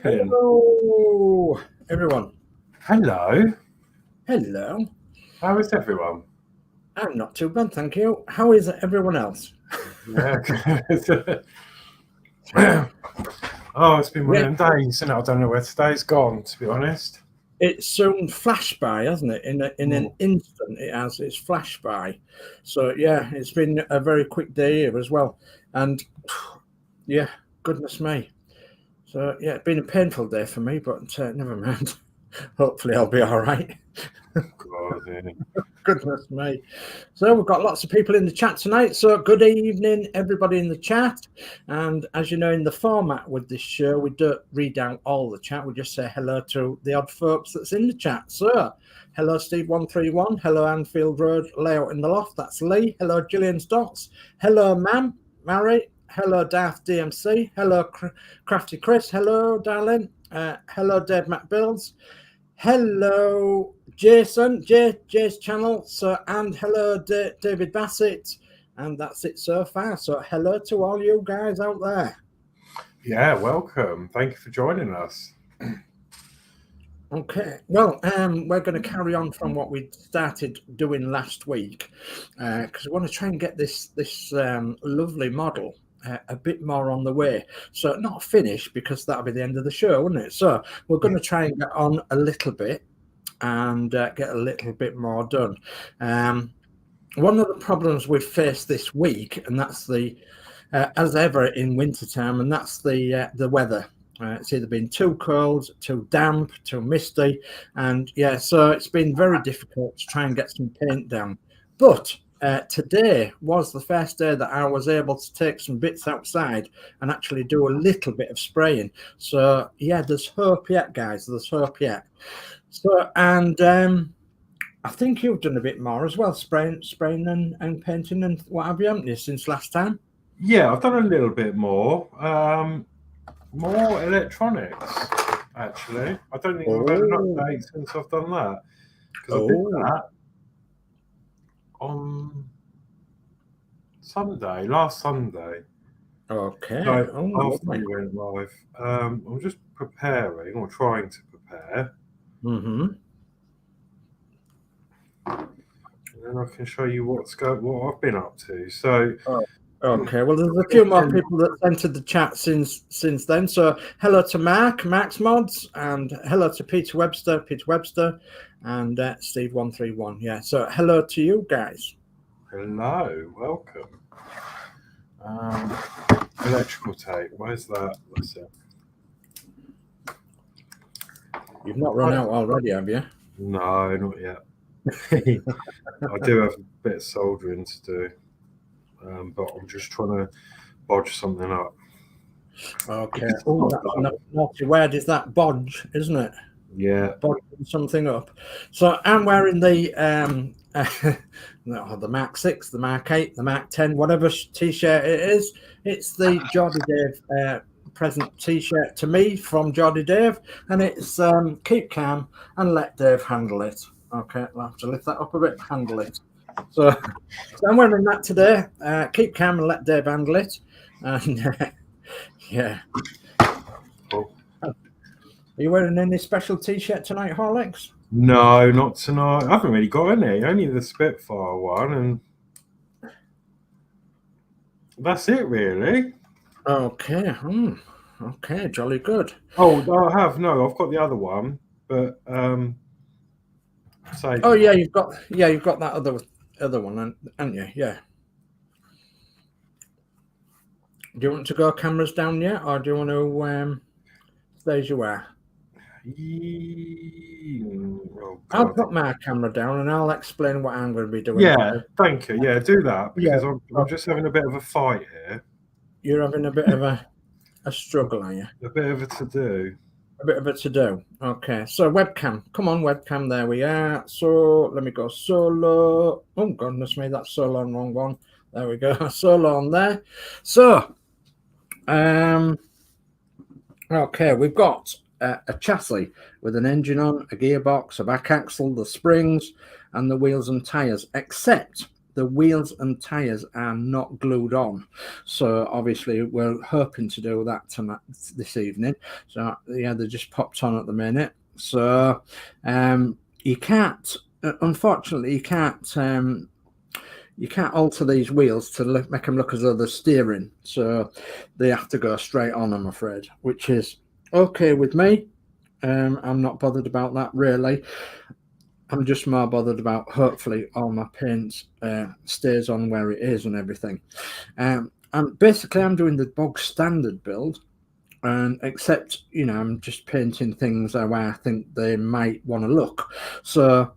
open. Hello, everyone. Hello. Hello. How is everyone? I'm not too bad, thank you. How is everyone else? Yeah. Oh, it's been one of them days, and I don't know where today's gone, to be honest. It's soon flashed by, hasn't it? In an instant, it has. It's flashed by. So yeah, it's been a very quick day here as well. And yeah, goodness me. So yeah, it's been a painful day for me, but never mind. Hopefully, I'll be all right. God, yeah. Goodness me. So we've got lots of people in the chat tonight. So good evening, everybody in the chat. And as you know, in the format with this show, we don't read out all the chat. We just say hello to the odd folks that's in the chat. So hello, Steve131. Hello, Anfield Road Layout in the Loft. That's Lee. Hello, Gillian Dotz. Hello, Ma'am, Mary. Hello, Daft DMC. Hello, Crafty Chris. Hello, darling. Hello, Dave Builds. Hello, Jason, Jay's channel. So, and hello, David Bassett. And that's it so far. So, hello to all you guys out there. Yeah, welcome. Thank you for joining us. Okay, well, we're going to carry on from what we started doing last week because we want to try and get this lovely model a bit more on the way. So not finished, because that'll be the end of the show, wouldn't it? So we're going to try and get on a little bit and get a little bit more done. One of the problems we've faced this week, and that's the as ever in wintertime, and that's the weather. It's either been too cold, too damp, too misty, and yeah, so it's been very difficult to try and get some paint down. But today was the first day that I was able to take some bits outside and actually do a little bit of spraying. So yeah, there's hope yet, guys. There's hope yet. So, and I think you've done a bit more as well, spraying and painting and what have you, haven't you, since last time? Yeah, I've done a little bit more. More electronics, actually. I don't think I've had an update since I've done that. Because I did that on Sunday, last Sunday. Okay. So after we went live, I'm just preparing, or trying to prepare. Mm-hmm. And then I can show you what I've been up to. So. Okay, well, there's a few more people that entered the chat since then. So hello to Max Mods, and hello to Peter Webster, and Steve131. Yeah, so hello to you guys. Hello, welcome. Electrical tape, where's that? That's it. You've not run out already, have you? No, not yet. I do have a bit of soldering to do. But I'm just trying to bodge something up. Okay. Oh, that's naughty word is that, bodge, isn't it? Yeah. Bodging something up. So I'm wearing the the Mark 6, the Mark 8, the Mark 10, whatever t-shirt it is. It's the Geordie Dave present t-shirt to me from Geordie Dave, and it's keep calm and let Dave handle it. Okay, I'll have to lift that up a bit, handle it. So I'm wearing that today. Keep calm and let Dave handle it. And yeah. Cool. Are you wearing any special t-shirt tonight, Horlicks? No, not tonight. I haven't really got any. Only the Spitfire one, and that's it, really. Okay. Okay, jolly good. Oh, I've got the other one, but oh yeah, you've got that other one, haven't you? Yeah. Do you want to go cameras down yet, or do you want to stay as you are? I'll put my camera down and I'll explain what I'm going to be doing. Yeah, thank you. Yeah, do that, because I'm just having a bit of a fight here. You're having a bit of a struggle, are you? A bit of a to-do. A bit of a to-do. Okay, so webcam. Come on, webcam. There we are. So let me go solo. Oh, goodness me, that's solo on wrong one. There we go. Solo on there. So, okay, we've got a chassis with an engine on, a gearbox, a back axle, the springs, and the wheels and tyres, except the wheels and tires are not glued on, so obviously we're hoping to do that tonight, this evening. So yeah, they just popped on at the minute. So you can't, unfortunately, you can't alter these wheels to make them look as though they're steering, so they have to go straight on, I'm afraid, which is okay with me. I'm not bothered about that, really. I'm just more bothered about hopefully all my paint stays on where it is and everything. And basically I'm doing the bog standard build, and except, you know, I'm just painting things the way I think they might want to look. So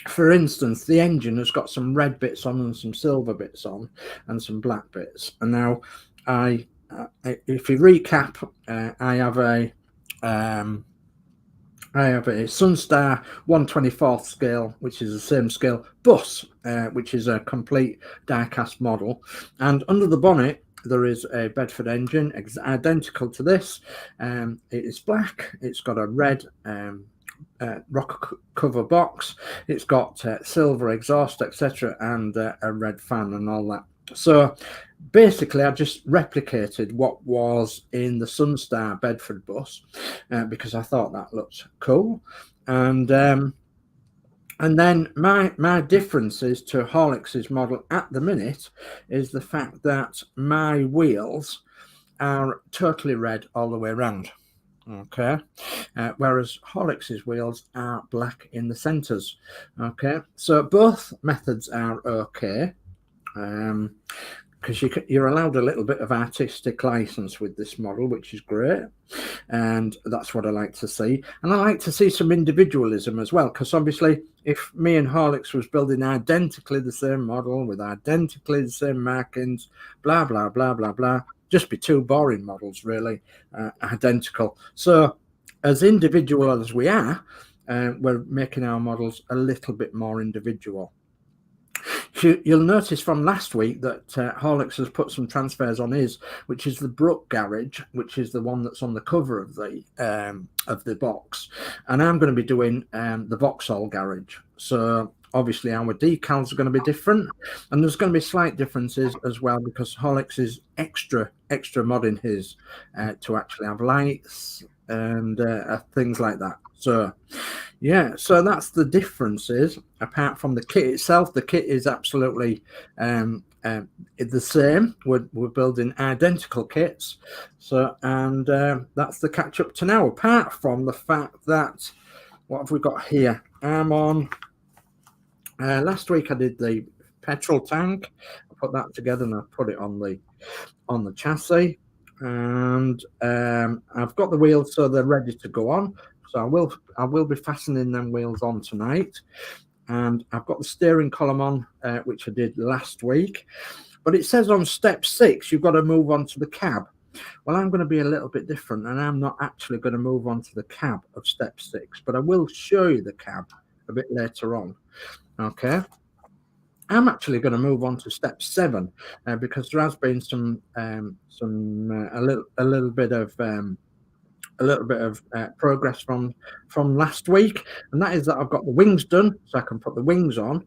for instance, the engine has got some red bits on and some silver bits on and some black bits. And now if you recap, I have a Sunstar 1/24th scale, which is the same scale bus, which is a complete die-cast model. And under the bonnet, there is a Bedford engine, identical to this. It is black. It's got a red rocker cover box. It's got silver exhaust, etc., and a red fan and all that. So basically I just replicated what was in the Sunstar Bedford bus because I thought that looked cool. And then my differences to Horlicks's model at the minute is the fact that my wheels are totally red all the way around. Okay, whereas Horlicks's wheels are black in the centers. Okay, so both methods are okay, because you're allowed a little bit of artistic license with this model, which is great, and that's what I like to see. And I like to see some individualism as well, because obviously if me and Horlicks was building identically the same model with identically the same markings, blah blah blah blah blah, just be two boring models, really, identical. So as individual as we are, we're making our models a little bit more individual. You'll notice from last week that Horlicks has put some transfers on his, which is the Brook garage, which is the one that's on the cover of the box, and I'm going to be doing the Vauxhall garage. So obviously our decals are going to be different, and there's going to be slight differences as well, because Horlicks is extra modding his to actually have lights and things like that. So yeah, so that's the differences. Apart from the kit itself, the kit is absolutely the same. We're building identical kits. So, and that's the catch up to now, apart from the fact that, what have we got here? I'm on last week I did the petrol tank. I put that together and I put it on the chassis, and I've got the wheels so they're ready to go on. So I will be fastening them wheels on tonight, and I've got the steering column on, which I did last week. But it says on step 6 you've got to move on to the cab. Well, I'm going to be a little bit different, and I'm not actually going to move on to the cab of step 6, but I will show you the cab a bit later on. Okay, I'm actually going to move on to step 7 because there has been a little bit of progress from last week, and that is that I've got the wings done, so I can put the wings on,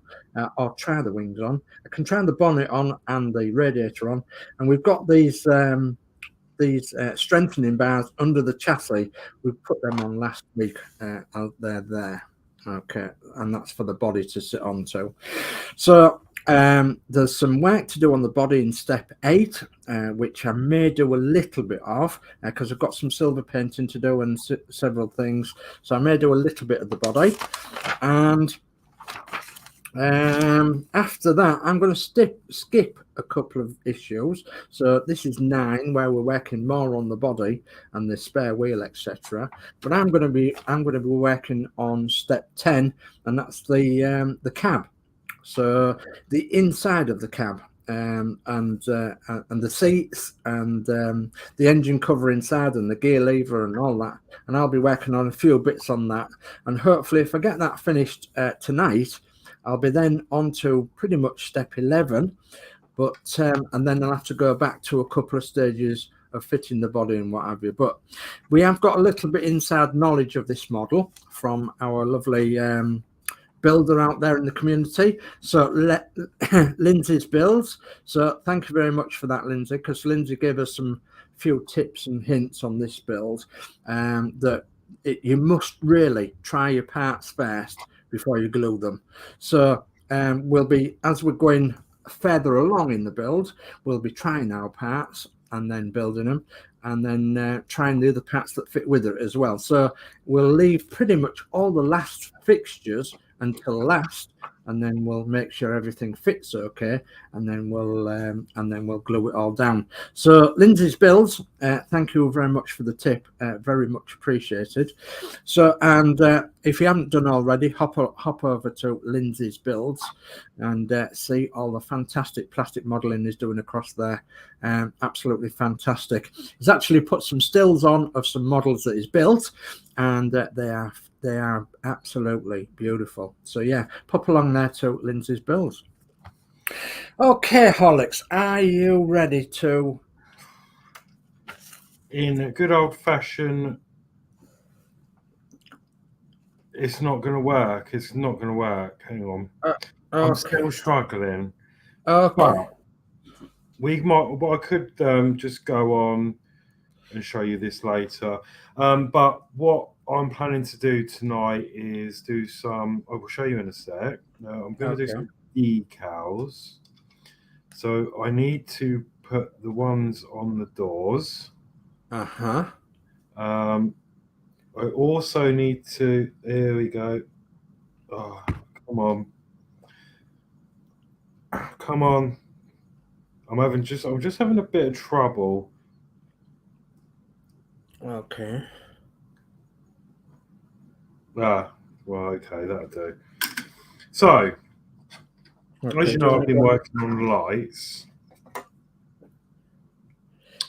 or try the wings on. I can try the bonnet on and the radiator on, and we've got these strengthening bars under the chassis. We put them on last week. They're there. Okay, and that's for the body to sit on too. So there's some work to do on the body in step 8, which I may do a little bit of because I've got some silver painting to do and several things. So I may do a little bit of the body, and after that I'm going to skip a couple of issues. So this is 9, where we're working more on the body and the spare wheel, etc. But I'm going to be working on step 10, and that's the cab. So the inside of the cab, and the seats, and the engine cover inside, and the gear lever and all that. And I'll be working on a few bits on that, and hopefully if I get that finished tonight, I'll be then on to pretty much step 11. But and then I'll have to go back to a couple of stages of fitting the body and what have you. But we have got a little bit inside knowledge of this model from our lovely builder out there in the community. So Lindsay's Builds. So thank you very much for that, Lindsay, because Lindsay gave us some few tips and hints on this build, that you must really try your parts first before you glue them. So we'll be, as we're going further along in the build, we'll be trying our parts and then building them, and then trying the other parts that fit with it as well. So we'll leave pretty much all the last fixtures until last, and then we'll make sure everything fits okay, and then we'll glue it all down. So Lindsay's Builds, thank you very much for the tip, very much appreciated. So, and if you haven't done already, hop over to Lindsay's Builds and see all the fantastic plastic modeling he's doing across there. Absolutely fantastic. He's actually put some stills on of some models that he's built, and they are absolutely beautiful. So yeah, pop along there to Lindsay's Builds. Okay, Horlicks, are you ready to? In a good old fashioned, it's not going to work. It's not going to work. Hang on. Okay. I'm still struggling. Okay. But we might. Well, I could just go on and show you this later. But what I'm planning to do tonight is do some. I will show you in a sec. I'm going to do some decals. So I need to put the ones on the doors. I also need to. There we go. Oh, come on. Come on. I'm just having a bit of trouble. Okay. Well, okay, that'll do. So, as you know, I've been working on the lights.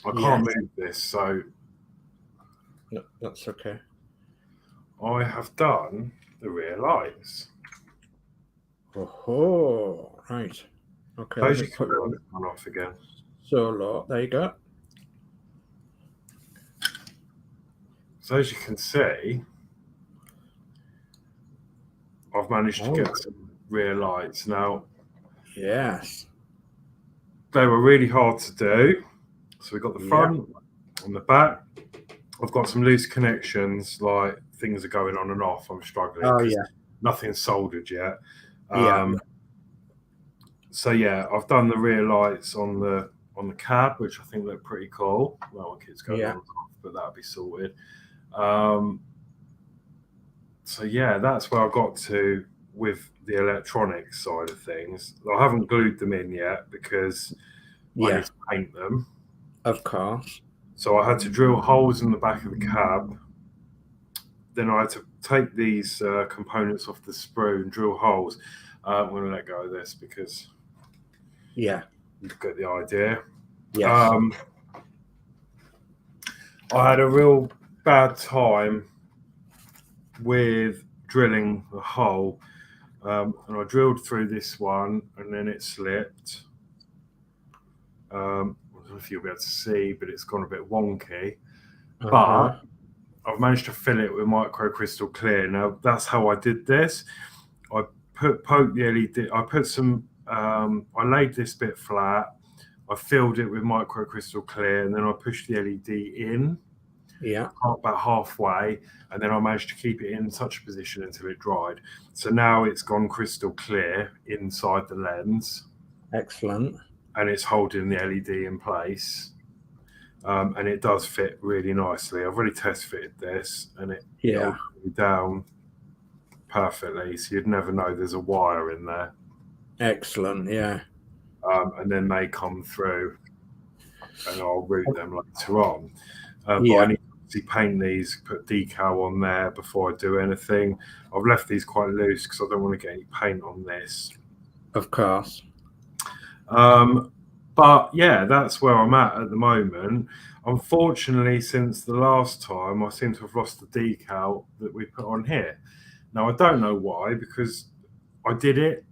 I can't move this, so no, that's okay. I have done the rear lights. Oh, right. Okay. Those you can run off again. So there you go. So as you can see, I've managed to get some rear lights. Now, yes, they were really hard to do. So we've got the front and the back. I've got some loose connections, like things are going on and off. I'm struggling. Oh yeah. Nothing's soldered yet. So yeah, I've done the rear lights on the cab, which I think look pretty cool. That one keeps going on, but that'll be sorted. So yeah, that's where I got to with the electronics side of things. I haven't glued them in yet because I need to paint them. Of course. So I had to drill holes in the back of the cab. Then I had to take these components off the sprue and drill holes. I'm going to let go of this because you get the idea. Yes. I had a real bad time with drilling the hole, and I drilled through this one and then it slipped. I don't know if you'll be able to see, but it's gone a bit wonky. But I've managed to fill it with microcrystal clear. Now that's how I did this. I poked the LED. I put some. I laid this bit flat. I filled it with microcrystal clear, and then I pushed the LED in. About halfway, and then I managed to keep it in such a position until it dried. So now it's gone crystal clear inside the lens. Excellent. And it's holding the LED in place. And it does fit really nicely. I've already test fitted this, and it holds down perfectly, so you'd never know there's a wire in there. Excellent. And then they come through, and I'll route them later on. But I need to paint these, put decal on there before I do anything. I've left these quite loose because I don't want to get any paint on this. Of course. But yeah, that's where I'm at the moment. Unfortunately, since the last time, I seem to have lost the decal that we put on here. Now, I don't know why, because I did it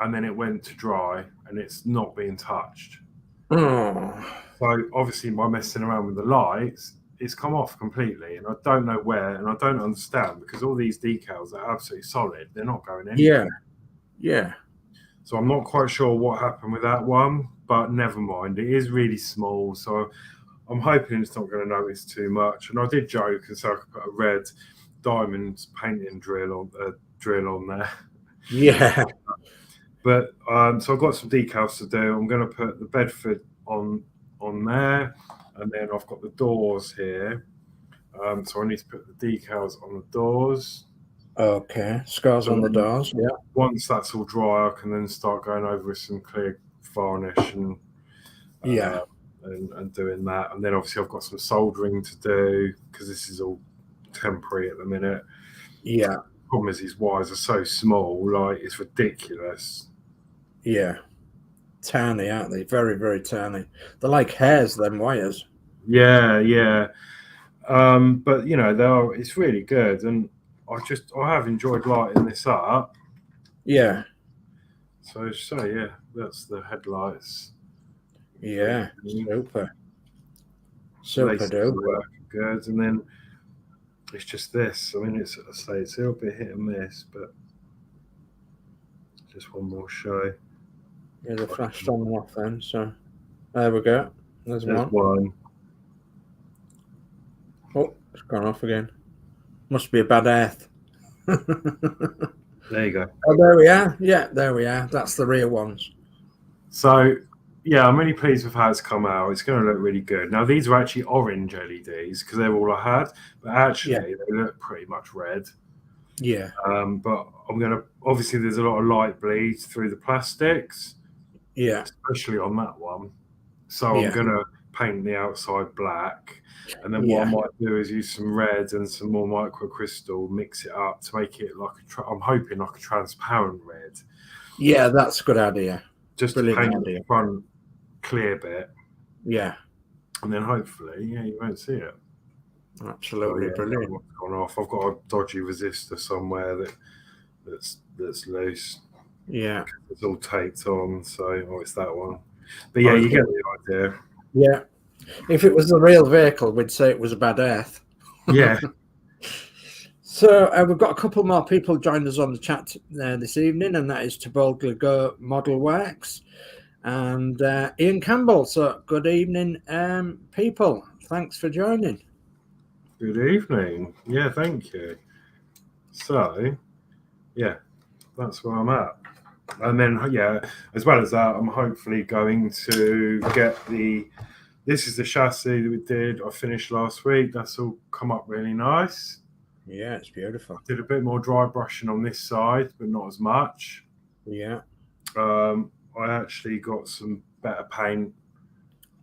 and then it went to dry and it's not being touched. So obviously by messing around with the lights, it's come off completely, and I don't know where, and I don't understand, because all these decals are absolutely solid. They're not going anywhere. Yeah. So I'm not quite sure what happened with that one, but never mind. It is really small, so I'm hoping it's not going to notice too much. And I did joke and say I could put a red diamond painting drill on there. Yeah. But so I've got some decals to do. I'm going to put the Bedford on there, and then I've got the doors here. So I need to put the decals on the doors. Okay, scars on the doors. Yeah. Once that's all dry, I can then start going over with some clear varnish and and doing that. And then obviously I've got some soldering to do, because this is all temporary at the minute. Yeah. The problem is these wires are so small, like it's ridiculous. Yeah. Tiny, aren't they? Very, very tiny. They're like hairs, them wires. Yeah. But you know, it's really good, and I have enjoyed lighting this up. Yeah. So yeah, that's the headlights. Yeah. Super duper. Good. And then it's just this. I mean, it's a little bit hit and miss, but just one more show. Yeah, they flashed on and off then. So there we go. There's one. Oh, it's gone off again. Must be a bad earth. There you go. Oh, there we are. Yeah, there we are. That's the real ones. So yeah, I'm really pleased with how it's come out. It's going to look really good. Now, these are actually orange LEDs because they're all I had, but actually they look pretty much red. Yeah. But I'm going to, obviously there's a lot of light bleed through the plastics. Yeah. Especially on that one. So I'm going to paint the outside black. And then what I might do is use some red and some more microcrystal, mix it up to make it like I'm hoping like a transparent red. Yeah, that's a good idea. Just to paint the front clear bit. Yeah. And then hopefully, you won't see it. Absolutely brilliant. What's gone off? I've got a dodgy resistor somewhere that's loose. Yeah. It's all taped on, so it's that one. But yeah, you get the idea. Yeah. If it was the real vehicle, we'd say it was a bad earth. Yeah. So we've got a couple more people joined us on the chat this evening, and that is To Boldly Go Model Works and Ian Campbell. So good evening, people. Thanks for joining. Good evening. Yeah, thank you. So, yeah, that's where I'm at. And then, as well as that, I'm hopefully going to get this is the chassis that we did. I finished last week. That's all come up really nice. Yeah, it's beautiful. Did a bit more dry brushing on this side, but not as much. Yeah. I actually got some better paint.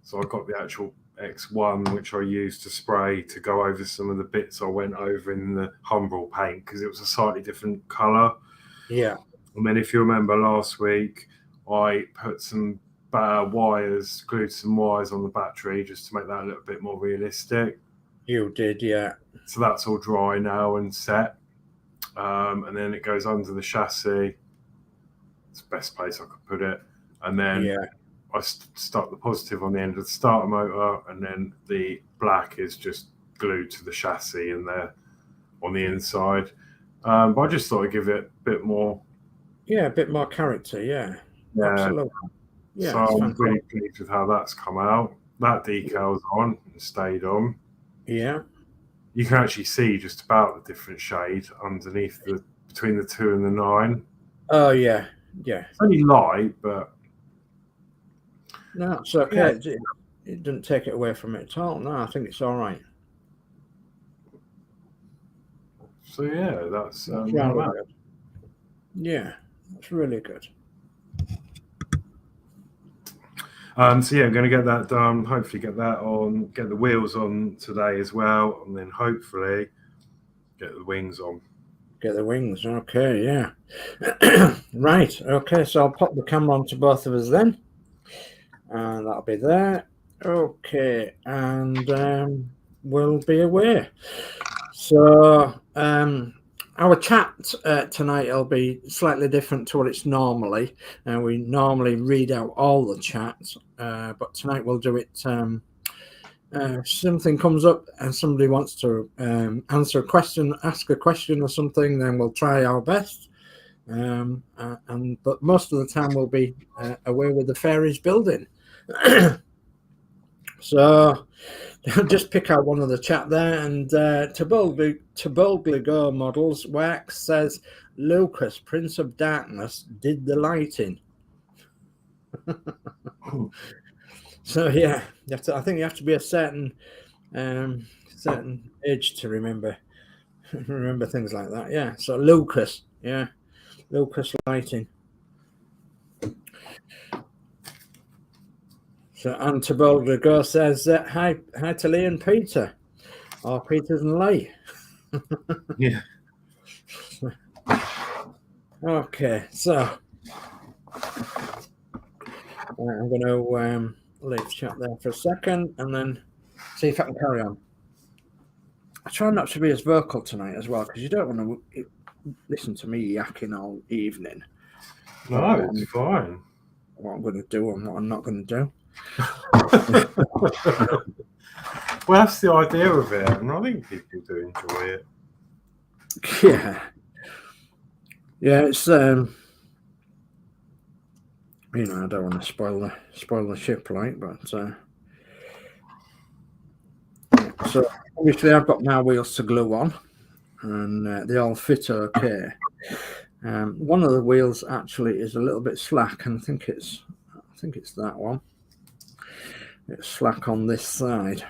So I got the actual X1, which I used to spray to go over some of the bits I went over in the Humbrol paint because it was a slightly different colour. Yeah. And then if you remember last week, I put some wires, glued some wires on the battery just to make that a little bit more realistic. You did, yeah. So that's all dry now and set. And then it goes under the chassis. It's the best place I could put it. And then I stuck the positive on the end of the starter motor, and then the black is just glued to the chassis and there on the inside. But I just thought I'd give it a bit more. Yeah, a bit more character, yeah. Absolutely. Yeah, so I'm really pleased with how that's come out. That decal's on and stayed on. Yeah. You can actually see just about the different shade underneath between the 2 and the 9. Oh, yeah. Yeah. It's only light, but no, it's okay. Yeah. It didn't take it away from it at all. No, I think it's all right. So yeah, that's yeah, that's really good. So yeah, I'm going to get that done. Hopefully, get that on. Get the wheels on today as well, and then hopefully get the wings on. Get the wings. Okay, yeah. Right. Okay, so I'll pop the camera on to both of us then, and that'll be there. Okay, and we'll be away. So our chat tonight will be slightly different to what it's normally. We normally read out all the chats, but tonight we'll do it something comes up and somebody wants to answer a question, ask a question or something, then we'll try our best. But most of the time we'll be away with the fairies building. So just pick out one of the chat there, and to boldly go models. Wax says Lucas, Prince of Darkness, did the lighting. So yeah, I think you have to be a certain age to remember things like that. Yeah. So Lucas, yeah, Lucas lighting. So and to boldly go says hi to Lee and Peter, or Peters and Lee. Yeah. Okay, so I'm going to leave chat there for a second and then see if I can carry on. I try not to be as vocal tonight as well, because you don't want to listen to me yakking all evening. No, it's fine. What I'm going to do and what I'm not going to do. Well, that's the idea of it, and I think people do enjoy it. Yeah. Yeah, it's you know, I don't want to spoil the ship, like, but so obviously I've got my wheels to glue on, and they all fit okay. One of the wheels actually is a little bit slack, and I think it's that one. It's slack on this side.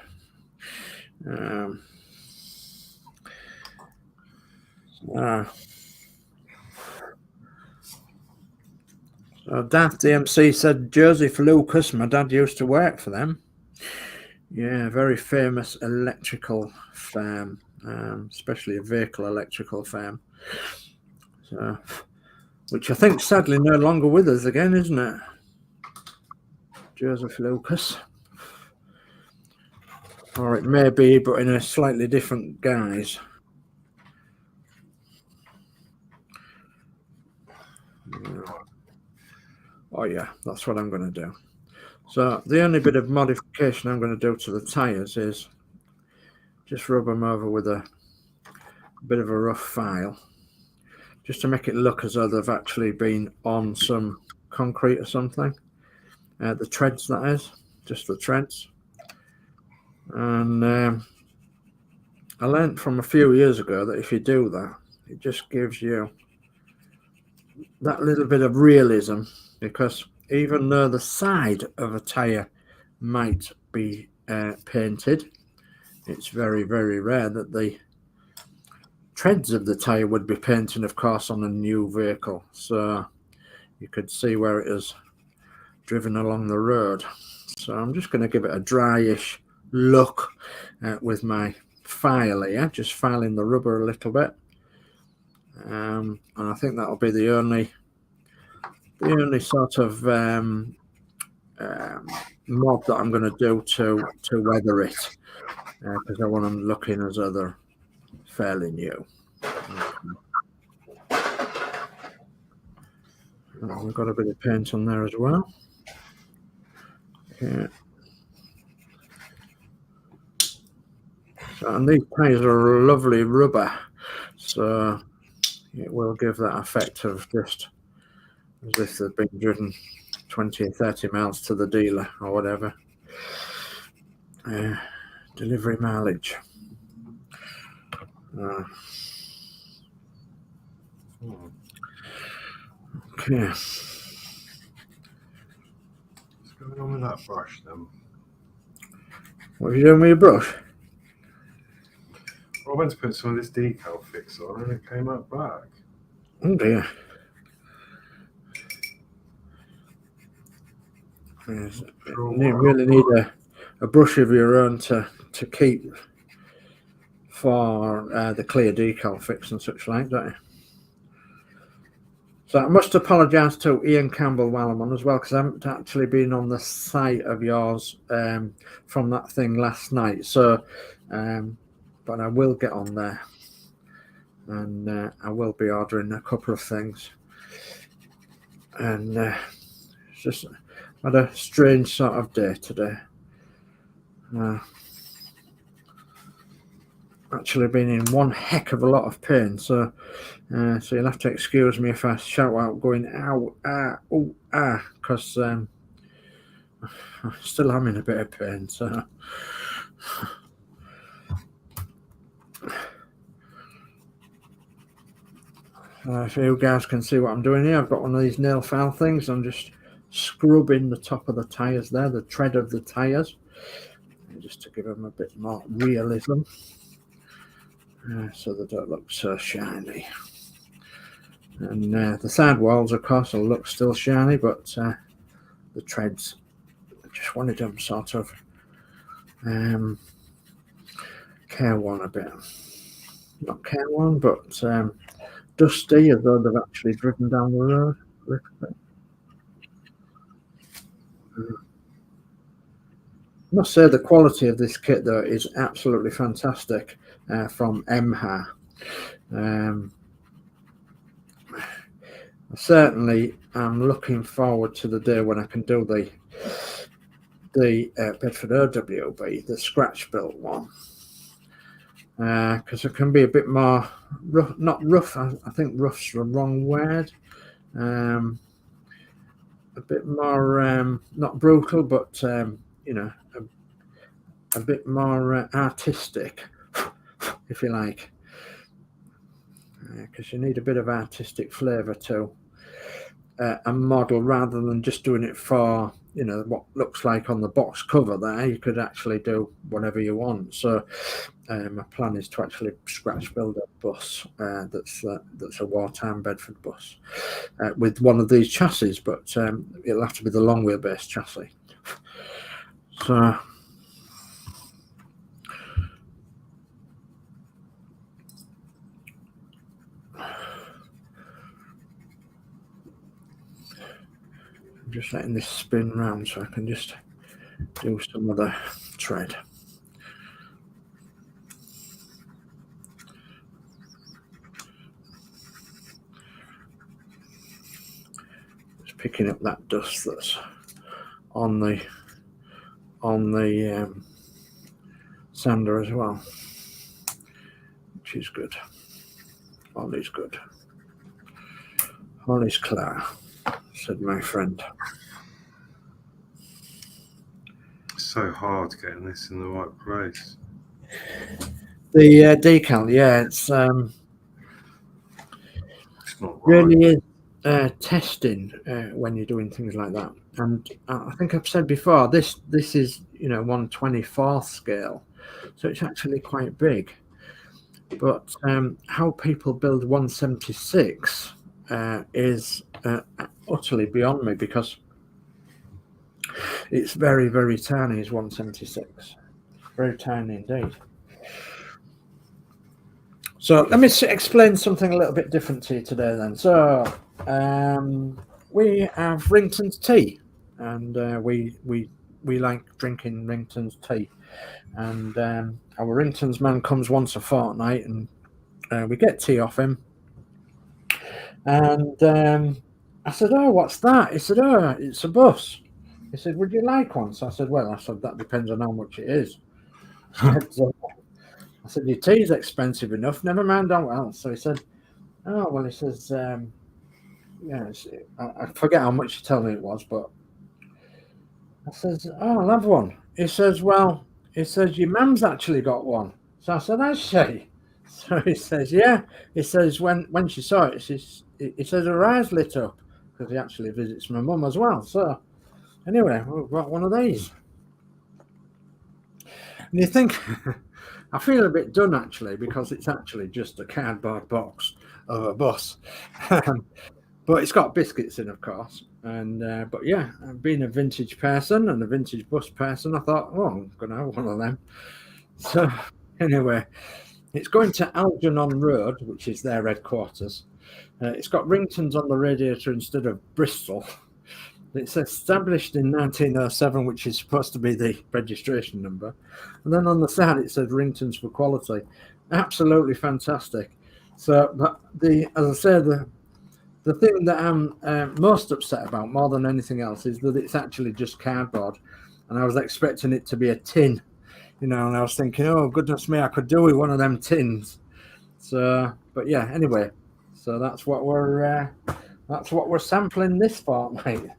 So Daft DMC said Jersey for Lucas. My dad used to work for them. Yeah, very famous electrical firm, especially a vehicle electrical firm. So, which I think sadly no longer with us again, isn't it? Joseph Lucas. Or it may be, but in a slightly different guise. Oh yeah, that's what I'm going to do. So the only bit of modification I'm going to do to the tyres is just rub them over with a bit of a rough file, just to make it look as though they've actually been on some concrete or something. The treads, that is, just the treads. And I learned from a few years ago that if you do that, it just gives you that little bit of realism, because even though the side of a tyre might be painted, it's very, very rare that the treads of the tyre would be painted, of course, on a new vehicle. So you could see where it is driven along the road. So I'm just going to give it a dryish look with my file here, just filing the rubber a little bit. And I think that'll be the only sort of mod that I'm going to do to weather it, because I want them looking as though they're fairly new. Okay. We've got a bit of paint on there as well. Okay. So, and these tyres are lovely rubber, so it will give that effect of just as if they've been driven 20 or 30 miles to the dealer or whatever. Delivery mileage. Okay. What's going on with that brush then? What are you doing with your brush? Well, I went to put some of this decal fix on and it came out black. Oh dear. Yes. You really need a brush of your own to keep for the clear decal fix and such like, don't you? So I must apologise to Ian Campbell while I'm on as well, because I haven't actually been on the site of yours from that thing last night. So, but I will get on there, and I will be ordering a couple of things. And it's just had a strange sort of day today. actually been in one heck of a lot of pain, so you'll have to excuse me if I shout out going ow, ah, oh, ah, because I still am in a bit of pain. So if you guys can see what I'm doing here, I've got one of these nail file things. I'm just scrubbing the top of the tyres there, the tread of the tyres, just to give them a bit more realism, so they don't look so shiny. And the side walls, of course, will look still shiny, but the treads, I just wanted them sort of careworn a bit. Not careworn, but dusty, as though they've actually driven down the road a little bit. I must say the quality of this kit, though, is absolutely fantastic from EMHAR. Certainly, I'm looking forward to the day when I can do the Bedford OWB, the scratch built one, because it can be a bit more rough, not rough. I think rough's the wrong word. A bit more not brutal, but you know, a bit more artistic, if you like, because you need a bit of artistic flavour to a model, rather than just doing it for, you know, what looks like on the box cover there. You could actually do whatever you want. So my plan is to actually scratch build a bus that's a wartime Bedford bus with one of these chassis, but it'll have to be the long wheelbase chassis. So I'm just letting this spin round so I can just do some of the tread. Just picking up that dust that's on the sander as well, which is good. All is good. All is clear, said my friend. It's so hard getting this in the right place. The decal, yeah, it's not right. Really is testing when you're doing things like that. And I think I've said before, this is, you know, 1/24th scale, so it's actually quite big. But how people build 1/76 is utterly beyond me, because it's very, very tiny. Is 1/76, very tiny indeed. So let me explain something a little bit different to you today then. So we have Rington's tea, and we like drinking Rington's tea, and our Rington's man comes once a fortnight, and we get tea off him. And I said, "Oh, what's that?" He said, "Oh, it's a bus." He said, "Would you like one?" So I said, "Well," I said, "that depends on how much it is." So I said, "Your tea's expensive enough, never mind how else." So he said, "Oh, well," he says, "yeah, I forget how much he told me it was, but," I says, "Oh, I'll have one." He says, "Well," he says, "your mum's actually got one." So I said, "Has she?" So he says, "Yeah." He says, when she saw it, he says her eyes lit up, because he actually visits my mum as well. So anyway, we've got one of these. And you think, I feel a bit done actually, because it's actually just a cardboard box of a bus. But it's got biscuits in, of course. And but yeah, being a vintage person and a vintage bus person, I thought, oh, I'm going to have one of them. So anyway, it's going to Algernon Road, which is their headquarters. It's got Ringtons on the radiator instead of Bristol. It's established in 1907, which is supposed to be the registration number. And then on the side, it says Ringtons for quality. Absolutely fantastic. So, but as I say, the thing that I'm most upset about, more than anything else, is that it's actually just cardboard. And I was expecting it to be a tin, you know, and I was thinking, oh goodness me, I could do with one of them tins. So, but yeah, anyway, so that's what we're sampling this fortnight.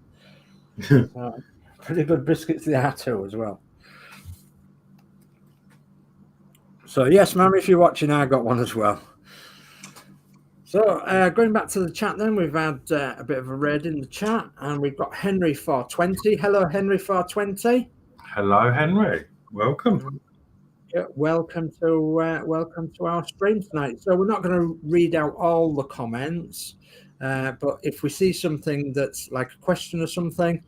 So, pretty good biscuits they are too as well. So yes, ma'am, if you're watching, I got one as well. So going back to the chat then, we've had a bit of a raid in the chat, and we've got Henry 420. Hello, Henry 420. Hello, Henry. Welcome. Yeah, welcome to our stream tonight. So we're not going to read out all the comments, but if we see something that's like a question or something,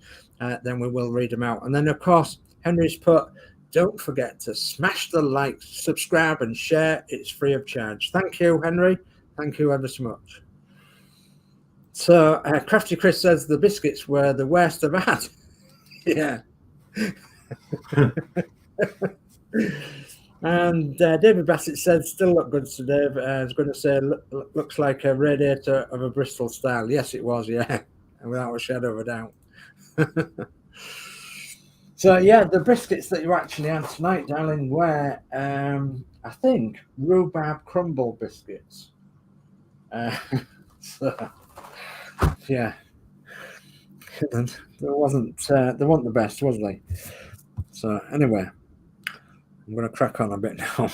then we will read them out. And then of course, Henry's put, don't forget to smash the like, subscribe, and share. It's free of charge. Thank you, Henry. Thank you ever so much. So Crafty Chris says the biscuits were the worst I've had. Yeah. And David Bassett said, still look good to Dave. I was going to say, looks like a radiator of a Bristol style. Yes, it was, yeah, without a shadow of a doubt. So, yeah, the biscuits that you actually had tonight, darling, were, I think, rhubarb crumble biscuits. So, yeah, they weren't the best, was they? So, anyway. I'm going to crack on a bit now.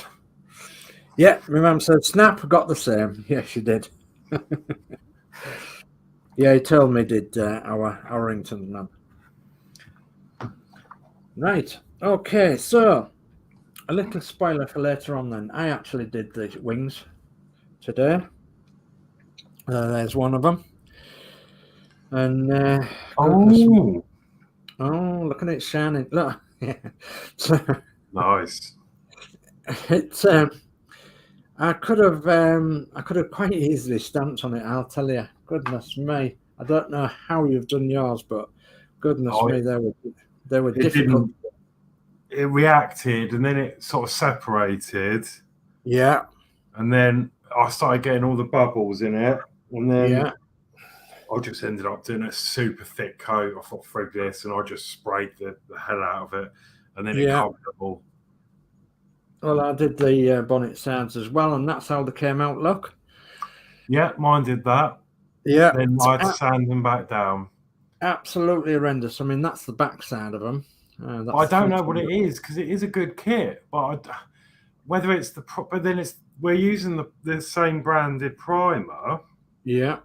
Yeah, my mum said, Snap got the same. Yeah, she did. Yeah, he told me did our Orrington man. Right. Okay, so a little spoiler for later on then. I actually did the wings today. There's one of them. And oh, look at it shining. Look. Yeah. So, nice. It's I could have quite easily stamped on it, I'll tell you. Goodness me. I don't know how you've done yours, but goodness me, they were difficult. It reacted and then it sort of separated. Yeah. And then I started getting all the bubbles in it. And then I just ended up doing a super thick coat. I thought, frig this, and I just sprayed the hell out of it. And then it covered it all. Well, I did the bonnet sides as well, and that's how they came out, look. Yeah, mine did that. Yeah. Then I had to sand them back down. Absolutely horrendous. I mean, that's the back side of them. I don't know what it is, because it is a good kit, but whether it's but then we're using the same branded primer. Yeah.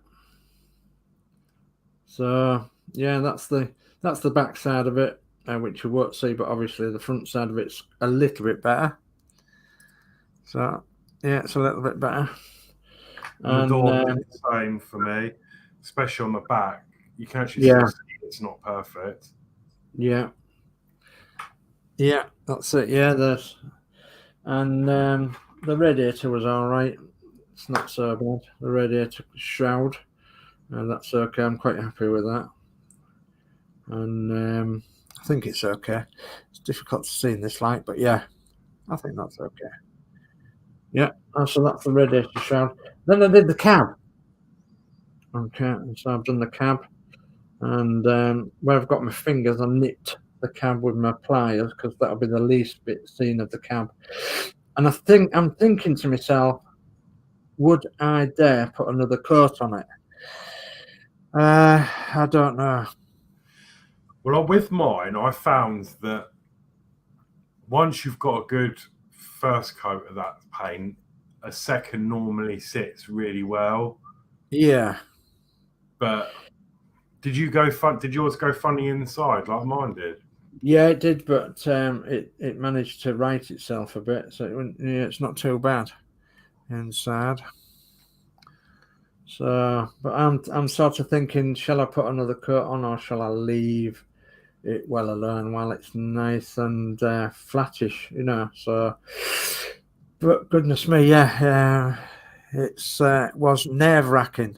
So yeah, that's the back side of it, which you won't see, but obviously the front side of it's a little bit better. So yeah, it's a little bit better. And the door is the same for me, especially on the back. You can actually see it's not perfect. Yeah. Yeah, that's it. Yeah, and the radiator was all right. It's not so bad. The radiator shroud, and that's okay. I'm quite happy with that. And I think it's okay. It's difficult to see in this light, but yeah, I think that's okay. Yeah, so that's the radiator shroud. Then I did the cab. Okay, so I've done the cab, and where I've got my fingers, I nipped the cab with my pliers because that'll be the least bit seen of the cab. And I'm thinking to myself, would I dare put another coat on it? I don't know. Well, with mine, I found that once you've got a good first coat of that paint, a second normally sits really well. Yeah. But did yours go funny inside like mine did? Yeah, it did, but it managed to right itself a bit, so it's not too bad inside. So, but I'm sort of thinking, shall I put another coat on, or shall I leave it well alone while it's nice and flattish, you know? So, but goodness me, yeah, it was nerve-wracking.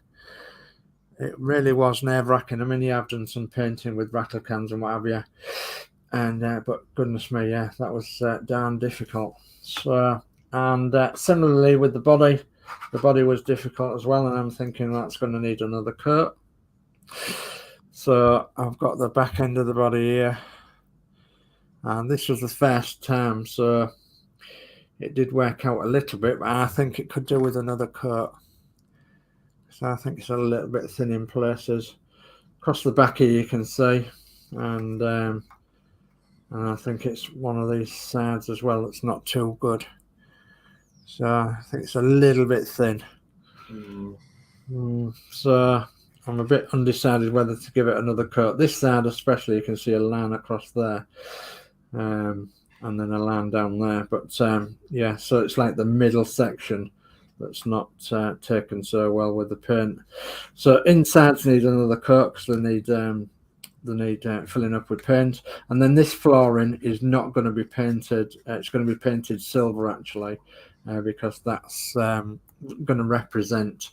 It really was nerve-wracking. I mean, you have done some painting with rattle cans and what have you, and but goodness me, yeah, that was darn difficult. So, and similarly with the body was difficult as well, and I'm thinking that's going to need another coat. So I've got the back end of the body here, And this was the first time, so it did work out a little bit, but I think it could do with another coat. So I think it's a little bit thin in places. Across the back here you can see, and I think it's one of these sides as well that's not too good. So I think it's a little bit thin. So I'm a bit undecided whether to give it another coat. This side especially, you can see a line across there, and then a line down there. But yeah, so it's like the middle section that's not taken so well with the paint. So insides need another coat because they need filling up with paint. And then this flooring is not going to be painted. It's going to be painted silver actually, because that's going to represent,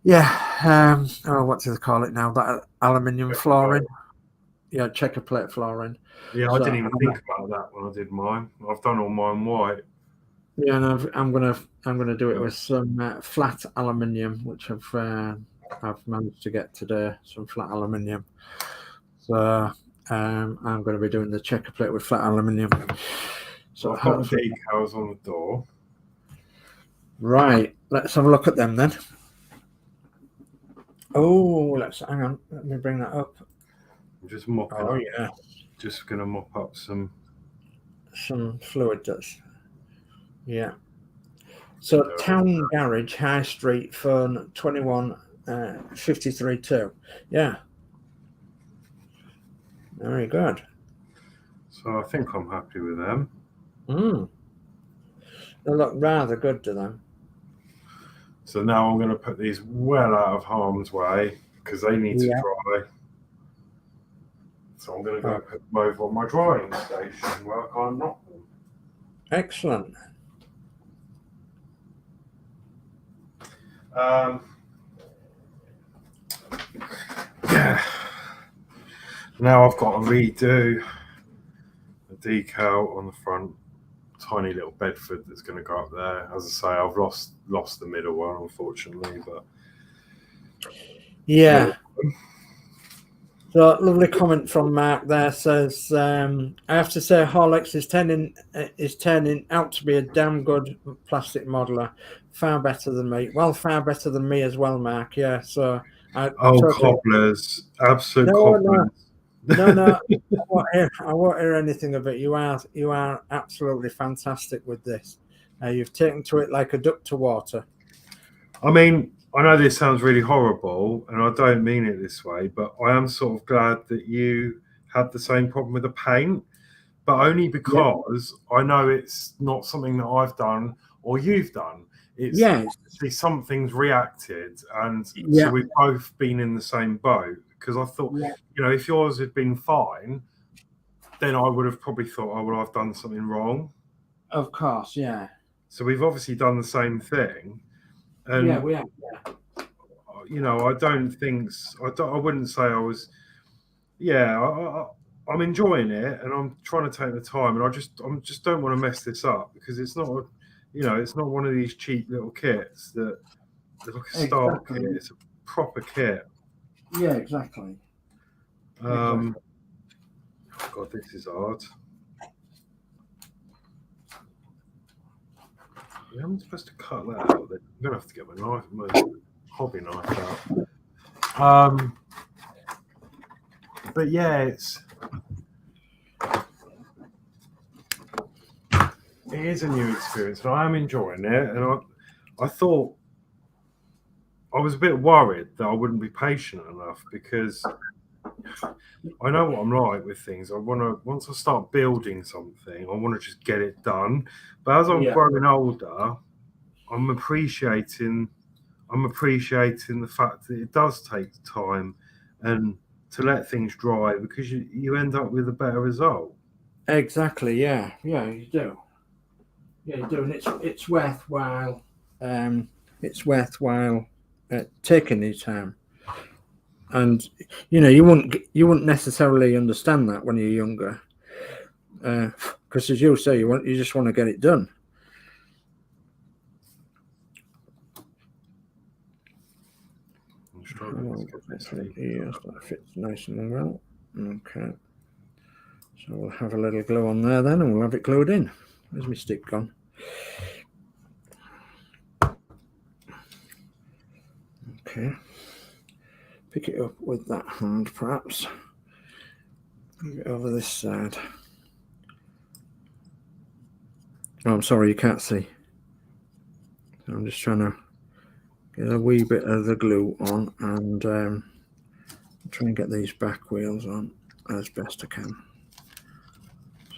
what do they call it now? That aluminium flooring. Yeah, checker plate flooring. Yeah, I didn't even think about that when I did mine. I've done all mine white. Yeah, and I'm gonna do it with some flat aluminium, which I've managed to get today. Some flat aluminium. So I'm going to be doing the checker plate with flat aluminium. So I've got decals on the door. Right, let's have a look at them then. Oh, hang on. Let me bring that up. I'm just mopping up. Oh yeah. Just gonna mop up some fluid that's. Yeah. So Town Garage, High Street, phone 21 532. Yeah. Very good. So I think I'm happy with them. They look rather good to them. So now I'm going to put these well out of harm's way because they need to dry. So I'm going to go put them over on my drying station where I can't knock them. Excellent. Yeah. Now I've got to redo the decal on the front, tiny little Bedford that's going to go up there. As I say, I've lost the middle one, unfortunately, but yeah. So lovely comment from Mark there says, I have to say Horlicks is turning out to be a damn good plastic modeler, far better than me. Well, far better than me as well, Mark. Yeah. So cobblers, absolute cobblers. No, I won't hear anything of it. You are absolutely fantastic with this. You've taken to it like a duck to water. I mean, I know this sounds really horrible, and I don't mean it this way, but I am sort of glad that you had the same problem with the paint, but only because I know it's not something that I've done or you've done. It's something's reacted, and so we've both been in the same boat. Because I thought, if yours had been fine, then I would have probably thought, oh, well, I've done something wrong. Of course, yeah. So we've obviously done the same thing. And, we have. I don't think, I wouldn't say I was, I'm enjoying it and I'm trying to take the time and I just don't want to mess this up because it's not, it's not one of these cheap little kits that look a start kit. It's a proper kit. Yeah, exactly. God, this is hard. Yeah, I'm supposed to cut that out. I'm gonna have to get my hobby knife out. But yeah, it is a new experience, and I am enjoying it. And I thought I was a bit worried that I wouldn't be patient enough because I know what I'm like with things. Once I start building something, I want to just get it done. But as I'm growing older, I'm appreciating the fact that it does take time and to let things dry because you end up with a better result. Exactly. Yeah, you do. Yeah, you do, and it's worthwhile. It's worthwhile taking your time. And you wouldn't necessarily understand that when you're younger, because as you say, you just want to get it done. I'm that fits nice and well. Okay. So we'll have a little glue on there then, and we'll have it glued in. Where's my stick gone? Okay. Pick it up with that hand, perhaps. Move it over this side. Oh, I'm sorry, you can't see. I'm just trying to get a wee bit of the glue on and try and get these back wheels on as best I can.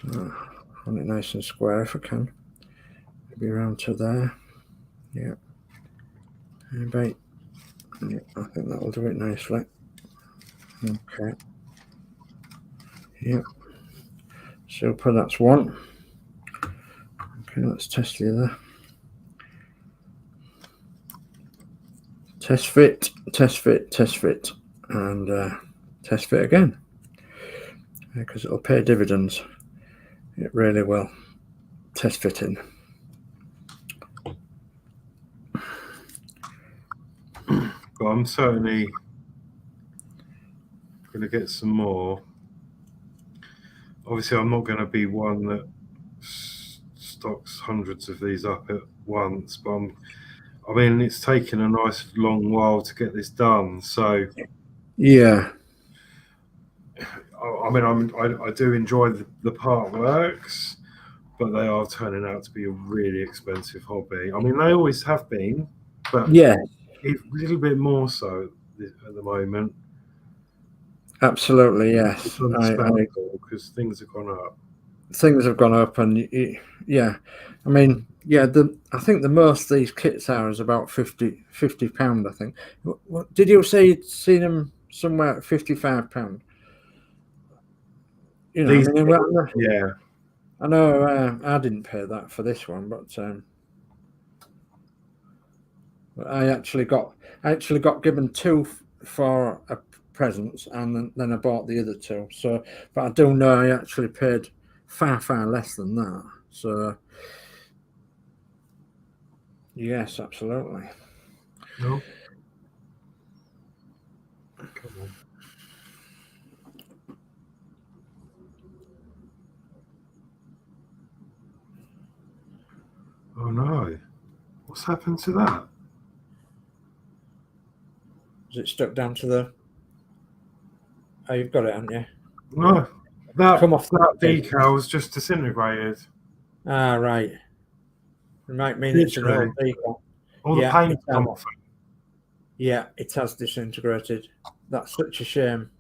So I want it nice and square if I can. Maybe around to there. Yeah. Maybe. Yeah, I think that'll do it nicely. Okay. Yeah. Super, that's one. Okay, let's test the other. Test fit, test fit, test fit, and test fit again. Because it'll pay dividends. It really will. Test fitting. But I'm certainly going to get some more. Obviously, I'm not going to be one that stocks hundreds of these up at once, but I mean, it's taken a nice long while to get this done. So, yeah. I mean, I do enjoy the part works, but they are turning out to be a really expensive hobby. I mean, they always have been, but yeah, a little bit more so at the moment. Absolutely, yes. It's understandable because things have gone up. Things have gone up, and yeah, I mean, yeah. I think the most these kits are is about £50. I think. What did you say you'd seen them somewhere at £55? You know, These, I mean, yeah. I know I didn't pay that for this one, but I actually got given two for a presents, and then I bought the other two. So, but I do know I actually paid far less than that. So, yes, absolutely. No. Come on. Oh no! What's happened to that? Is it stuck down to the? Oh, you've got it, haven't you? No, that decal's just disintegrated. Ah, right. It might mean it's an old decal. All the paint's come off. Yeah, it has disintegrated. That's such a shame.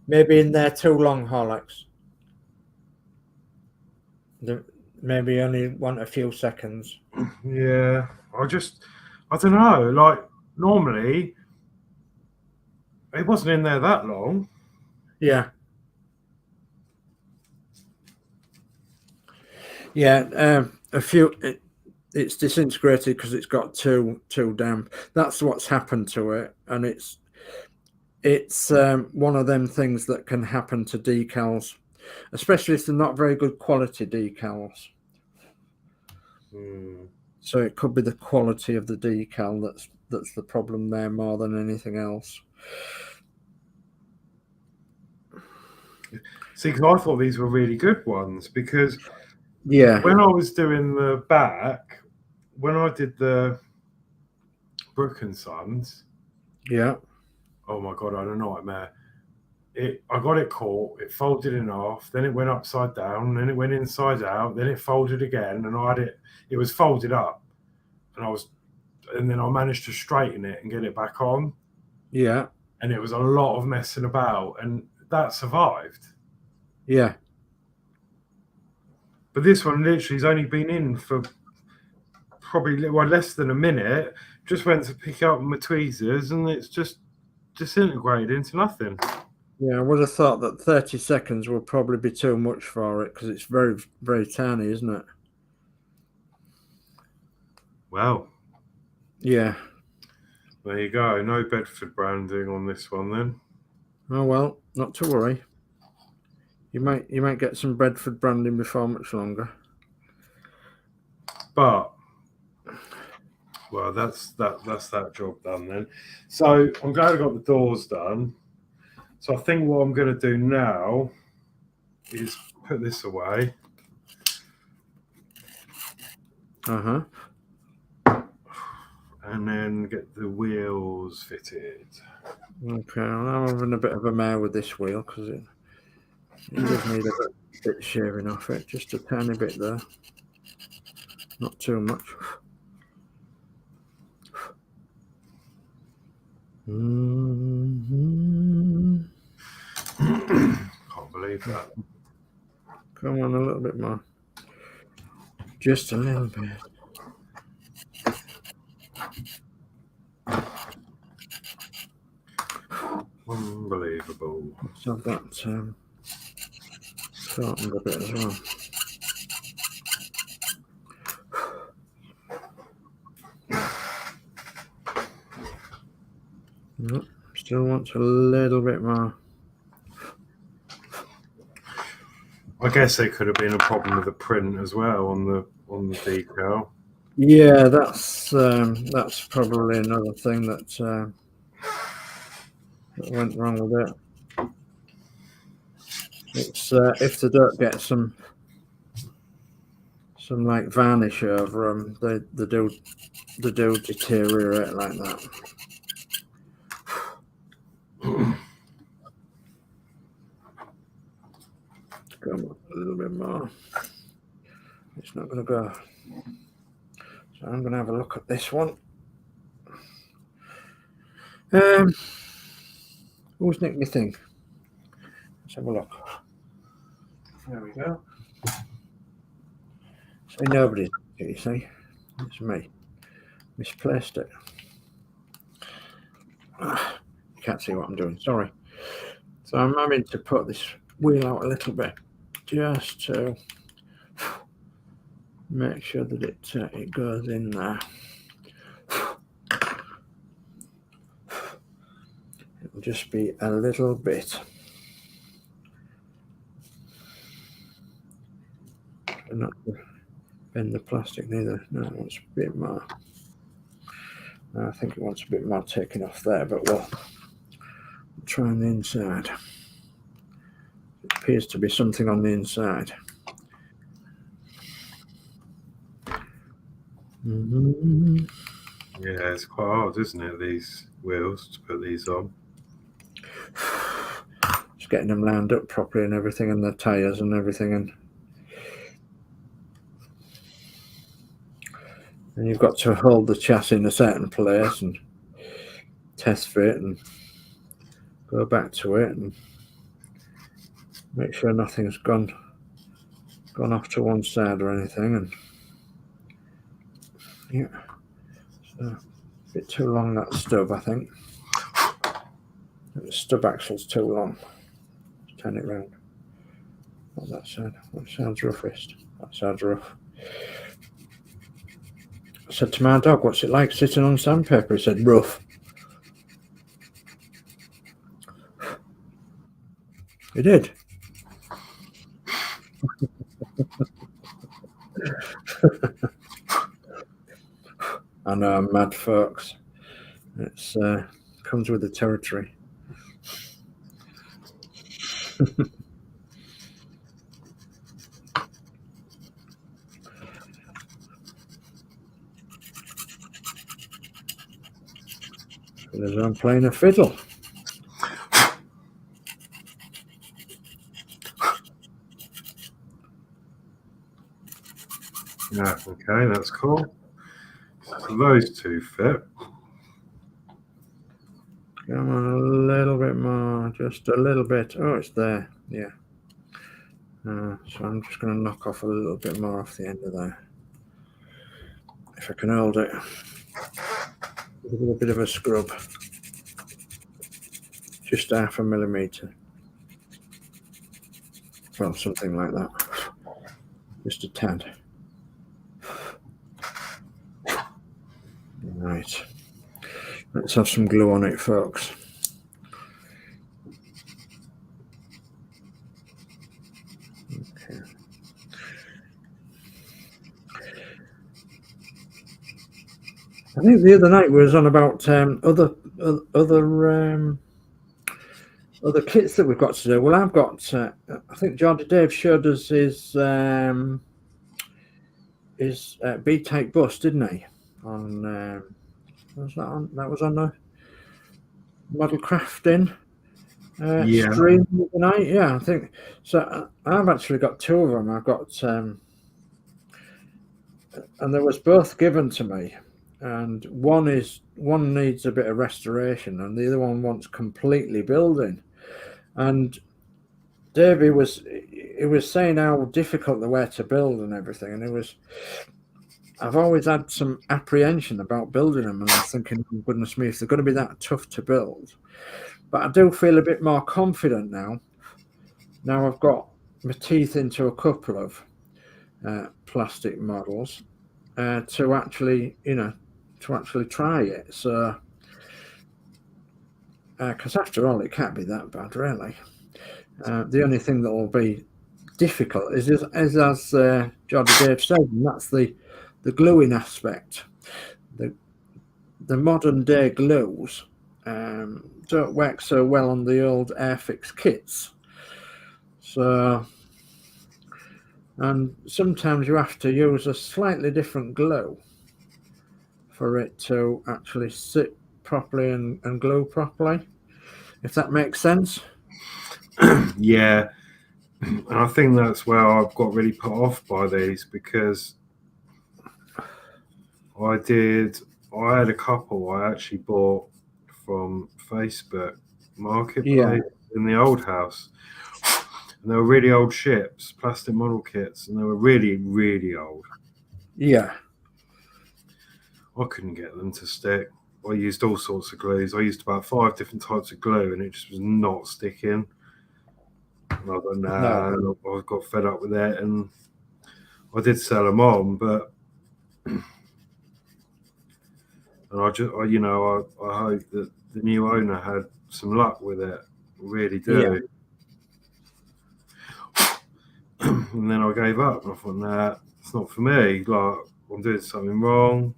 Maybe in there too long, Horlicks. Maybe only want a few seconds. Yeah, I don't know. Like normally, it wasn't in there that long. Yeah. Yeah, a few. It's disintegrated because it's got too damp. That's what's happened to it, and it's one of them things that can happen to decals, especially if they're not very good quality decals. So it could be the quality of the decal that's the problem there more than anything else. See, because I thought these were really good ones, because yeah, when I was doing the back, when I did the Brook and Sons, yeah, oh my god, I had a nightmare. I got it caught, it folded in half, then it went upside down, then it went inside out, then it folded again, and it was folded up, and then I managed to straighten it and get it back on. Yeah. And it was a lot of messing about, and that survived. Yeah. But this one literally has only been in for probably less than a minute. Just went to pick up my tweezers, and it's just disintegrated into nothing. Yeah, I would have thought that 30 seconds would probably be too much for it, because it's very, very tiny, isn't it? Well. Yeah. There you go. No Bedford branding on this one then. Oh well, not to worry. You might get some Bedford branding before much longer. But well, that's that job done then. So I'm glad I got the doors done. So I think what I'm going to do now is put this away. Uh-huh. And then get the wheels fitted. Okay, I'm having a bit of a mare with this wheel because it does need a bit shaving off it, just a tiny bit there, not too much. Can't believe that. Come on, a little bit more, just a little bit. Unbelievable. Let's have that shortened a bit as well. Nope, still wants a little bit more. I guess there could have been a problem with the print as well on the decal. Yeah, that's probably another thing that went wrong with it. It's if they don't get some like varnish over them, they do deteriorate like that. Come on, a little bit more. It's not going to go. So I'm going to have a look at this one. Who's nicked me thing? Let's have a look. There we go. So nobody's nicked it, you see. It's me. Misplaced it. You can't see what I'm doing, sorry. So I'm having to put this wheel out a little bit just to make sure that it goes in there. It'll just be a little bit. And not to bend the plastic neither. No, it wants a bit more. I think it wants a bit more taken off there, but we'll try on the inside. It appears to be something on the inside. Yeah, it's quite hard, isn't it, these wheels, to put these on? Just getting them lined up properly and everything, and the tyres and everything, and you've got to hold the chassis in a certain place and test fit and go back to it and make sure nothing's gone off to one side or anything. And yeah, so a bit too long, that stub, I think. The stub axle's too long. Let's turn it round. Not that side. That sounds roughest. That side's rough. I said to my dog, what's it like sitting on sandpaper? He said, rough. He did. I know, I'm mad, folks. It's comes with the territory. As I'm playing a fiddle. Yeah, okay, that's cool. So those two fit. Come on, a little bit more, just a little bit. Oh, it's there, yeah. So I'm just going to knock off a little bit more off the end of there. If I can hold it. A little bit of a scrub. Just 0.5 millimetre. Well, something like that. Just a tad. Right. Let's have some glue on it, folks. Okay. I think the other night we was on about other other kits that we've got to do. Well, I've got, I think Geordie Dave showed us his B-type bus, didn't he? On was that on? That was on the model crafting stream the other night. Yeah, I think so. I've actually got two of them. I've got, and they was both given to me, and one needs a bit of restoration, and the other one wants completely building. And Davey was saying how difficult they were to build and everything, and I've always had some apprehension about building them, and I'm thinking, oh, goodness me, if they're going to be that tough to build. But I do feel a bit more confident now. Now I've got my teeth into a couple of plastic models to actually try it. So, because after all, it can't be that bad, really. The only thing that will be difficult is as Geordie Dave said, and that's the gluing aspect. The modern day glues don't work so well on the old Airfix kits. So, and sometimes you have to use a slightly different glue for it to actually sit properly and glue properly, if that makes sense. Yeah, and I think that's where I've got really put off by these, because I had a couple I actually bought from Facebook Marketplace in the old house, and they were really old ships, plastic model kits, and they were really, really old. Yeah. I couldn't get them to stick. I used all sorts of glues. I used about 5 different types of glue, and it just was not sticking. And I thought, nah, no. I got fed up with it, and I did sell them on, but and I hope that the new owner had some luck with it. I really do. Yeah. And then I gave up, and I thought, nah, it's not for me. Like, I'm doing something wrong.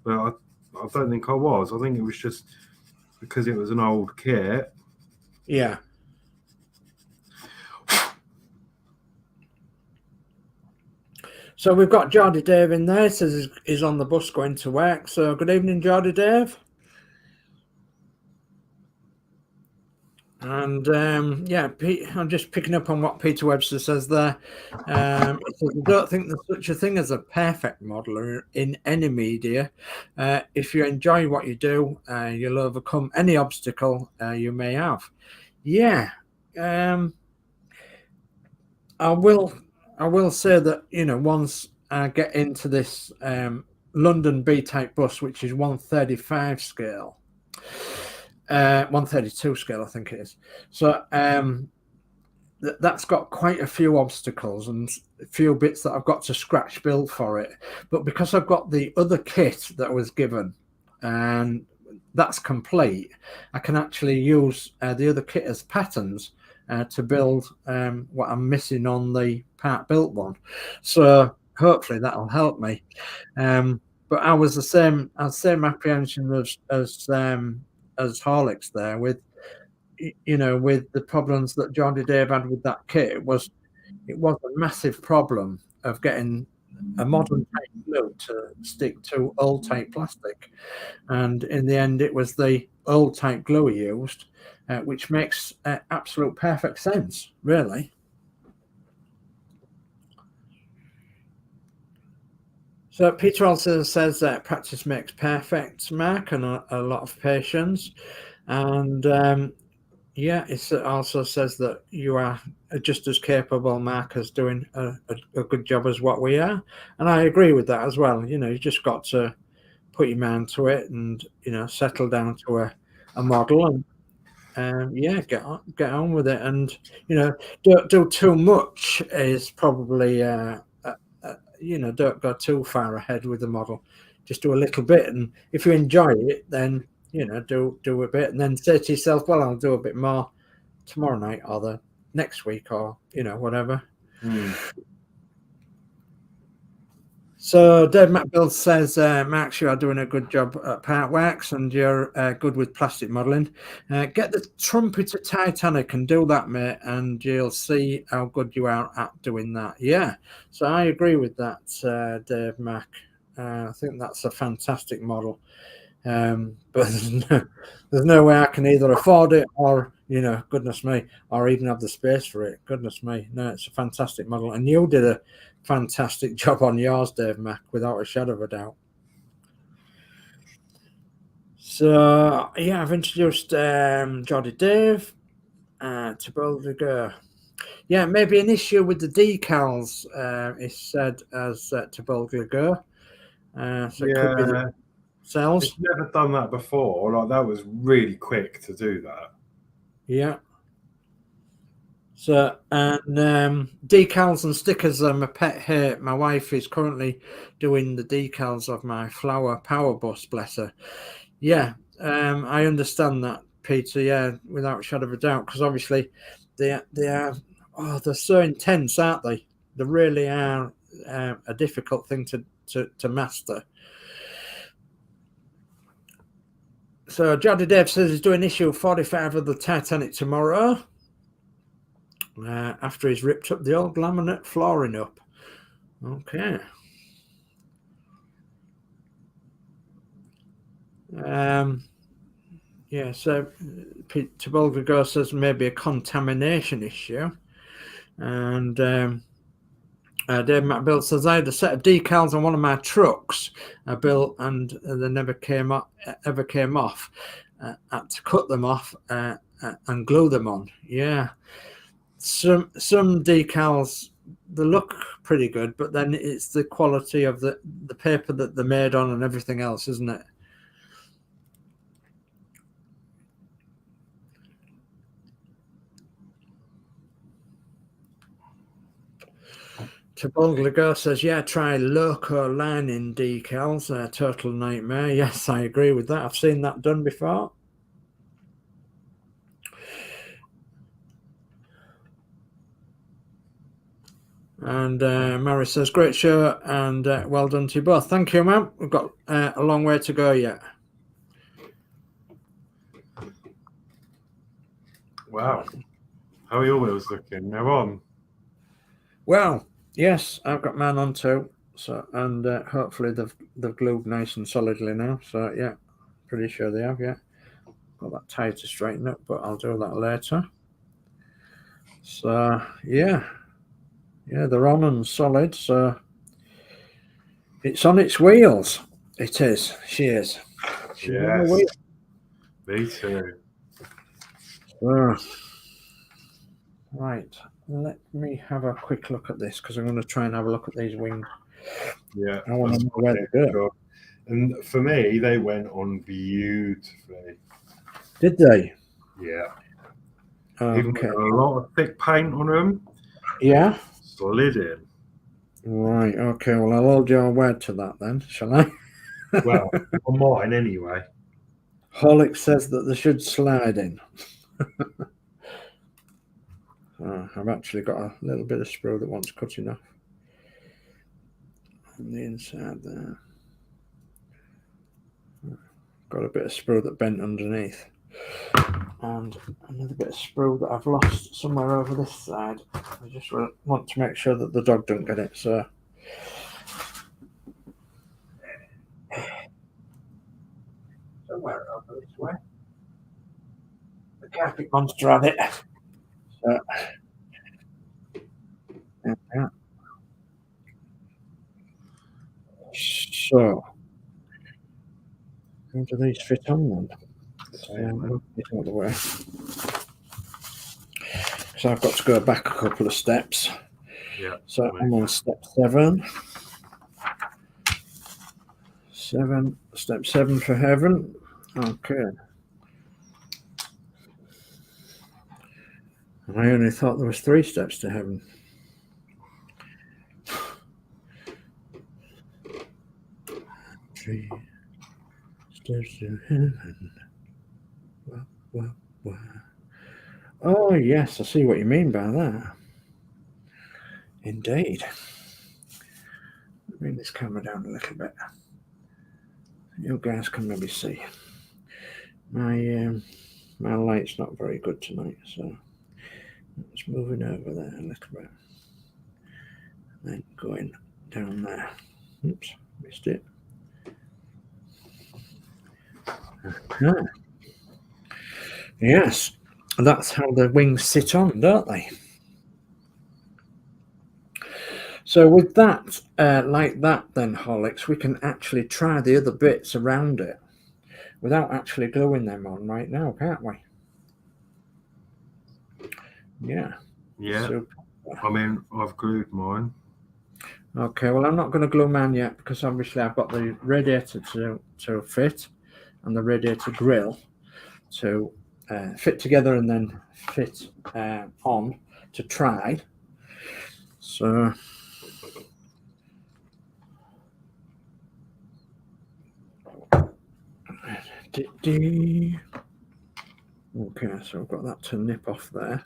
But I don't think I was. I think it was just because it was an old kit. Yeah. So we've got Geordie Dave in there. It says he's on the bus going to work. So good evening, Geordie Dave. And yeah, Pete, I'm just picking up on what Peter Webster says there. He says, I don't think there's such a thing as a perfect modeler in any media. If you enjoy what you do, you'll overcome any obstacle you may have. Yeah. I will say that, once I get into this London B-type bus, which is 135 scale, 132 scale, I think it is. So that's got quite a few obstacles and a few bits that I've got to scratch build for it. But because I've got the other kit that was given and that's complete, I can actually use the other kit as patterns to build what I'm missing on the part built one. So hopefully that'll help me. But I was the same apprehension as Horlicks there with the problems that Geordie Dave had with that kit. It was a massive problem of getting a modern type glue to stick to old type plastic, and in the end it was the old type glue he used, which makes absolute perfect sense, really. So Peter also says that practice makes perfect, Mark, and a lot of patience. And yeah, it also says that you are just as capable, Mark, as doing a good job as what we are. And I agree with that as well. You just got to put your mind to it and, settle down to a model and yeah, get on with it. And, don't do too much is probably don't go too far ahead with the model. Just do a little bit, and if you enjoy it, then do a bit, and then say to yourself, well, I'll do a bit more tomorrow night or the next week or whatever. So Dave McBill says, Max, you are doing a good job at part wax and you're good with plastic modelling. Get the trumpeter Titanic and do that, mate, and you'll see how good you are at doing that. Yeah, so I agree with that, Dave Mac. I think that's a fantastic model. But there's no way I can either afford it or, goodness me, or even have the space for it. Goodness me. No, it's a fantastic model. And you did a fantastic job on yours, Dave Mac, without a shadow of a doubt. So, yeah, I've introduced Geordie Dave to Boulder. Yeah, maybe an issue with the decals, is said as to Boulder. So it could be the cells. I've never done that before. Like, that was really quick to do that. Yeah. So, and decals and stickers are my pet hate. My wife is currently doing the decals of my flower power bus, bless her. Yeah, I understand that, Peter. Yeah, without a shadow of a doubt, because obviously they are they're so intense, aren't they? They really are a difficult thing to master. So Geordie Dave says he's doing issue 45 of the Titanic tomorrow. After he's ripped up the old laminate flooring up. Okay. Yeah, so Peter Bulgago says maybe a contamination issue. And Dave McBill says I had a set of decals on one of my trucks I built and they never ever came off. I had to cut them off and glue them on. Yeah. Some decals, they look pretty good, but then it's the quality of the paper that they're made on and everything else, isn't it? Tabulgago says, yeah, try loco lining decals, a total nightmare. Yes, I agree with that. I've seen that done before. And Mary says, great show and well done to you both. Thank you, ma'am. We've got a long way to go yet. Wow. How are your wheels looking? They're on. Well, yes, I've got mine on too. So, and hopefully they've glued nice and solidly now. So, yeah, pretty sure they have, yeah. Got that tie to straighten up, but I'll do that later. So, yeah. Yeah, they're on and solid, so it's on its wheels. It is. She is. She's on the wheel. Me too. Right. Let me have a quick look at this because I'm going to try and have a look at these wings. Yeah. I want to know where they go. And for me, they went on beautifully. Did they? Yeah. Okay. Even with a lot of thick paint on them. Yeah. Slid in. Right. Okay. Well, I'll hold your word to that then, shall I? Well, on mine anyway. Holic says that they should slide in. I've actually got a little bit of sprue that wants cutting off on the inside there. Got a bit of sprue that bent underneath. And another bit of sprue that I've lost somewhere over this side. I just want to make sure that the dog don't get it. So somewhere over this way. The carpet monster had it. So, yeah. So how do these fit on then? Out the way. So I've got to go back a couple of steps. Yeah. So I'm on step 7. Step 7 for heaven. Okay. I only thought there was 3 steps to heaven. 3 steps to heaven. Oh, yes, I see what you mean by that. Indeed. Bring this camera down a little bit. You guys can maybe see. My light's not very good tonight, so it's moving over there a little bit. And then going down there. Oops, missed it. Okay. Yes, that's how the wings sit on, don't they? So with that, like that then, Horlicks, we can actually try the other bits around it without actually gluing them on right now, can't we? Yeah. Yeah. Super. I mean, I've glued mine. Okay, well, I'm not going to glue mine yet because obviously I've got the radiator to fit and the radiator grill to fit together and then fit on to try. So okay, so I've got that to nip off there.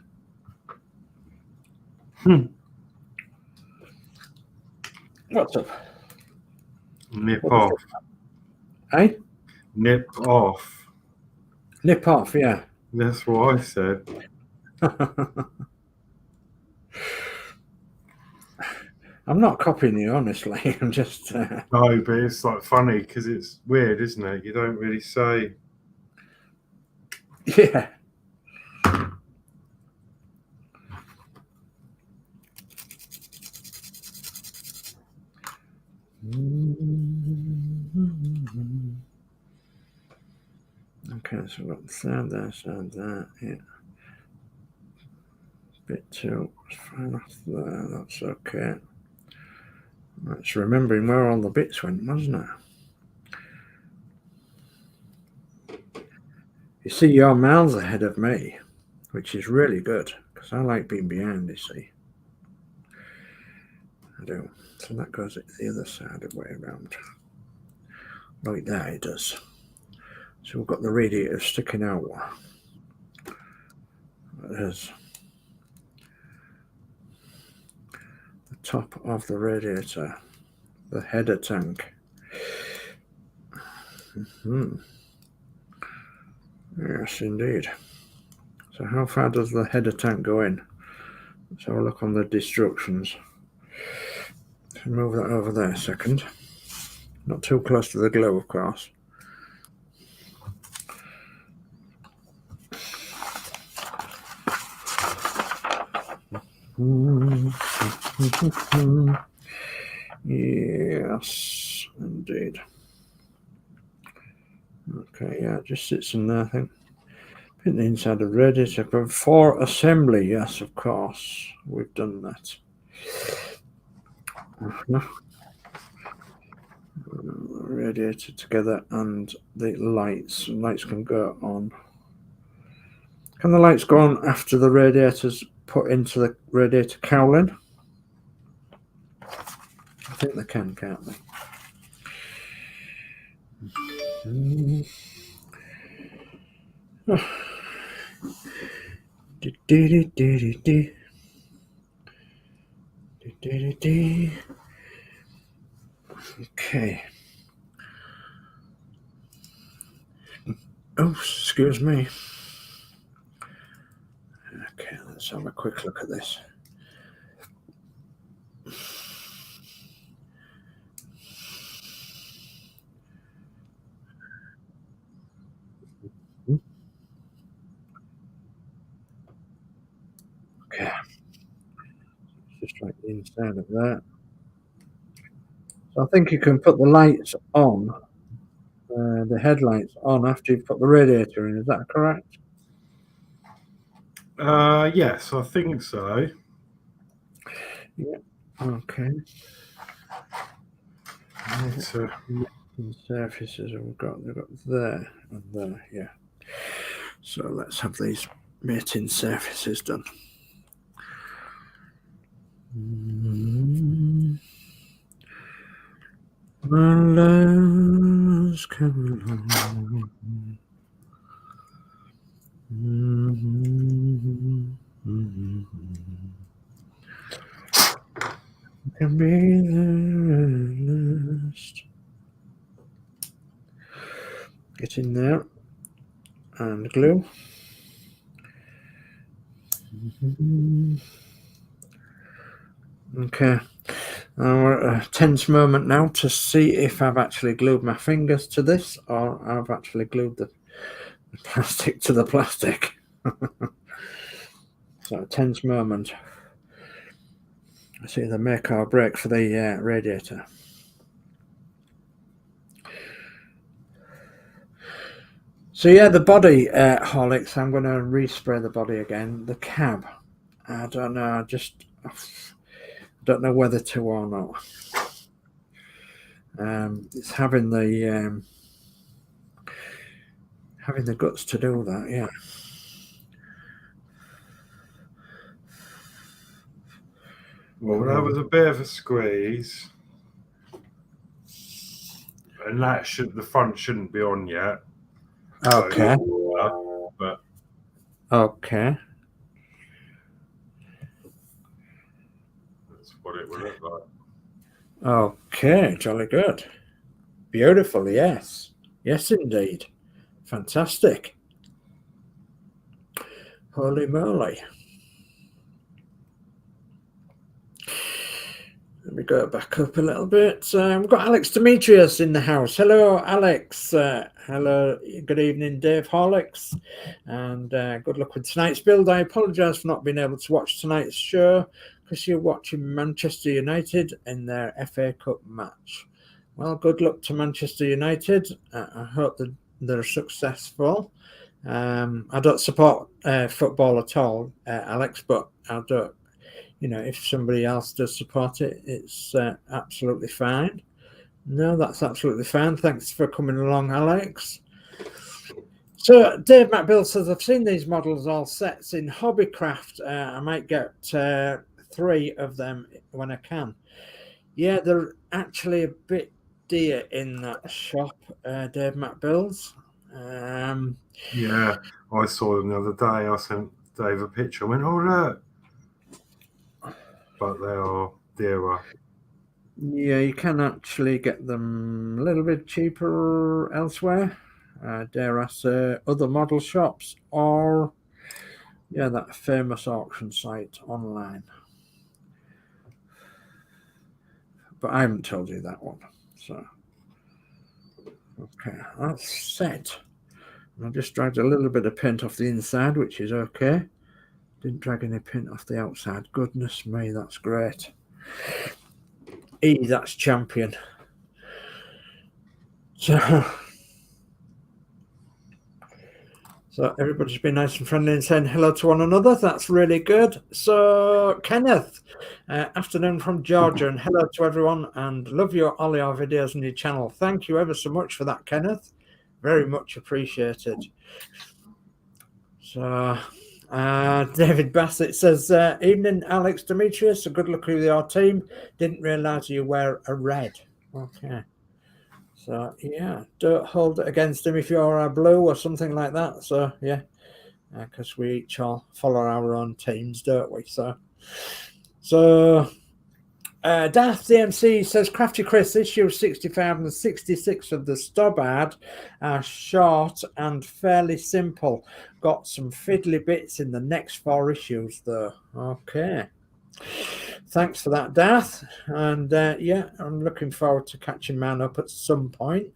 What's up? Nip off. Hey? Nip off. Nip off, yeah. That's what I said. I'm not copying you, honestly. I'm just... No, but it's like funny because it's weird, isn't it? You don't really say. Yeah. Okay, so we've got the side there, yeah. Bit too far off there, that's okay. That's remembering where all the bits went, wasn't it? You see, you're miles ahead of me, which is really good, because I like being behind, you see. I do. So that goes the other side of the way around. Like that it does. So we've got the radiator sticking out. There's the top of the radiator, the header tank. Yes, indeed. So how far does the header tank go in? Let's have a look on the instructions. Move that over there a second. Not too close to the glue, of course. Yes, indeed. Okay, yeah, it just sits in there, I think. Put the inside of the radiator. But for assembly, yes, of course, we've done that. The radiator together and the lights. Lights can go on. Can the lights go on after the radiator's put into the radiator cowling? I think they can, can't they? Okay. Oh, excuse me. Okay, let's have a quick look at this. Okay. Just like the inside of that. So I think you can put the lights on, the headlights on after you've put the radiator in. Is that correct? Yes, I think so. Yeah. Okay. Surfaces we've got there and there, yeah. So let's have these mating surfaces done. My love's coming home. Can be there Get in there and glue. Okay, we're at a tense moment now to see if I've actually glued my fingers to this or I've actually glued the plastic to the plastic. So a tense moment. It's either make or break for the radiator. So yeah, the body, Horlicks, I'm going to respray the body again. The cab, I don't know, I don't know whether to or not. It's having the guts to do that, yeah. Well, that was a bit of a squeeze, and the front shouldn't be on yet. Okay. But okay. That's what it will look like. Okay, jolly good. Beautiful, yes. Yes, indeed. Fantastic. Holy moly. Let me go back up a little bit. We've got Alex Demetrius in the house. Hello, Alex. Hello, good evening, Dave Horlicks. And good luck with tonight's build. I apologise for not being able to watch tonight's show because you're watching Manchester United in their FA Cup match. Well, good luck to Manchester United. I hope that they're successful. I don't support football at all, Alex, but I don't. You know, if somebody else does support it, it's absolutely fine. No, that's absolutely fine. Thanks for coming along, Alex. So Dave McBill says, I've seen these models all sets in Hobbycraft. I might get 3 of them when I can. Yeah, they're actually a bit dear in that shop, Dave McBill's. Yeah, I saw them the other day. I sent Dave a picture. I went, oh, look. But they are dearer. Yeah, you can actually get them a little bit cheaper elsewhere. Dare I say, other model shops or, yeah, that famous auction site online. But I haven't told you that one. So, okay, that's set. I just dragged a little bit of paint off the inside, which is okay. Didn't drag any paint off the outside. Goodness me, that's great. That's champion. So everybody's been nice and friendly and saying hello to one another. That's really good. So Kenneth, afternoon from Georgia, and hello to everyone, and love all your videos on your channel. Thank you ever so much for that, Kenneth. Very much appreciated. So David Bassett says, evening, Alex Demetrius. A good luck with your team. Didn't realise you wear a red. Okay. So, yeah, don't hold it against him if you're a blue or something like that. So, yeah, because we each all follow our own teams, don't we? So Daft DMC says, Crafty Chris, issue 65 and 66 of the Stobbard are short and fairly simple. Got some fiddly bits in the next 4 issues, though. Okay. Thanks for that, Darth. And yeah, I'm looking forward to catching man up at some point.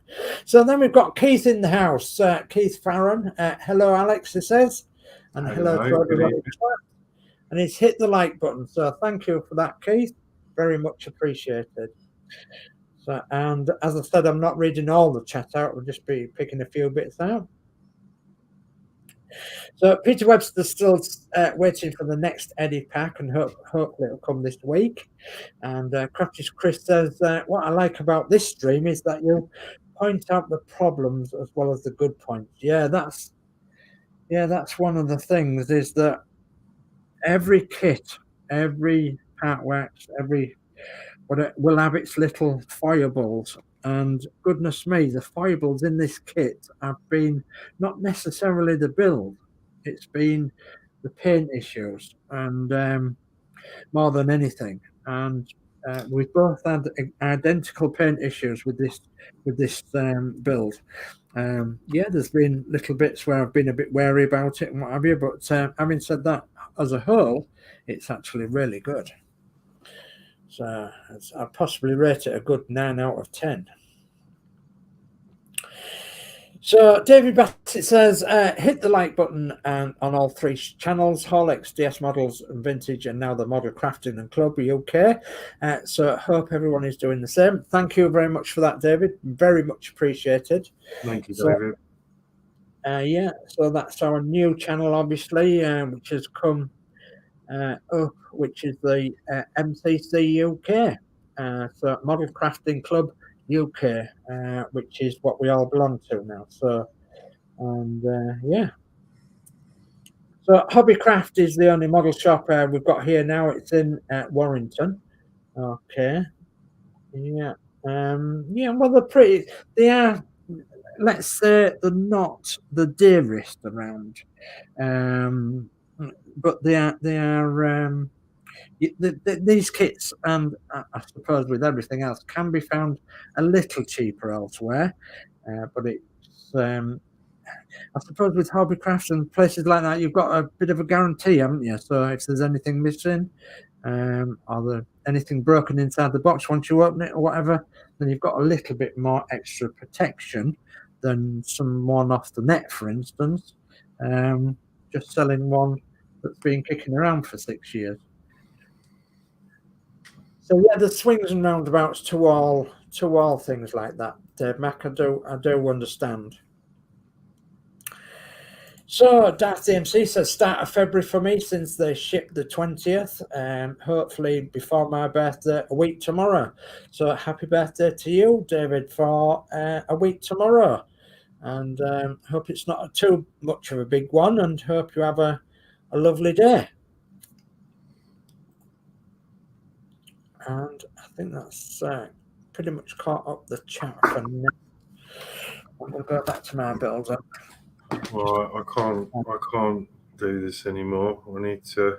So then we've got Keith in the house. Keith Farron. Hello, Alex, he says. And hello to everybody. And he's hit the like button. So thank you for that, Keith. Very much appreciated. So, and as I said, I'm not reading all the chat out. We'll just be picking a few bits out. So Peter Webster's still waiting for the next Eddie pack, and hopefully it'll come this week. And Crafty Chris says, what I like about this stream is that you point out the problems as well as the good points. Yeah, that's one of the things, is that every kit, every part wax, will have its little foibles. And goodness me, the foibles in this kit have been not necessarily the build. It's been the paint issues, and more than anything. And we've both had identical paint issues with this build. Yeah, there's been little bits where I've been a bit wary about it and what have you, but having said that, as a whole, it's actually really good. So I'd possibly rate it a good 9 out of 10. So David Bassett says, hit the like button on all 3 channels, Horlicks, DS Models and Vintage, and now the Model Crafting and Club UK. So I hope everyone is doing the same. Thank you very much for that, David. Very much appreciated. Thank you, David. Yeah, so that's our new channel, obviously, which has come up, which is the MCCUK. So Model Crafting Club UK, which is what we all belong to now. So, and yeah. So Hobbycraft is the only model shop we've got here now. It's in Warrington. Okay. Yeah. Yeah. Well, they're pretty. They are. Let's say they're not the dearest around, but they are. They are. These kits, and I suppose with everything else, can be found a little cheaper elsewhere. But it's, I suppose with Hobbycraft and places like that, you've got a bit of a guarantee, haven't you? So if there's anything missing, or there anything broken inside the box once you open it or whatever, then you've got a little bit more extra protection than someone off the net, for instance, just selling one that's been kicking around for 6 years. So yeah, there's swings and roundabouts to all things like that, Dave Mac. I do understand. So Darth DMC says start of February for me since they shipped the 20th, hopefully before my birthday, a week tomorrow. So happy birthday to you, David, for a week tomorrow, and hope it's not too much of a big one, and hope you have a lovely day. And I think that's pretty much caught up the chat for now. I'm going to go back to my build up. Right, I can't do this anymore. I need to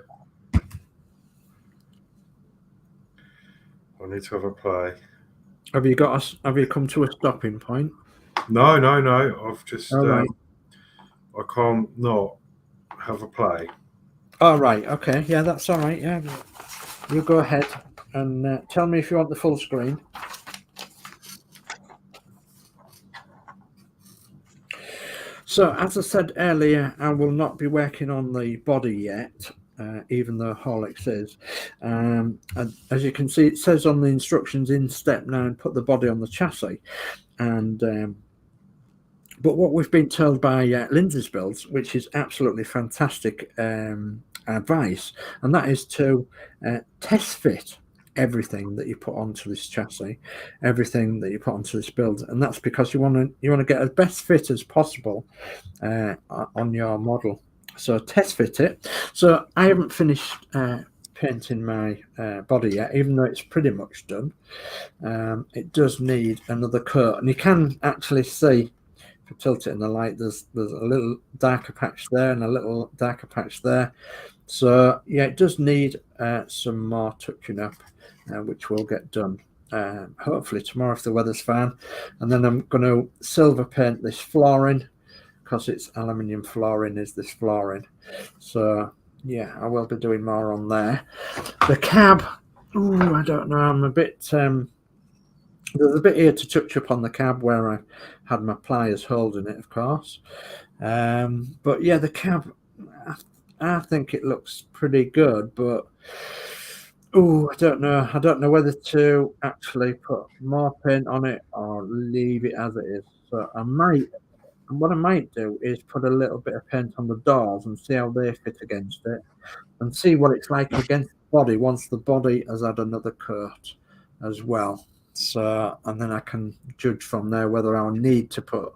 have a play. Have you come to a stopping point? No. I've just right. I can't not have a play. Oh right, okay, yeah, that's all right. Yeah, you go ahead and tell me if you want the full screen. So, as I said earlier, I will not be working on the body yet, even though Horlicks is. And as you can see, it says on the instructions in step 9, put the body on the chassis. And but what we've been told by Lindsay's Builds, which is absolutely fantastic advice, and that is to test fit everything that you put onto this chassis, everything that you put onto this build, and that's because you want to get as best fit as possible on your model. So test fit it. So I haven't finished painting my body yet, even though it's pretty much done. It does need another coat, and you can actually see, if you tilt it in the light, there's a little darker patch there and a little darker patch there. So yeah, it does need some more touching up, which will get done hopefully tomorrow if the weather's fine. And then I'm going to silver paint this flooring, because it's aluminium flooring is this flooring. So yeah, I will be doing more on there. The cab, I don't know, I'm a bit there's a bit here to touch up on the cab where I had my pliers holding it, of course. But yeah, the cab, I think it looks pretty good, but I don't know. I don't know whether to actually put more paint on it or leave it as it is. So what I might do is put a little bit of paint on the doors and see how they fit against it, and see what it's like against the body once the body has had another coat as well. So, and then I can judge from there whether I'll need to put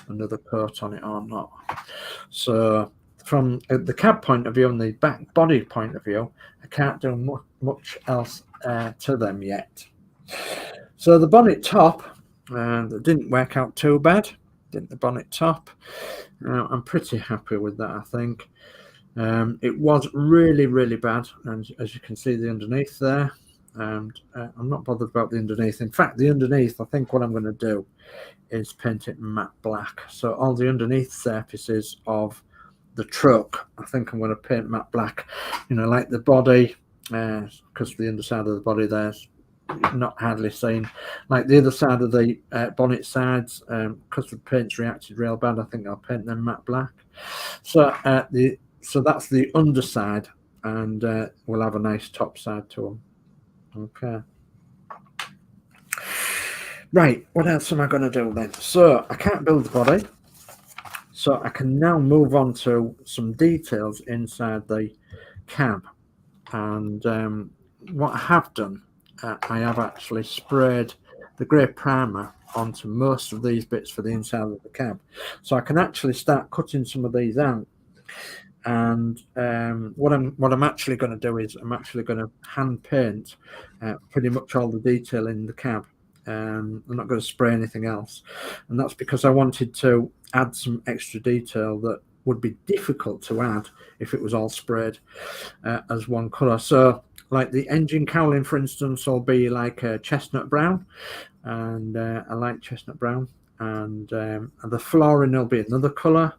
another coat on it or not. So from the cab point of view and the back body point of view, I can't do much else to them yet. So the bonnet top, that didn't work out too bad, didn't the bonnet top? I'm pretty happy with that, I think. It was really, really bad, and as you can see the underneath there, and I'm not bothered about the underneath. In fact, the underneath, I think what I'm going to do is paint it matte black. So all the underneath surfaces of the truck, I think I'm going to paint matte black, like the body, because the underside of the body there's not hardly seen. Like the other side of the bonnet sides, because the paint's reacted real bad, I think I'll paint them matte black. So so that's the underside, and we'll have a nice top side to them. Okay. Right, what else am I going to do then? So I can't build the body, so I can now move on to some details inside the cab. And what I have done, I have actually sprayed the grey primer onto most of these bits for the inside of the cab, so I can actually start cutting some of these out. And what I'm actually going to do is I'm actually going to hand paint pretty much all the detail in the cab. I'm not going to spray anything else, and that's because I wanted to add some extra detail that would be difficult to add if it was all sprayed as one colour. So like the engine cowling, for instance, will be like a chestnut brown, and a light chestnut brown, and the flooring will be another colour.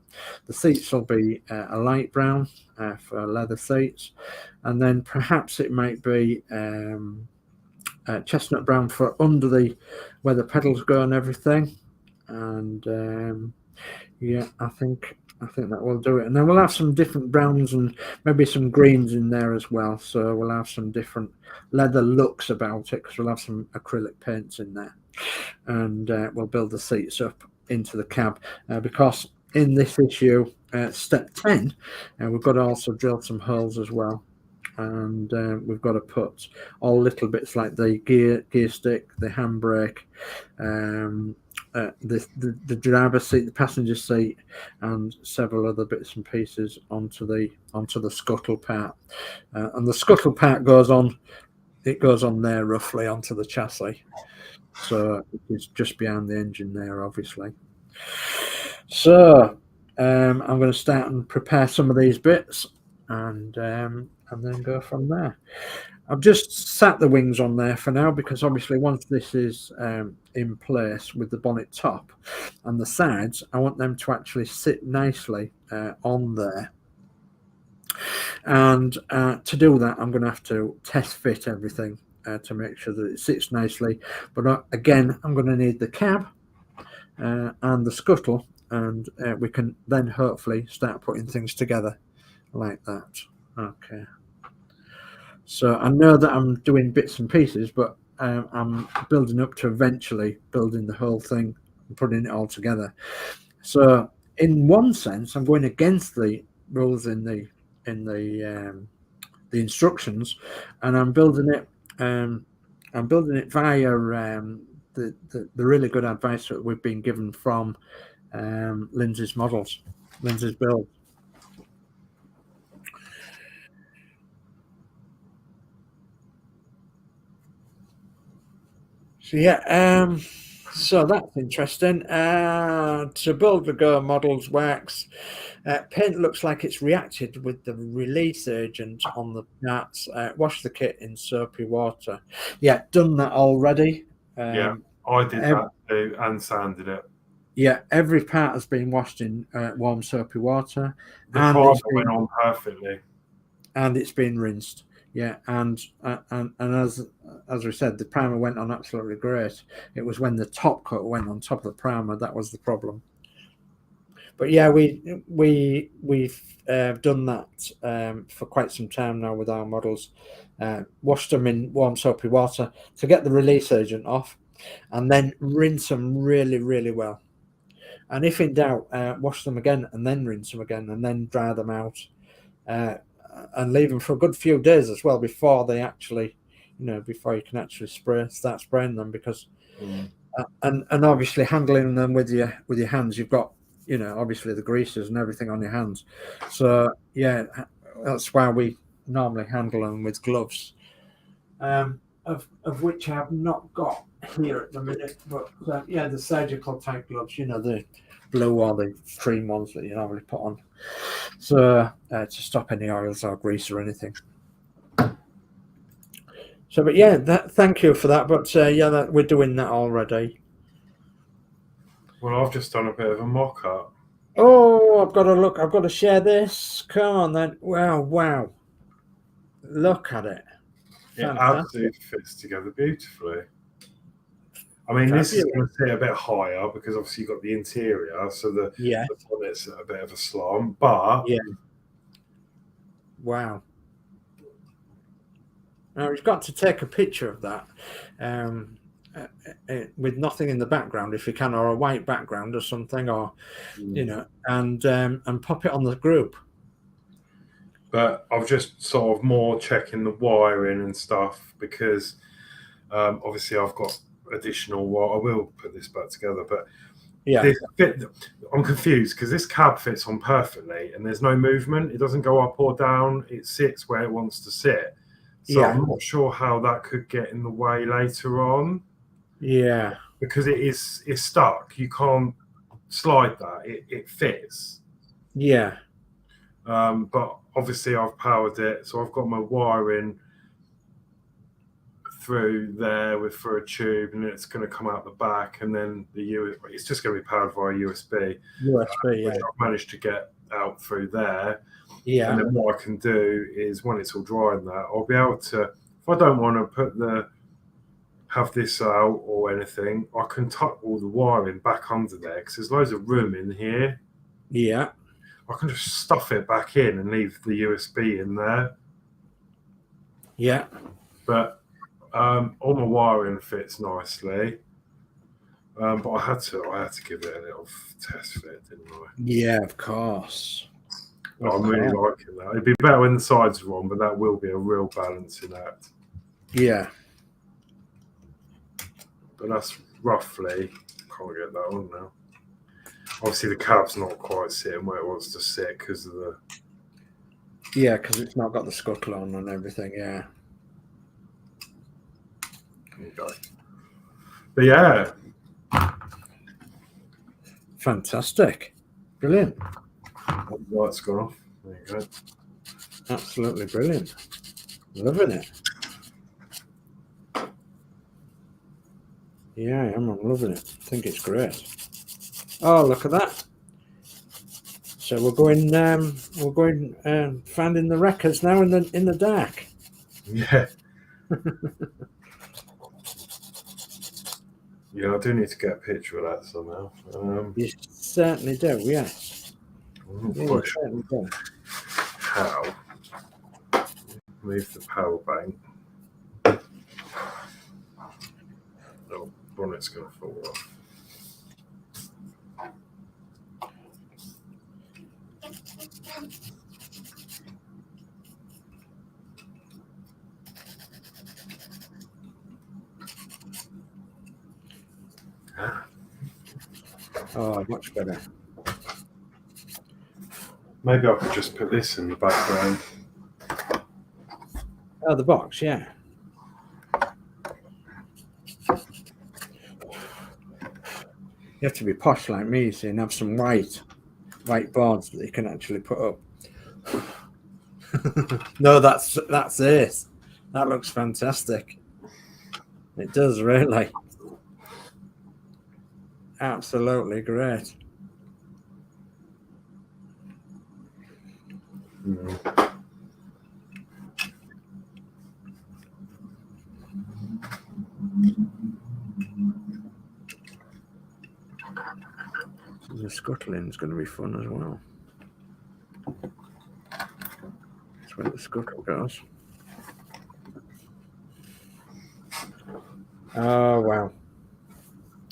The seats will be a light brown for leather seats, and then perhaps it might be chestnut brown for under where the pedals go and everything. And yeah, I think that will do it. And then we'll have some different browns and maybe some greens in there as well. So we'll have some different leather looks about it, because we'll have some acrylic paints in there. And we'll build the seats up into the cab, because in this issue, step 10, we've got to also drill some holes as well. And we've got to put all little bits like the gear stick, the handbrake, the driver's seat, the passenger seat, and several other bits and pieces onto the scuttle part. And the scuttle part goes on there roughly onto the chassis. So it's just behind the engine there, obviously. So I'm going to start and prepare some of these bits, and then go from there. I've just sat the wings on there for now, because obviously once this is in place with the bonnet top and the sides, I want them to actually sit nicely on there. And to do that, I'm going to have to test fit everything to make sure that it sits nicely. But again, I'm going to need the cab and the scuttle, and we can then hopefully start putting things together like that. Okay. So I know that I'm doing bits and pieces, but I'm building up to eventually building the whole thing and putting it all together. So in one sense, I'm going against the rules in the instructions, and I'm building it. I'm building it via the really good advice that we've been given from Lindsay's Builds. So yeah, so that's interesting. To build the Go models works. Paint looks like it's reacted with the release agent on the parts. Wash the kit in soapy water. Yeah, done that already. Yeah, I did that too, and sanded it. Yeah, every part has been washed in warm soapy water. The primer went on perfectly. And it's been rinsed. Yeah, and as we said, the primer went on absolutely great. It was when the top coat went on top of the primer that was the problem. But yeah, we've done that for quite some time now with our models. Washed them in warm soapy water to get the release agent off, and then rinse them really, really well. And if in doubt, wash them again and then rinse them again, and then dry them out. And leave them for a good few days as well before they actually, before you can actually start spraying them, because and obviously handling them with your hands, you've got obviously the greases and everything on your hands. So yeah, that's why we normally handle them with gloves, of which I have not got here at the minute. But yeah, the surgical type gloves, the blue or the cream ones that you normally put on. So to stop any oils or grease or anything. So, but yeah, thank you for that. But yeah, we're doing that already. Well, I've just done a bit of a mock-up. Oh, I've got to look. I've got to share this. Come on then. Wow. Look at it. It absolutely fits together beautifully. I mean, this is going to sit a bit higher because obviously you've got the interior, so the bonnet's at a bit of a slant, but wow. Now we've got to take a picture of that with nothing in the background, if you can, or a white background or something, or you know, and pop it on the group. But I've just sort of more checking the wiring and stuff because obviously I've got additional wire. I will put this back together, but I'm confused because this cab fits on perfectly and there's no movement. It doesn't go up or down. It sits where it wants to sit. So I'm not sure how that could get in the way later on. Yeah. Because it's stuck. You can't slide that. It fits. Yeah. But obviously I've powered it, so I've got my wiring through there for a tube, and it's going to come out the back, and then it's just going to be powered via USB. Which I've managed to get out through there. Yeah. And then what I can do is when it's all dry and that, I'll be able to, if I don't want to have this out or anything, I can tuck all the wiring back under there because there's loads of room in here. Yeah. I can just stuff it back in and leave the USB in there. Yeah. But all my wiring fits nicely. But I had to give it a little test fit, didn't I? Yeah, of course. I'm really liking that. It'd be better when the sides are on, but that will be a real balancing act. Yeah. But that's roughly, can't get that on now. Obviously the cab's not quite sitting where it wants to sit because of the... Yeah, because it's not got the scuttle on and everything, yeah. Okay. But yeah. Fantastic. Brilliant. The light's gone off. There you go. Absolutely brilliant. Loving it. Yeah, I am. I'm loving it. I think it's great. Oh, look at that. So we're going finding the records now in the dark. Yeah. Yeah, I do need to get a picture of that somehow. You certainly do, yes. I'm not quite sure how. Move the power bank. Oh, bonnet's going to fall off. Oh, much better. Maybe I could just put this in the background. Oh, the box, yeah. You have to be posh like me, you see, and have some white boards that you can actually put up. No, that's it. That looks fantastic. It does, really. Absolutely great. The scuttling is going to be fun as well. That's where the scuttle goes. Oh, wow.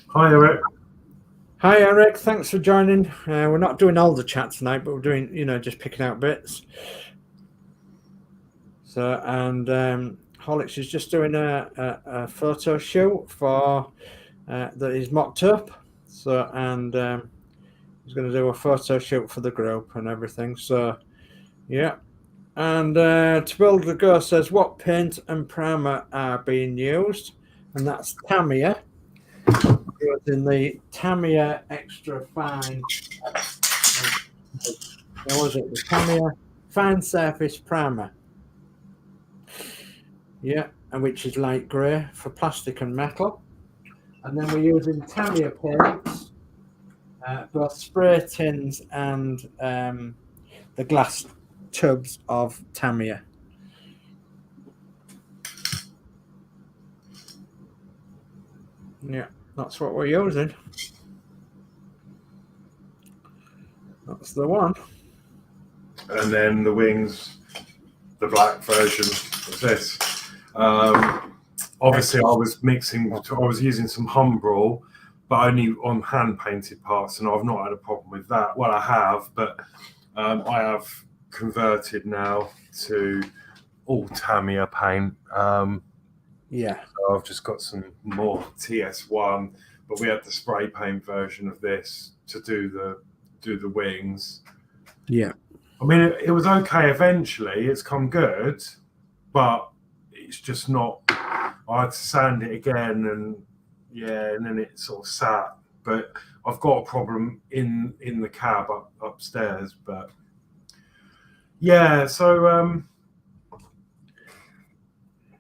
Hi, Eric. Hi, Eric. Thanks for joining. We're not doing all the chat tonight, but we're doing, just picking out bits. So, and Holix is just doing a photo shoot for that is mocked up. So, and he's going to do a photo shoot for the group and everything. So, yeah. And To Build the Go says, what paint and primer are being used? And that's Tamiya. In the Tamiya Extra Fine. What was it? The Tamiya Fine Surface Primer. Yeah, and which is light grey for plastic and metal. And then we're using Tamiya paints, both spray tins and the glass tubs of Tamiya. Yeah, that's what we're using. That's the one. And then the wings, the black version of this. Obviously, I was using some Humbrol, but only on hand painted parts, and I've not had a problem with that. Well, I have, but I have converted now to all Tamiya paint. Yeah. So I've just got some more TS1, but we had the spray paint version of this to do the wings. Yeah. I mean, it was okay eventually. It's come good, but it's just not. I had to sand it again, and then it sort of sat. But I've got a problem in the cab upstairs. But yeah, so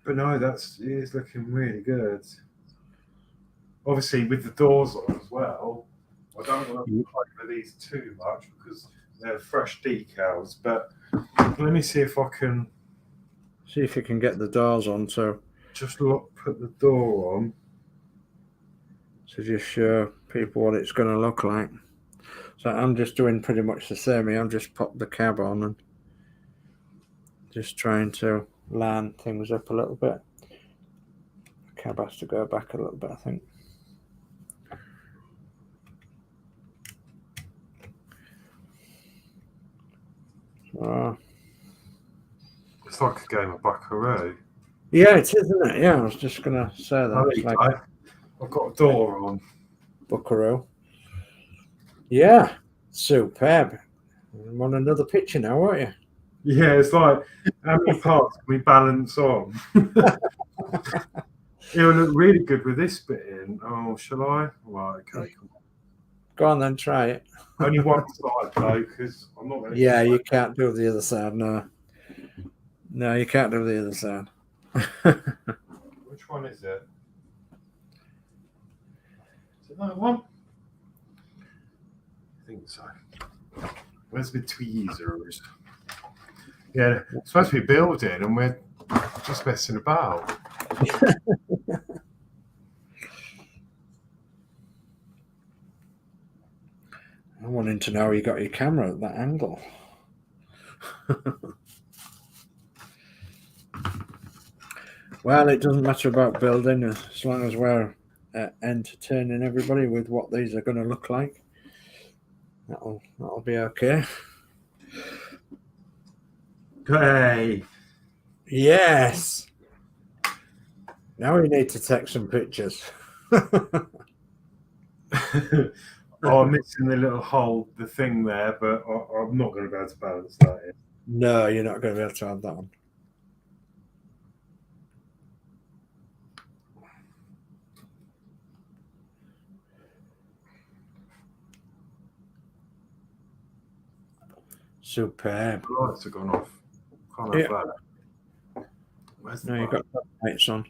but no, it's looking really good. Obviously, with the doors on as well. I don't want to play with these too much because they're fresh decals. But let me see if I can. See if you can get the doors on. So just put the door on. To just show people what it's going to look like. So I'm just doing pretty much the same. I'm just popped the cab on and just trying to line things up a little bit. The cab has to go back a little bit, I think. It's like a game of Buckaroo. Yeah, it is, isn't it? Yeah, I was just going to say that. I've got a door on. Buckaroo. Yeah, superb. I'm on another picture now, aren't you? Yeah, it's like, how many parts can we balance on? It will look really good with this bit in. Oh, shall I? Right, okay, come on. Go on then, try it. Only one side though, because I'm not going to. Yeah, you can't do the other side, no. No, you can't do the other side. Which one is it? Is it that one? I think so. Where's the tweezers? Yeah, it's supposed to be building and we're just messing about. I'm wanting to know how you got your camera at that angle. Well, it doesn't matter about building as long as we're entertaining everybody with what these are going to look like. That'll be okay. Hey. Yes. Now we need to take some pictures. Oh, I'm missing the little hole, the thing there, but I'm not going to be able to balance that in. No, you're not going to be able to have that on. Superb. The lights have gone off. Can't have that. Where's the you've got the lights on.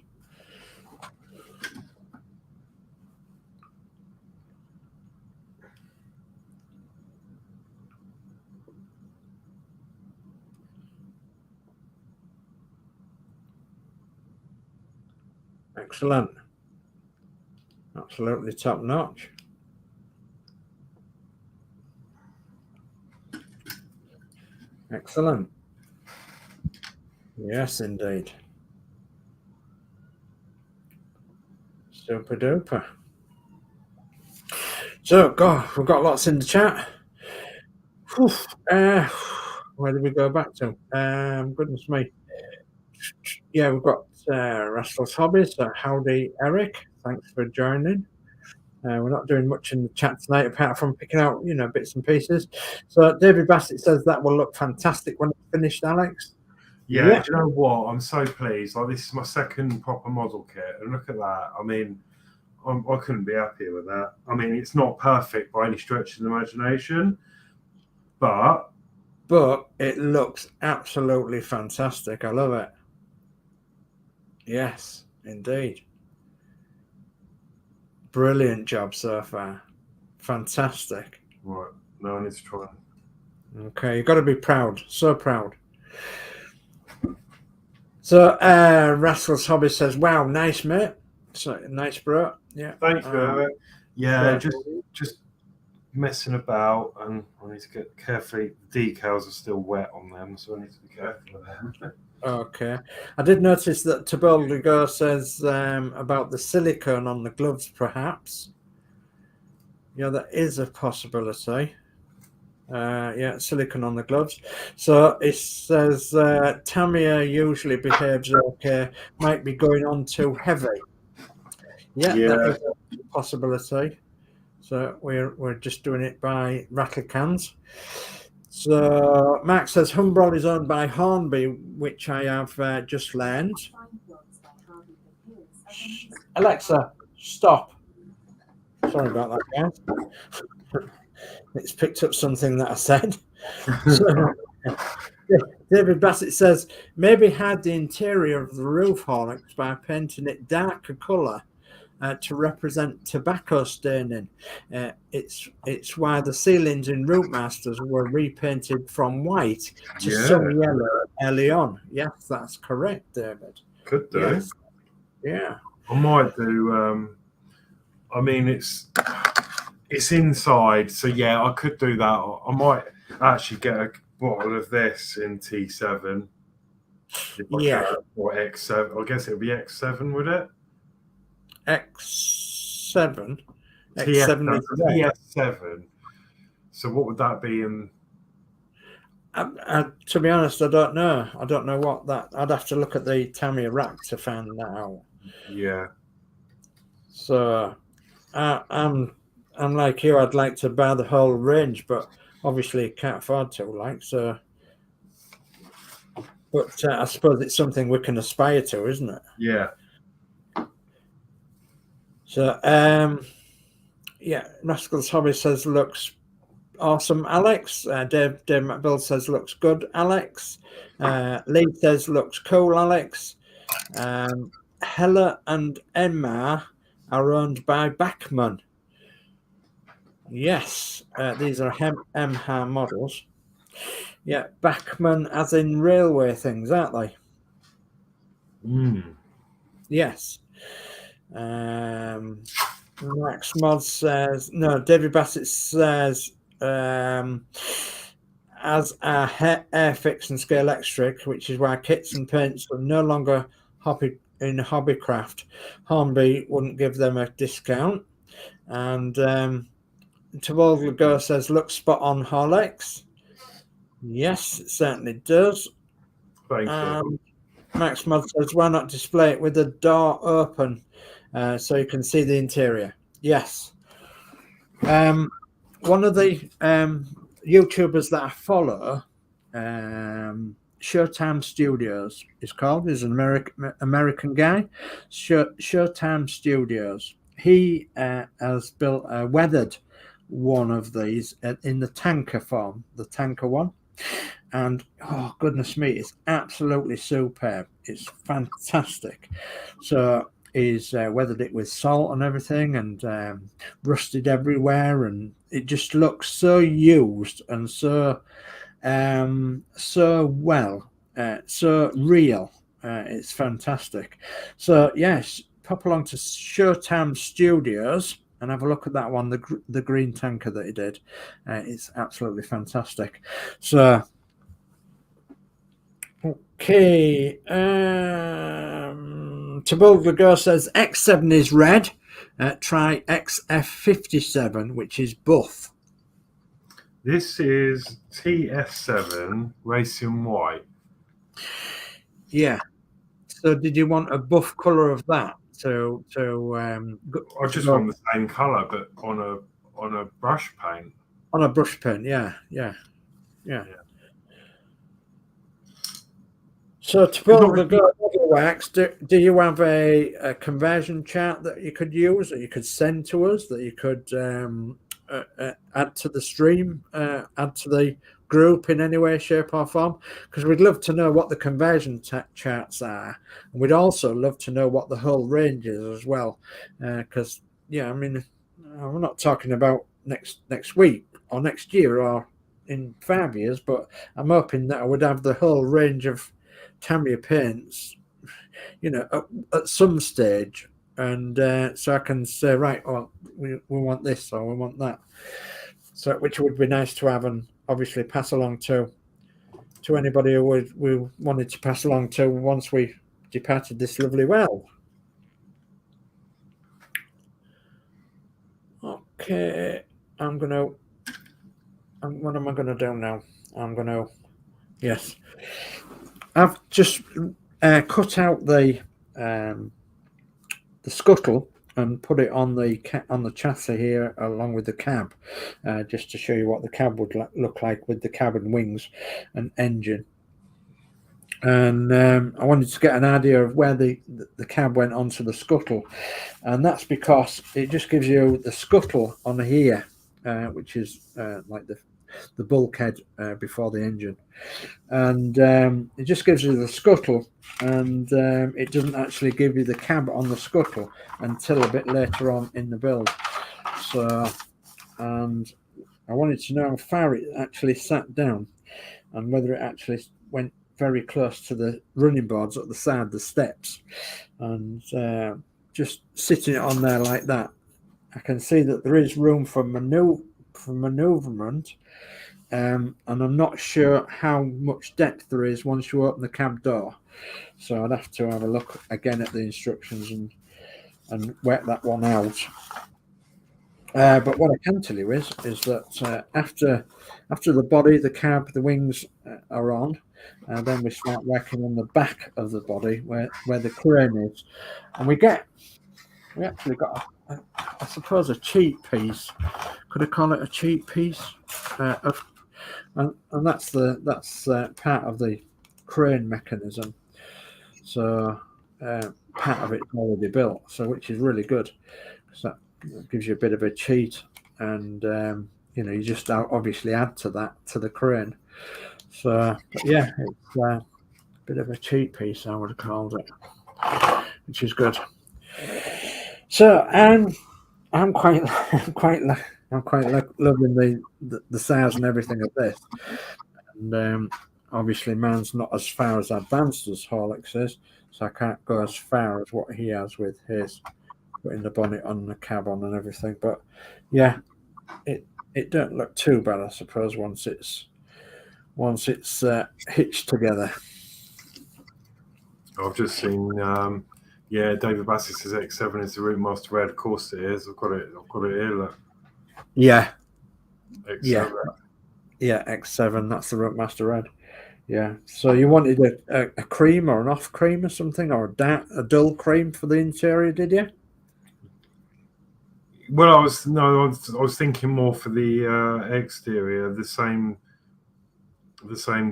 Excellent. Absolutely top notch. Excellent. Yes, indeed. Super duper. So, God, we've got lots in the chat. Where did we go back to? Goodness me. Yeah, we've got Restless Hobbies. Howdy, Eric. Thanks for joining. We're not doing much in the chat tonight apart from picking out, bits and pieces. So David Bassett says that will look fantastic when it's finished, Alex. Yeah, do you know what? I'm so pleased. Like, this is my second proper model kit, and look at that. I mean, I couldn't be happier with that. I mean, it's not perfect by any stretch of the imagination, but it looks absolutely fantastic. I love it. Yes, indeed. Brilliant job so far. Fantastic. Right, now I need to try. Okay, you've got to be proud. So proud. So Rascal's Hobby says, "Wow, nice, mate. So nice, bro. Yeah. Thank you. Yeah, so- just messing about, and I need to get carefully. The decals are still wet on them, so I need to be careful of them. Okay. I did notice that Taboldigo says about the silicone on the gloves, perhaps. Yeah, that is a possibility. Yeah, silicone on the gloves. So it says Tamiya usually behaves okay, might be going on too heavy. Yeah, that is a possibility. So we're just doing it by rattle cans. So Max says Humbrol is owned by Hornby, which I have just learned. Alexa, stop. Sorry about that, guys. It's picked up something that I said. So, David Bassett says, maybe hide the interior of the roof horlicks by painting it darker colour to represent tobacco staining. It's why the ceilings in Rootmasters were repainted from white to some yellow early on. Yes, that's correct, David. Could do. Yes. Yeah. I might do. I mean, it's inside, so yeah, I could do that. I might actually get a bottle of this in T7. Yeah. Or X7. I guess it would be X7, would it? X7. X7. TS7. So what would that be in? To be honest, I don't know. I don't know what that. I'd have to look at the Tamiya rack to find that out. Yeah. So I'm like you. I'd like to buy the whole range, but obviously can't afford to. Like so. But I suppose it's something we can aspire to, isn't it? Yeah. So, yeah, Rascal's Hobby says looks awesome, Alex. Dave McBill says looks good, Alex. Lee says looks cool, Alex. Hella and EMHAR are owned by Bachmann. Yes, these are EMHAR models. Yeah, Bachmann as in railway things, aren't they? Yes. Max Mod says no. David Bassett says as a Airfix and Scale Electric, which is why kits and paints are no longer in Hobbycraft. Hornby wouldn't give them a discount. And Tavolga Go says looks spot on, Horlicks. Yes, it certainly does. Thank you. Max Mod says why not display it with the door open? So you can see the interior. Yes. One of the YouTubers that I follow, Showtime Studios is called. He's an American guy. Showtime Studios. He has built a weathered one of these in the tanker form, the tanker one. And oh goodness me, it's absolutely superb. It's fantastic. So he's weathered it with salt and everything, and rusted everywhere, and it just looks so used and so well, so real. It's fantastic. So yes, pop along to Showtime Studios and have a look at that one, the green tanker that he did. It's absolutely fantastic. So okay, Tabolga says X7 is red. Try XF57, which is buff. This is TS7 Racing White. Yeah. So did you want a buff colour of that? I just want the same colour, but on a brush paint. On a brush paint, yeah. So to build the wax, do you have a conversion chart that you could use, that you could send to us, that you could add to the stream, add to the group in any way, shape or form? Because we'd love to know what the conversion charts are, and we'd also love to know what the whole range is as well. Because yeah, I mean, we're not talking about next week or next year or in 5 years, but I'm hoping that I would have the whole range of Tamiya paints, you know, at some stage, and so I can say, right, well, we want this or we want that. So, which would be nice to have, and obviously pass along to anybody who we wanted to pass along to once we departed this lovely world. Okay, what am I gonna do now? Yes, I've just cut out the scuttle and put it on the chassis here along with the cab, just to show you what the cab would look like with the cab and wings and engine. And I wanted to get an idea of where the cab went onto the scuttle, and that's because it just gives you the scuttle on here, which is like the bulkhead before the engine, and it just gives you the scuttle, and it doesn't actually give you the cab on the scuttle until a bit later on in the build. So, and I wanted to know how far it actually sat down and whether it actually went very close to the running boards at the side, the steps, and just sitting it on there like that, I can see that there is room for manoeuvrement, and I'm not sure how much depth there is once you open the cab door, so I'd have to have a look again at the instructions and work that one out. But what I can tell you is that after the body, the cab, the wings are on, then we start working on the back of the body where the crane is, and we actually got I suppose a cheat piece. Could I call it a cheat piece? And that's part of the crane mechanism. So part of it's already built, so which is really good, because that gives you a bit of a cheat, and you know, you just obviously add to the crane. So but yeah, it's a bit of a cheat piece, I would have called it, which is good. So I'm quite loving the size and everything of this, and obviously mine's not as far as advanced as Horlick's is, so I can't go as far as what he has with his putting the bonnet on, the cab on, and everything. But yeah, it don't look too bad, I suppose, once it's hitched together. I've just seen, yeah, David Bassett says X7 is the Routemaster Red. Of course it is. I've got it here. Look. Yeah. X7. Yeah, X7. That's the Routemaster Red. Yeah. So you wanted a cream or an off cream or something, or a dull cream for the interior, did you? Well, I was thinking more for the exterior, the same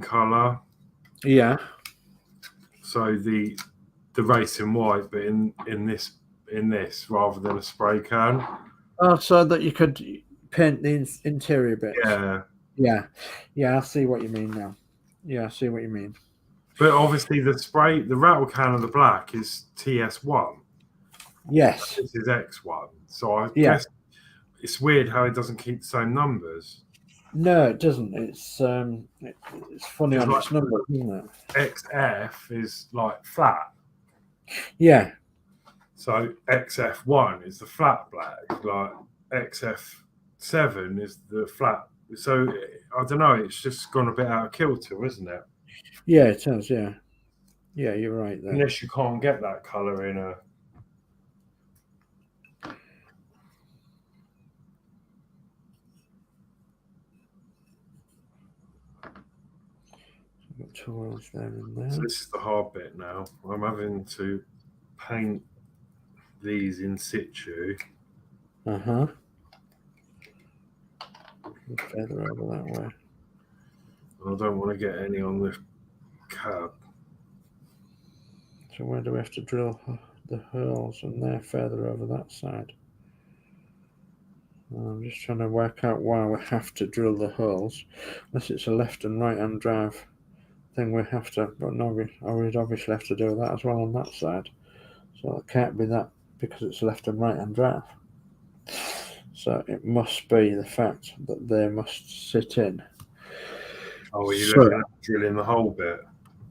colour. Yeah. So the racing white, but in this rather than a spray can. Oh, so that you could paint the interior bits. Yeah. I see what you mean now. Yeah, I see what you mean. But obviously the rattle can of the black is TS1. Yes. This is X1. So I guess it's weird how it doesn't keep the same numbers. No, it doesn't. It's funny on its numbers, isn't it? XF is like flat. Yeah. So XF1 is the flat black. Like XF7 is the flat. So I don't know. It's just gone a bit out of kilter, isn't it? Yeah, it has. Yeah. Yeah, you're right there. Unless you can't get that colour in a. Got 2 oils there and there. So this is the hard bit now. I'm having to paint these in situ. Further over that way. I don't want to get any on the cab. So where do we have to drill the holes? And they're further over that side. I'm just trying to work out why we have to drill the holes. Unless it's a left and right hand drive thing we have to, but no, we'd obviously have to do that as well on that side. So it can't be that because it's left and right hand drive. So it must be the fact that they must sit in. Oh, are you looking at drilling the hole bit?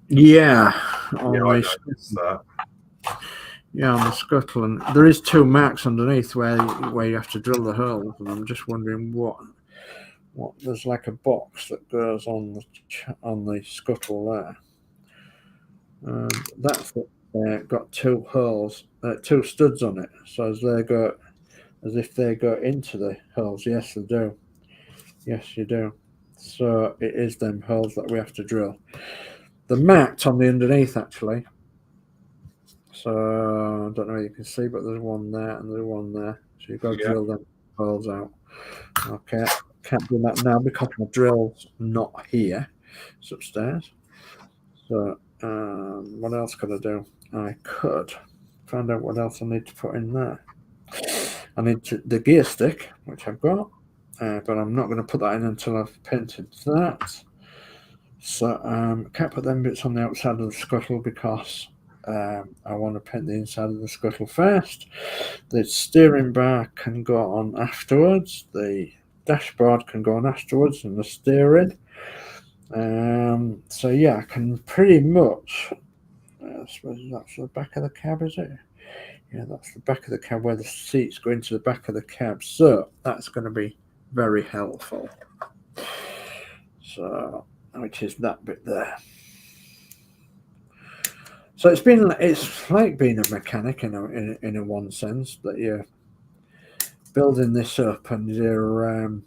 Yeah. Yeah, I noticed that. Yeah, on the scuttle, and there is 2 marks underneath where you have to drill the holes, and I'm just wondering what there's like a box that goes on the scuttle there. That's got 2 holes, 2 studs on it. So as if they go into the holes. Yes, they do. Yes, you do. So it is them holes that we have to drill. They're marked on the underneath actually. So I don't know if you can see, but there's one there and there's one there. So you've got to drill them holes out. Okay, can't do that now because my drill's not here. It's upstairs. So what else could I do? I could find out what else I need to put in there. I need the gear stick, which I've got, but I'm not going to put that in until I've painted that. So I can't put them bits on the outside of the scuttle because I want to paint the inside of the scuttle first. The steering bar can go on afterwards. The dashboard can go on afterwards, and the steering. So yeah, I can pretty much. I suppose that's the back of the cab, is it? Yeah, that's the back of the cab where the seats go into the back of the cab. So that's going to be very helpful. So, which is that bit there. So it's like being a mechanic in a one sense, that you're building this up and you're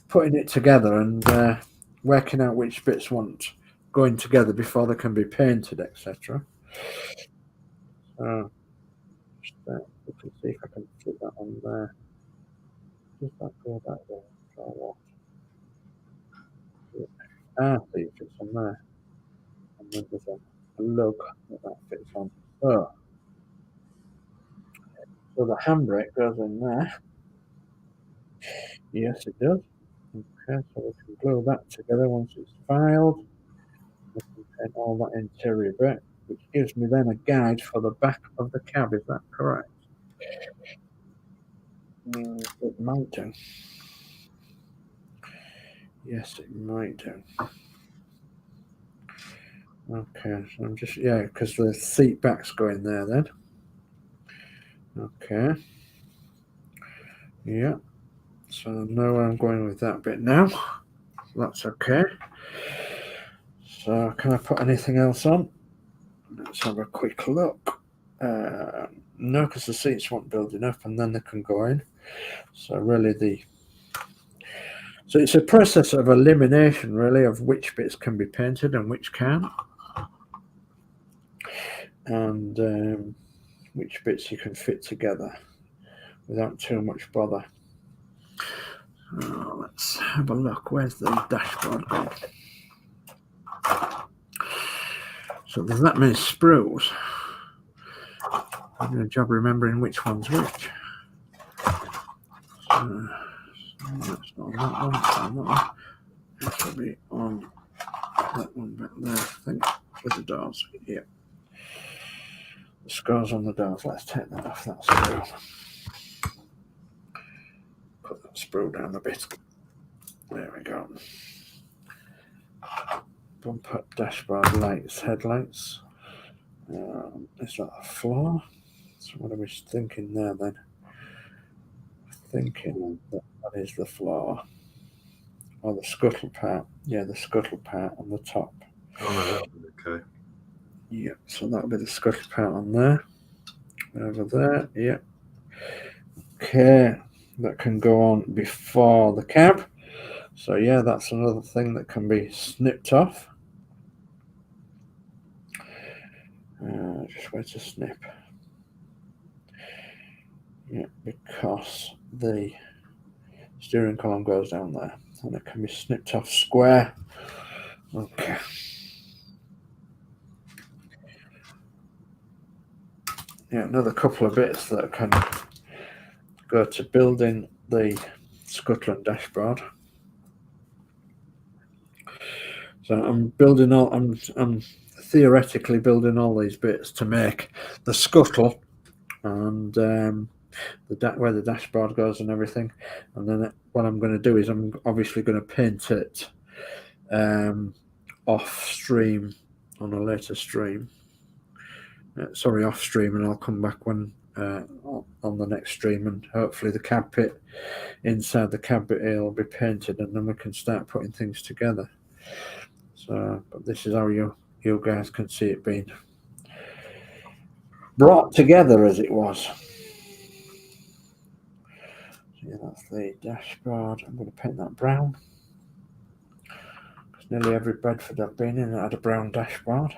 putting it together and working out which bits want going together before they can be painted, etc. So we can see if I can fit that on there. Does that go that way? Or what? Yeah. See if it's on there. And then there's a lug that fits on. So the handbrake goes in there. Yes, it does. Okay, so we can glue that together once it's filed. We can paint all that interior bit, which gives me then a guide for the back of the cab. Is that correct? It might do. Yes, it might do. Okay, so I'm just, because the seat backs go in there then. Okay. Yeah. So I know where I'm going with that bit now. That's okay. So can I put anything else on? Let's have a quick look. No, because the seats won't build enough and then they can go in. So really so it's a process of elimination really of which bits can be painted and which can't. And which bits you can fit together without too much bother. Let's have a look. Where's the dashboard going? So there's that many sprues. I'm doing a job remembering which one's which. So that's not on that one. It's on that one. It should be on that one back there, I think, with the doors. Yeah. The screws on the doors. Let's take that off that screw. Put that sprue down a bit. There we go. Bumper, dashboard lights, headlights. Is that a floor? So what are we thinking there then? Thinking that is the floor. Or the scuttle part. Yeah, the scuttle part on the top. Oh no, that'll be okay. Yeah, so that'll be the scuttle part on there. Over there, yeah. Okay, that can go on before the cab. So yeah, that's another thing that can be snipped off. Just where to snip. Yeah, because the steering column goes down there and it can be snipped off square. Okay. Yeah, another couple of bits that can go to building the scuttle and dashboard. So I'm building all. I'm theoretically building all these bits to make the scuttle and where the dashboard goes and everything. And then what I'm going to do is I'm obviously going to paint it off stream on a later stream. Sorry, off stream, and I'll come back when on the next stream, and hopefully the cab pit inside the cab pit will be painted, and then we can start putting things together. So, but this is how you guys can see it being brought together as it was. So yeah, that's the dashboard. I'm going to paint that brown because nearly every Bedford I've been in had a brown dashboard.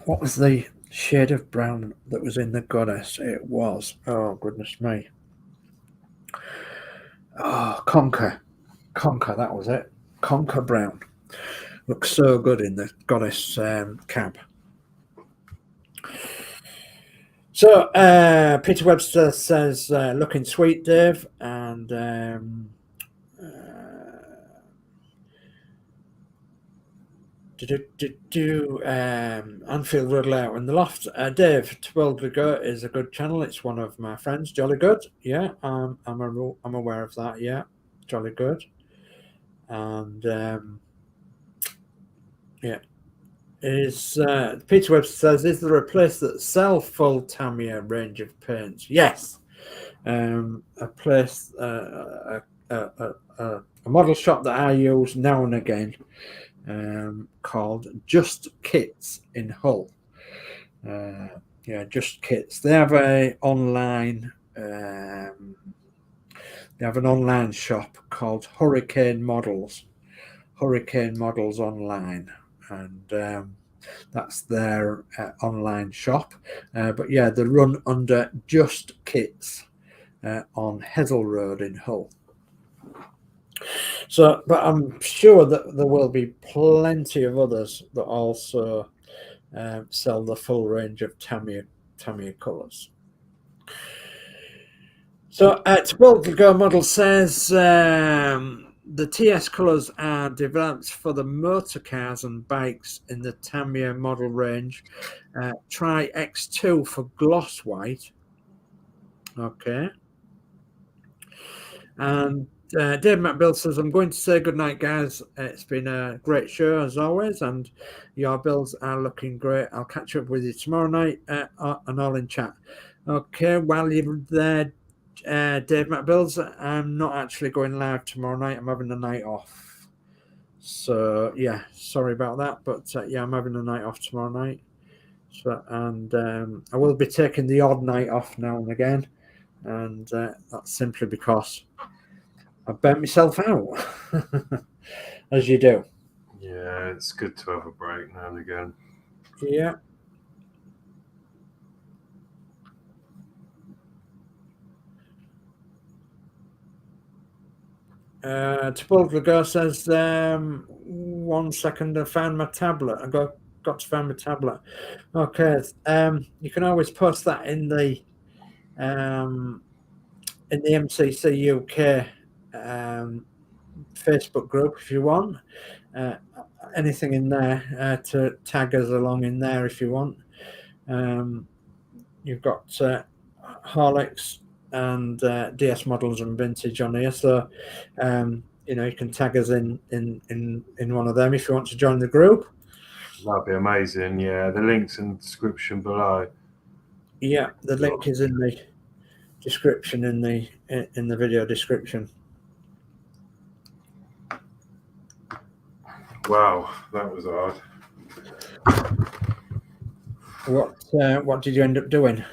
What was the shade of brown that was in the goddess? It was, oh goodness me, oh, Conker, that was it. Conker brown. Looks so good in the goddess cab. So Peter Webster says, looking sweet, Dave, and Anfield Road Layout in the Loft. Dave, Twelve is a good channel. It's one of my friends. Jolly good. Yeah, I'm aware of that. Yeah, jolly good. And yeah, is Peter Webster says, is there a place that sells full Tamiya range of paints? Yes, a place, a model shop that I use now and again. Called Just Kits in Hull. Yeah, Just Kits. They have a online. They have an online shop called Hurricane Models Online, and that's their online shop. But yeah, they run under Just Kits on Hessel Road in Hull. So, but I'm sure that there will be plenty of others that also sell the full range of Tamiya colours. So, Tobulga Model says the TS colours are developed for the motor cars and bikes in the Tamiya model range. Try X2 for gloss white. Okay. And Dave McBill says, I'm going to say goodnight, guys. It's been a great show as always, and your builds are looking great. I'll catch up with you tomorrow night and all in chat. Okay, while you're there, Dave McBills, I'm not actually going live tomorrow night. I'm having a night off. So, yeah, sorry about that. But, yeah, I'm having a night off tomorrow night. So, and I will be taking the odd night off now and again. And that's simply because I burnt myself out, as you do. Yeah, it's good to have a break now and again. Yeah. Topolga says, 1 second, I found my tablet. I got to find my tablet. Okay. You can always post that in the MCCUK Facebook group if you want. Anything in there to tag us along in there if you want. You've got Harlex and DS models and vintage on here, so you know, you can tag us in one of them if you want to join the group. That'd be amazing. Yeah, the link's in the description below. Yeah, the link is in the description in the video description. Wow, that was hard. What did you end up doing?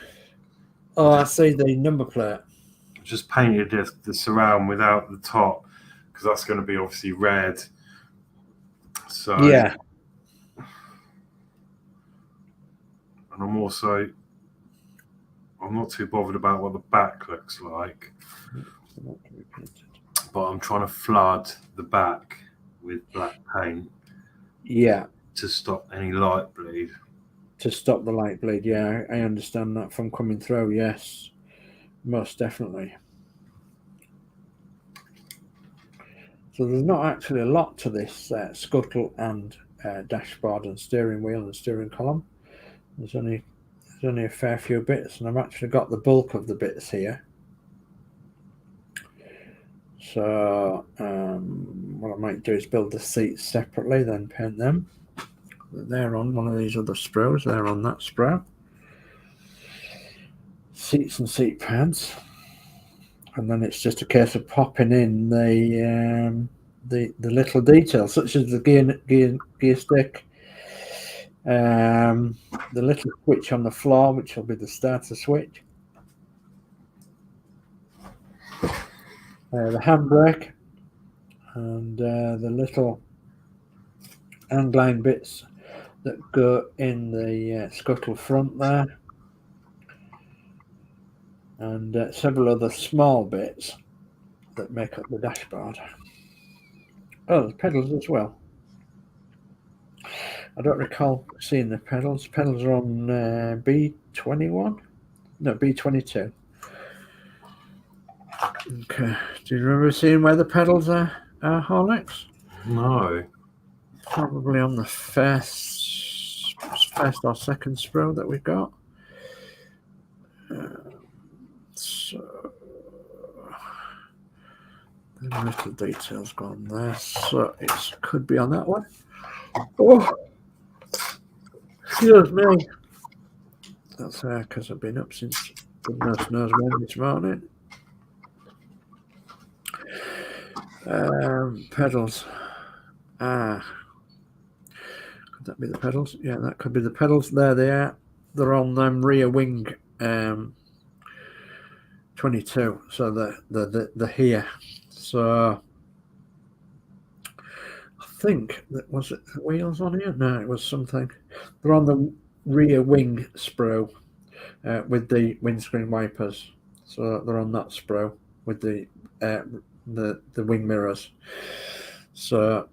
Oh, I see the number plate. Just painted the surround without the top because that's going to be obviously red. So yeah, and I'm not too bothered about what the back looks like, but I'm trying to flood the back with black paint. Yeah, to stop any light bleed. to stop the light bleed. Yeah, I understand that from coming through. Yes, most definitely. So there's not actually a lot to this scuttle and dashboard and steering wheel and steering column. There's only a fair few bits, and I've actually got the bulk of the bits here. So what I might do is build the seats separately, then paint them. They're on one of these other sprues. They're on that sprue. Seats and seat pads, and then it's just a case of popping in the little details, such as the gear stick, the little switch on the floor, which will be the starter switch, the handbrake, and the little angline bits that go in the scuttle front there, and several other small bits that make up the dashboard. Oh, the pedals as well. I don't recall seeing the pedals. Pedals are on B21? No, B22. Okay. Do you remember seeing where the pedals are, Horlicks? No. Probably on the first or second sprue that we've got. So the little details gone there. So it could be on that one. Oh, excuse me. That's because I've been up since goodness knows when this morning. Pedals. Could that be the pedals? Yeah, that could be the pedals. There they are. They're on them rear wing 22. So they're here. So I think that was it. Wheels on here? No, it was something. They're on the rear wing sprue with the windscreen wipers. So they're on that sprue with the wing mirrors. So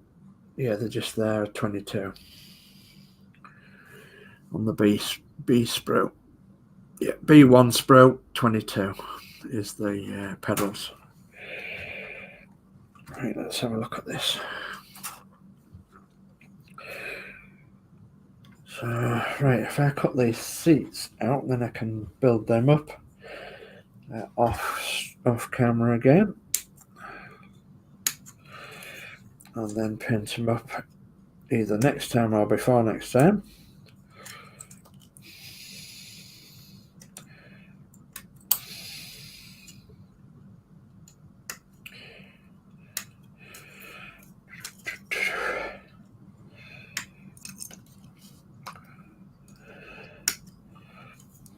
yeah, they're just there at 22 on the B sprue. Yeah, B1 sprue 22 is the pedals. Right, let's have a look at this. So right, if I cut these seats out, then I can build them up off camera again, and then paint them up either next time or before next time.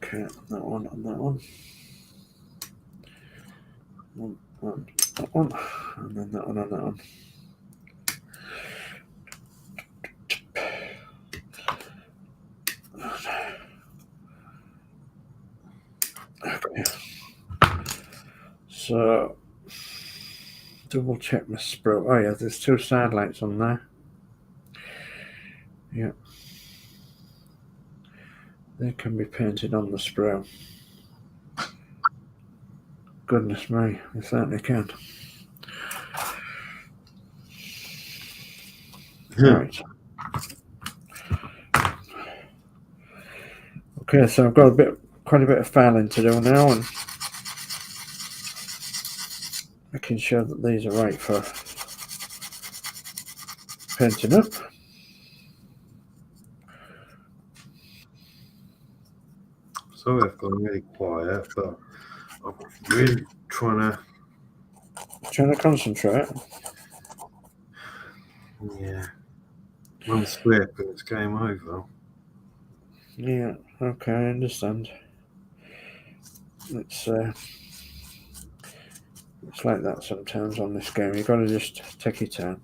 Okay, that one and that one. And that one, and then that one and that one. Okay. So double check my sprue. Oh yeah, there's two side lights on there. Yeah. They can be painted on the sprue. Goodness me, they certainly can. Right. Okay, so I've got quite a bit of filing to do now, and making sure that these are right for painting up. Sorry I've gone really quiet, but I'm really trying to concentrate. Yeah. One slip and it's game over. Yeah, okay, I understand. It's like that sometimes on this game. You've got to just take your time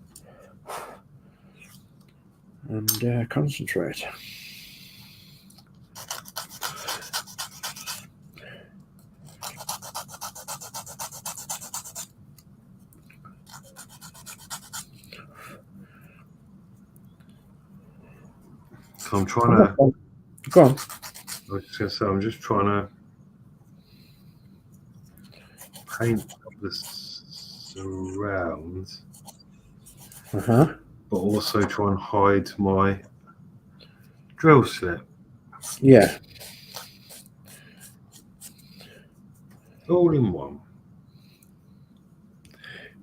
and concentrate. So I'm trying to Go on. I was just going to say, I'm just trying to paint the surrounds, but also try and hide my drill slip. Yeah. All in one.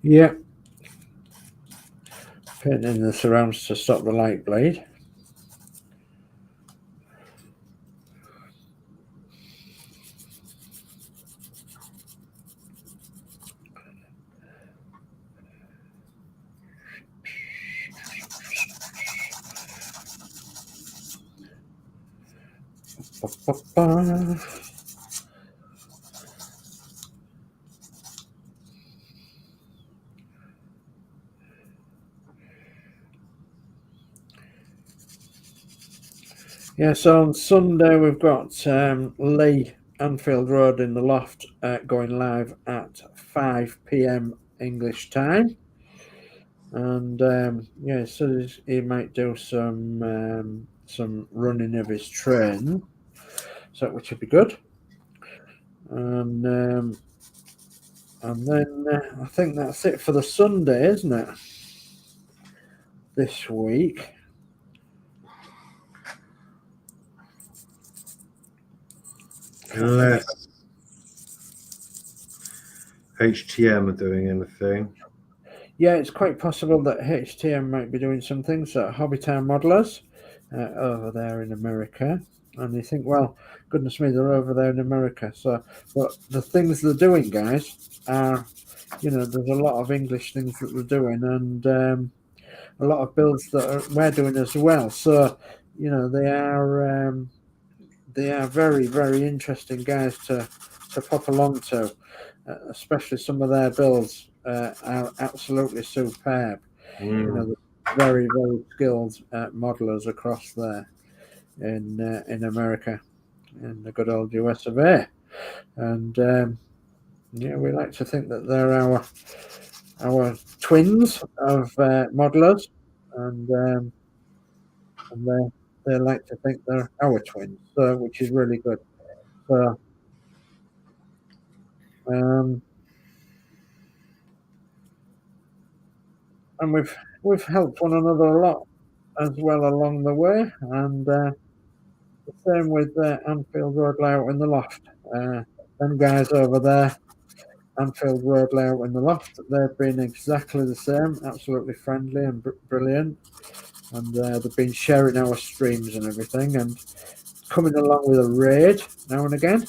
Yeah. Putting in the surrounds to stop the light bleed. Yeah, so on Sunday we've got Lee Anfield Road in the loft going live at 5 p.m. English time, and yeah, so he might do some running of his train, so which would be good, and then I think that's it for the Sunday, isn't it? This week. Unless HTM are doing anything. Yeah, it's quite possible that HTM might be doing some things at Hobbytown Modelers over there in America. And you think, well, goodness me, they're over there in America. So, but the things they're doing, guys, are, you know, there's a lot of English things that they're doing, and a lot of builds that we're doing as well. So, you know, they are very, very interesting guys to pop along to, especially some of their builds are absolutely superb. You know, very, very skilled modelers across there in America, in the good old US of A. And yeah, we like to think that they're our twins of modelers, and they like to think they're our twins, so which is really good. So and we've helped one another a lot as well along the way, and the same with Anfield Road Layout in the Loft. Them guys over there, Anfield Road Layout in the Loft, they've been exactly the same, absolutely friendly and brilliant, and they've been sharing our streams and everything, and coming along with a raid now and again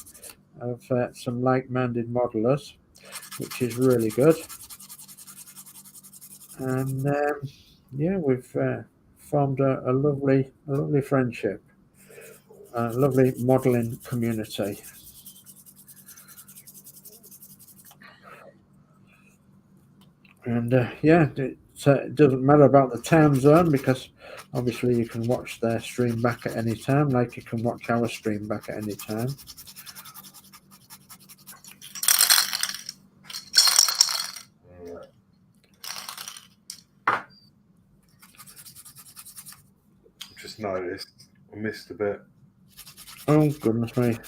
of some like-minded modelers, which is really good. And yeah, we've formed a lovely friendship, a lovely modelling community. And yeah, it doesn't matter about the time zone, because obviously you can watch their stream back at any time, like you can watch our stream back at any time. Just noticed I missed a bit. Oh goodness me,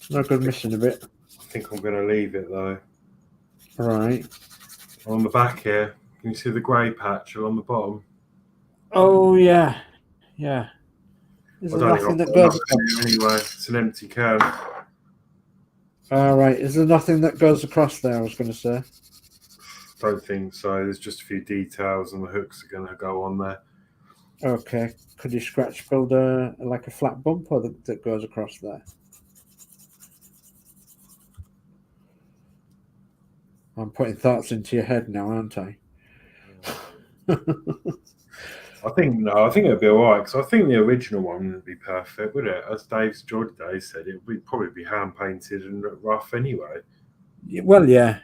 no good missing a bit. I think I'm going to leave it though. Right. On the back here, can you see the grey patch along the bottom? Oh yeah, yeah. Is there nothing that goes anyway? It's an empty can. All right. Is there nothing that goes across there? I was going to say. Don't think so. There's just a few details, and the hooks are going to go on there. Okay. Could you scratch build like a flat bumper that goes across there? I'm putting thoughts into your head now, aren't I? I think it'd be all right, because I think the original one would be perfect, would it? As Geordie Dave said, it would probably be hand painted and rough anyway. Well, yeah,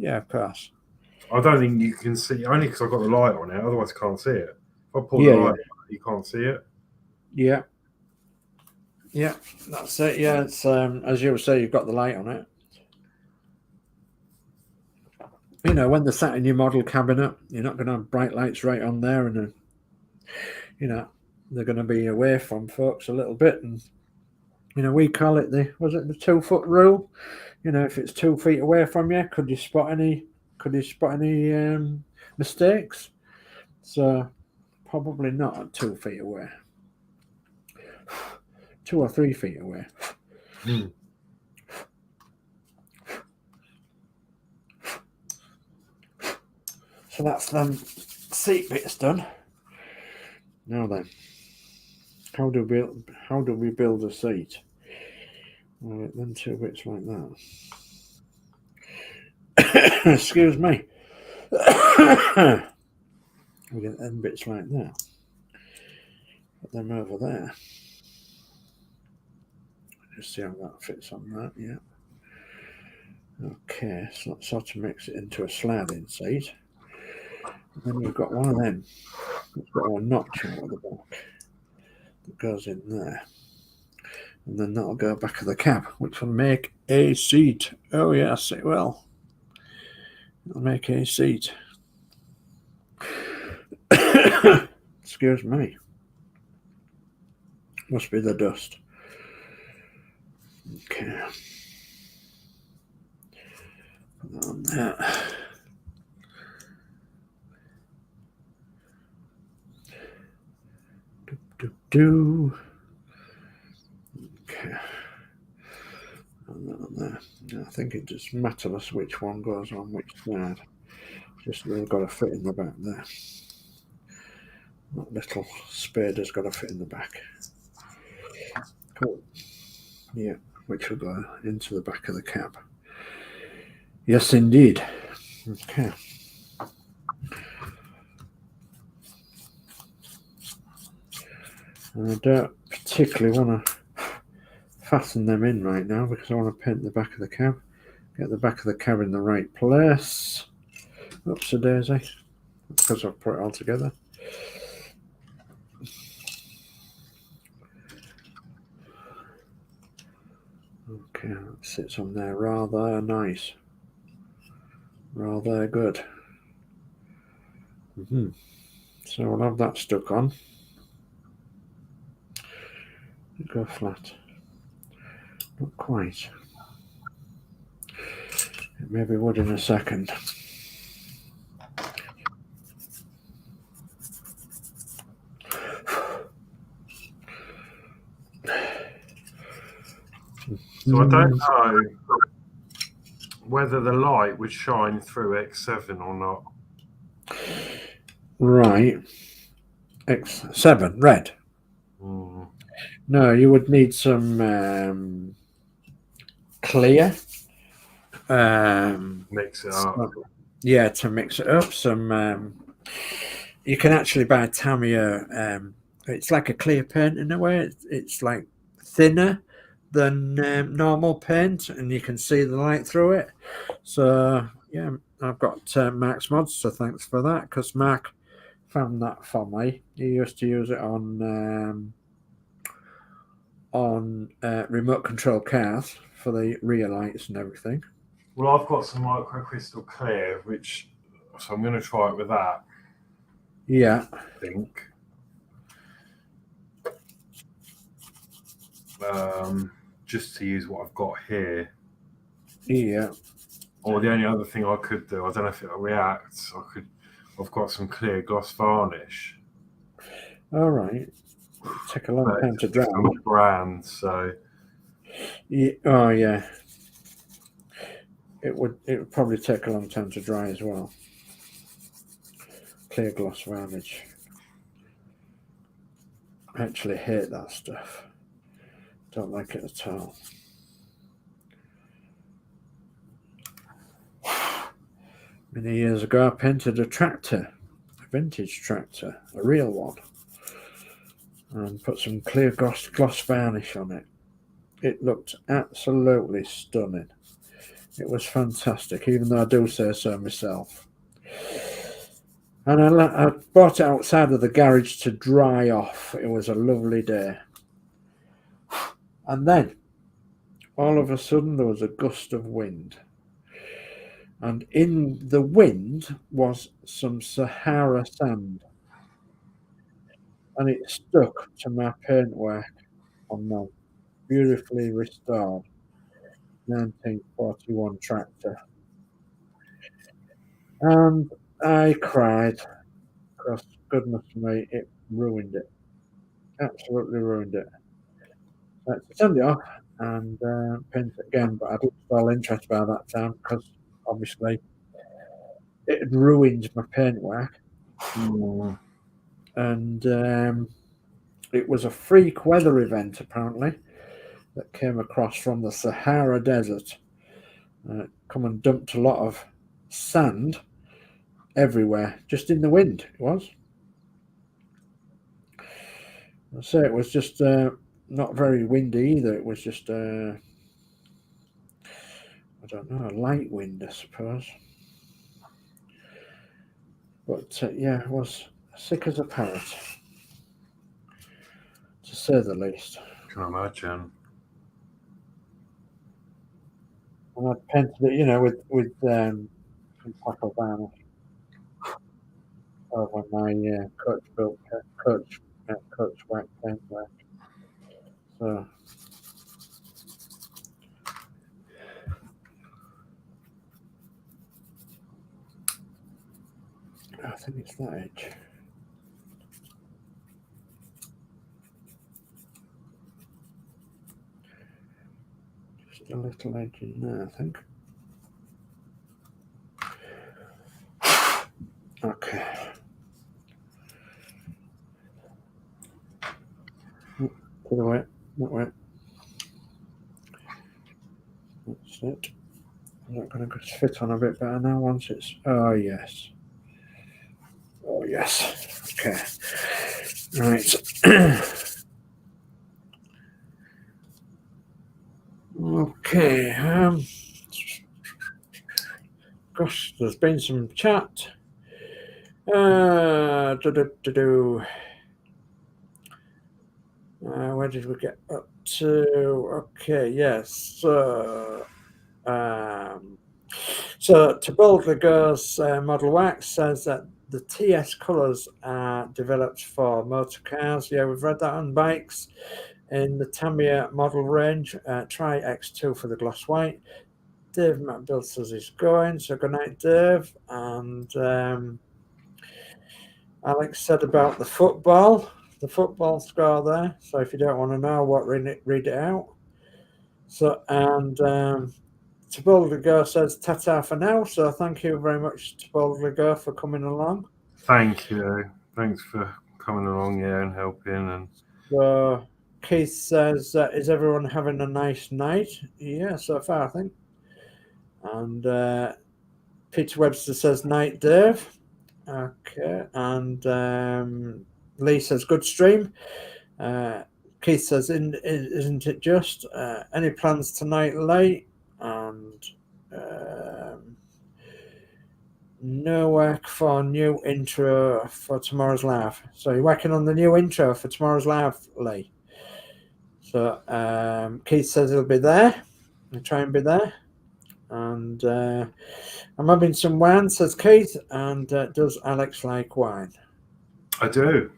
of course. I don't think you can see, only because I've got the light on it. Otherwise, I can't see it. If I pull the light on, you can't see it. Yeah, that's it. Yeah, it's as you say, you've got the light on it. You know, when they're sat in your model cabinet, you're not going to have bright lights right on there, and you know, they're going to be away from folks a little bit, and we call it the 2 foot rule. If it's 2 feet away from you, could you spot any mistakes? So probably not at 2 feet away. 2 or 3 feet away. So that's them seat bits done. Now then, how do we build a seat? Right, then 2 bits like that. Excuse me. We get them bits like that. Put them over there. Just see how that fits on that. Yeah. Okay, so that sort of makes it into a sliding seat. And then we've got one of them. It's got a notch out of the back that goes in there. And then that'll go back of the cab, which will make a seat. Oh yes, it will. It'll make a seat. Excuse me. Must be the dust. Okay. Put that on there. Do. Okay. And that on there. I think it just matters which one goes on which side. Just they've got to fit in the back there. That little spade has got to fit in the back. Cool. Yeah, which will go into the back of the cab. Yes, indeed. Okay. And I don't particularly want to fasten them in right now because I want to paint the back of the cab. Get the back of the cab in the right place. Oops, a daisy. Because I've put it all together. Okay, that sits on there rather nice. Rather good. So we'll have that stuck on. Go flat. Not quite. It maybe would in a second. So I don't know whether the light would shine through X7 or not. Right. X7, red. No, you would need some clear. Mix it up. Yeah, to mix it up. Some you can actually buy Tamiya. It's like a clear paint in a way. It's like thinner than normal paint, and you can see the light through it. So yeah, I've got Mark's mods, so thanks for that, because Mark found that for me. He used to use it on remote control cars for the rear lights and everything. Well, I've got some micro crystal clear, so I'm going to try it with that. Yeah, I think. Just to use what I've got here. Yeah. Or the only other thing I could do, I don't know if it'll react. I've got some clear gloss varnish. All right. It'll take a long time to dry. Brand, so. Yeah. Oh yeah. It would probably take a long time to dry as well. Clear gloss varnish. I actually hate that stuff. Don't like it at all. Many years ago, I painted a tractor, a vintage tractor, a real one, and put some clear gloss varnish on it. It looked absolutely stunning. It was fantastic, even though I do say so myself. And I bought it outside of the garage to dry off. It was a lovely day. And then, all of a sudden, there was a gust of wind. And in the wind was some Sahara sand. and it stuck to my paintwork on my beautifully restored 1941 tractor. And I cried because, goodness me, it ruined it. Absolutely ruined it. So I had to send it off and paint it again, but I didn't feel interested by that time because obviously it had ruined my paintwork. And it was a freak weather event, apparently, that came across from the Sahara Desert. Come and dumped a lot of sand everywhere, just in the wind, it was. I say it was just not very windy either. It was just, I don't know, a light wind, I suppose. But yeah, it was sick as a parrot, to say the least. Can imagine. And I painted it, you know, with some tackle varnish over my coach white paintwork. So I think it's that edge. Just a little edge in there, I think. Okay. To the way, that way. That's it. Is that going to fit on a bit better now once it's... Oh, yes. Oh, yes. Okay. Right. Okay. Gosh, there's been some chat. Where did we get up to? Okay, yes. So To Boldly Goes Model Wax says that the TS colours are developed for motor cars. Yeah, we've read that on bikes. In the Tamiya model range, try X2 for the gloss white. Dave Builds says he's going, so good night, Dave. And Alex said about the football score there. So if you don't want to know what, read it out. So, and To Boldly Go says ta-ta for now. So thank you very much, To Boldly Go, for coming along. Thank you. Thanks for coming along, yeah, and helping. And so Keith says, is everyone having a nice night? Yeah, so far, I think. And Peter Webster says, night, Dave. Okay. And Lee says, good stream. Keith says, isn't it just? Any plans tonight, Lee? And no work for new intro for tomorrow's live. So you're working on the new intro for tomorrow's live, Lee. So Keith says he'll be there. I'll try and be there. And I'm having some wine, says Keith. And does Alex like wine? I do.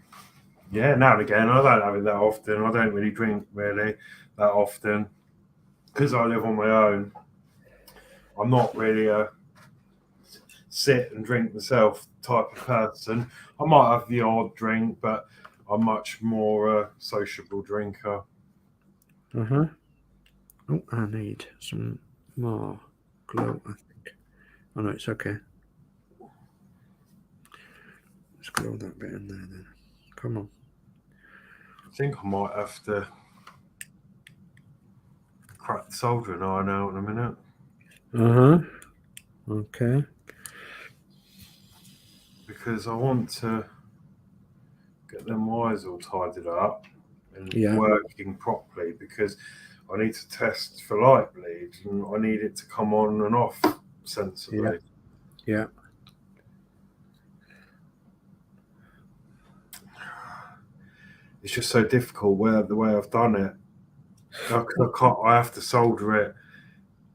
Yeah, now and again. I don't have it that often. I don't really drink really that often because I live on my own. I'm not really a sit and drink myself type of person. I might have the odd drink, but I'm much more a sociable drinker. Oh, I need some more glue, I think. Oh, no, it's okay. Let's glue that bit in there then. Come on. I think I might have to crack the soldering iron out in a minute. Okay. Because I want to get them wires all tidied up and working properly, because I need to test for light bleed and I need it to come on and off sensibly. Yeah. It's just so difficult the way I've done it. I have to solder it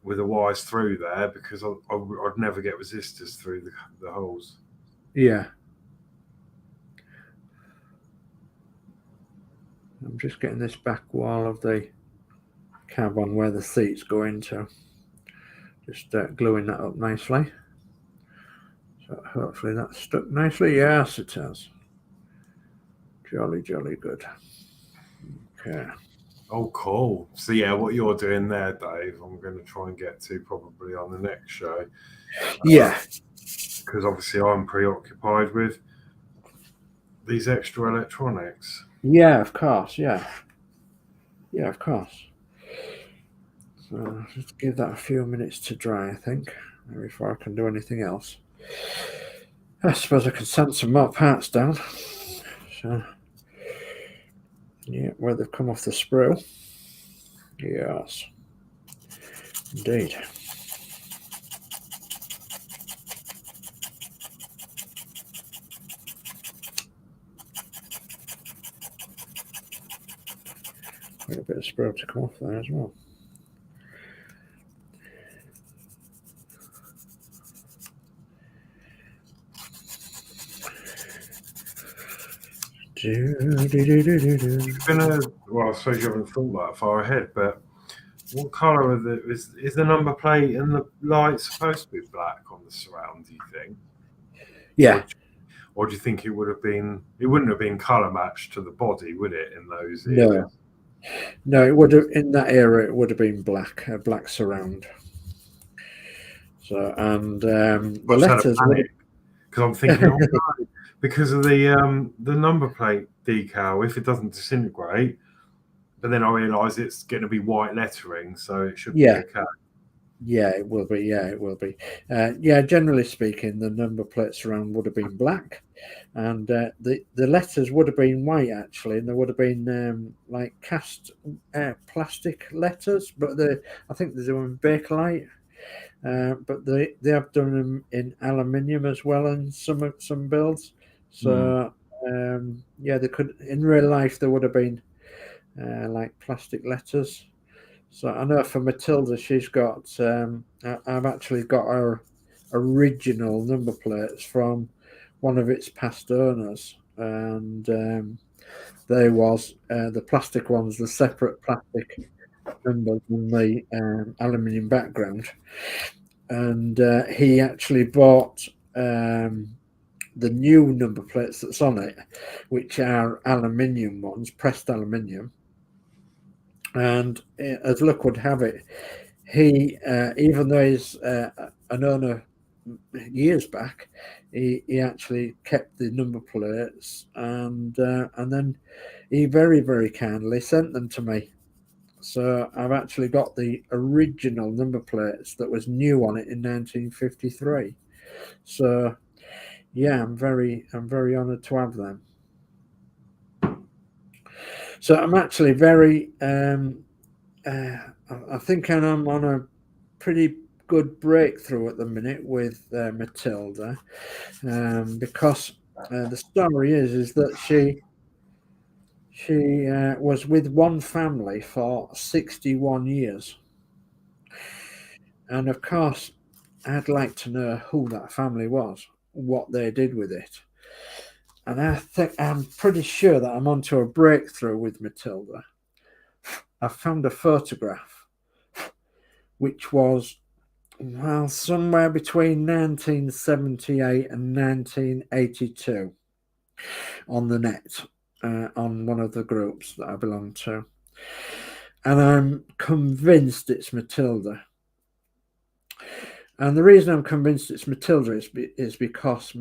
with the wires through there because I'd never get resistors through the holes. Yeah. I'm just getting this back wall of the cab on where the seats go into. Just gluing that up nicely. So hopefully that's stuck nicely. Yes, it has. Jolly, jolly good. Okay. Oh, cool. So yeah, what you're doing there, Dave, I'm going to try and get to probably on the next show. Yeah. Because obviously I'm preoccupied with these extra electronics. Yeah, of course. Yeah. Yeah, of course. So just give that a few minutes to dry, I think, before I can do anything else. I suppose I can send some more parts down. So, yeah, where they've come off the sprue. Yes, indeed. Quite a bit of sprue to come off there as well. Well, I suppose you haven't thought that far ahead, but what colour is the number plate and the light supposed to be black on the surround, do you think? Yeah. Or do you think it would have been? It wouldn't have been colour matched to the body, would it? In those No. areas? No, it would have, in that era, it would have been black, a black surround. So, and the letters would, because I'm thinking, oh, no, because of the number plate decal, if it doesn't disintegrate, but then I realise it's going to be white lettering, so it should be okay. Yeah, it will be. Yeah, it will be. Yeah, generally speaking, the number plates around would have been black, and the letters would have been white actually, and there would have been like cast plastic letters, but I think they're doing Bakelite, but they have done them in aluminium as well in some builds. So yeah, they could in real life there would have been like plastic letters. So I know for Matilda, she's got. I've actually got her original number plates from one of its past owners, and there was the plastic ones, the separate plastic numbers on the aluminium background, and he actually bought the new number plates that's on it, which are aluminium ones, pressed aluminium. And as luck would have it, he, even though he's an owner years back, he actually kept the number plates, and then he very, very kindly sent them to me. So I've actually got the original number plates that was new on it in 1953. So yeah, I'm very honoured to have them. So I'm actually very, I think I'm on a pretty good breakthrough at the minute with Matilda, because the story is that she was with one family for 61 years. And of course, I'd like to know who that family was, what they did with it. And I'm pretty sure that I'm onto a breakthrough with Matilda. I found a photograph which was, well, somewhere between 1978 and 1982 on the net, on one of the groups that I belong to. And I'm convinced it's Matilda. And the reason I'm convinced it's Matilda is because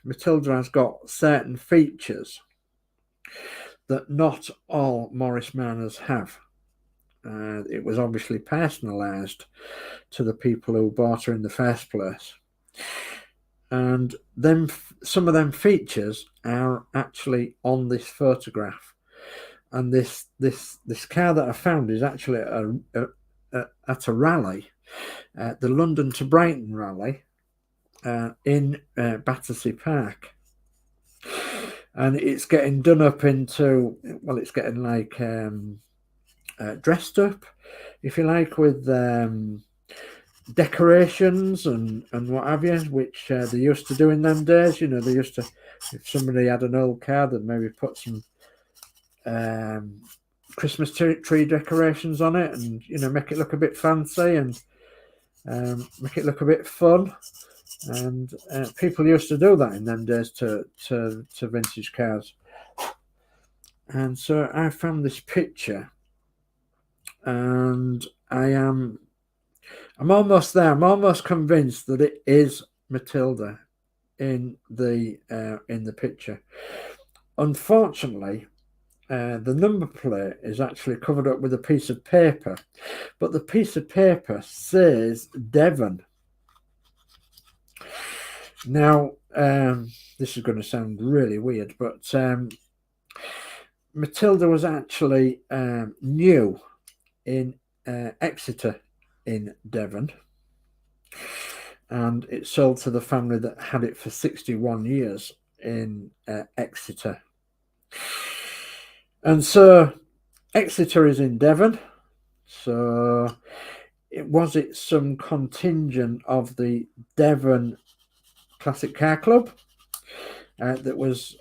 Matilda has got certain features that not all Morris Miners have. It was obviously personalised to the people who bought her in the first place. And then some of them features are actually on this photograph. And this car that I found is actually at a rally, the London to Brighton rally in Battersea Park. And it's getting done up into, well, it's getting like dressed up, if you like, with decorations and what have you, which they used to do in them days. You know, they used to, if somebody had an old car, they'd maybe put some Christmas tree decorations on it, and make it look a bit fancy and make it look a bit fun. And people used to do that in them days to vintage cars. And so I found this picture, and I'm almost there. I'm almost convinced that it is Matilda in the picture. Unfortunately, the number plate is actually covered up with a piece of paper, but the piece of paper says Devon. Now, this is going to sound really weird, but Matilda was actually new in Exeter in Devon, and it sold to the family that had it for 61 years in Exeter. And so Exeter is in Devon, so was it some contingent of the Devon Classic Car Club that was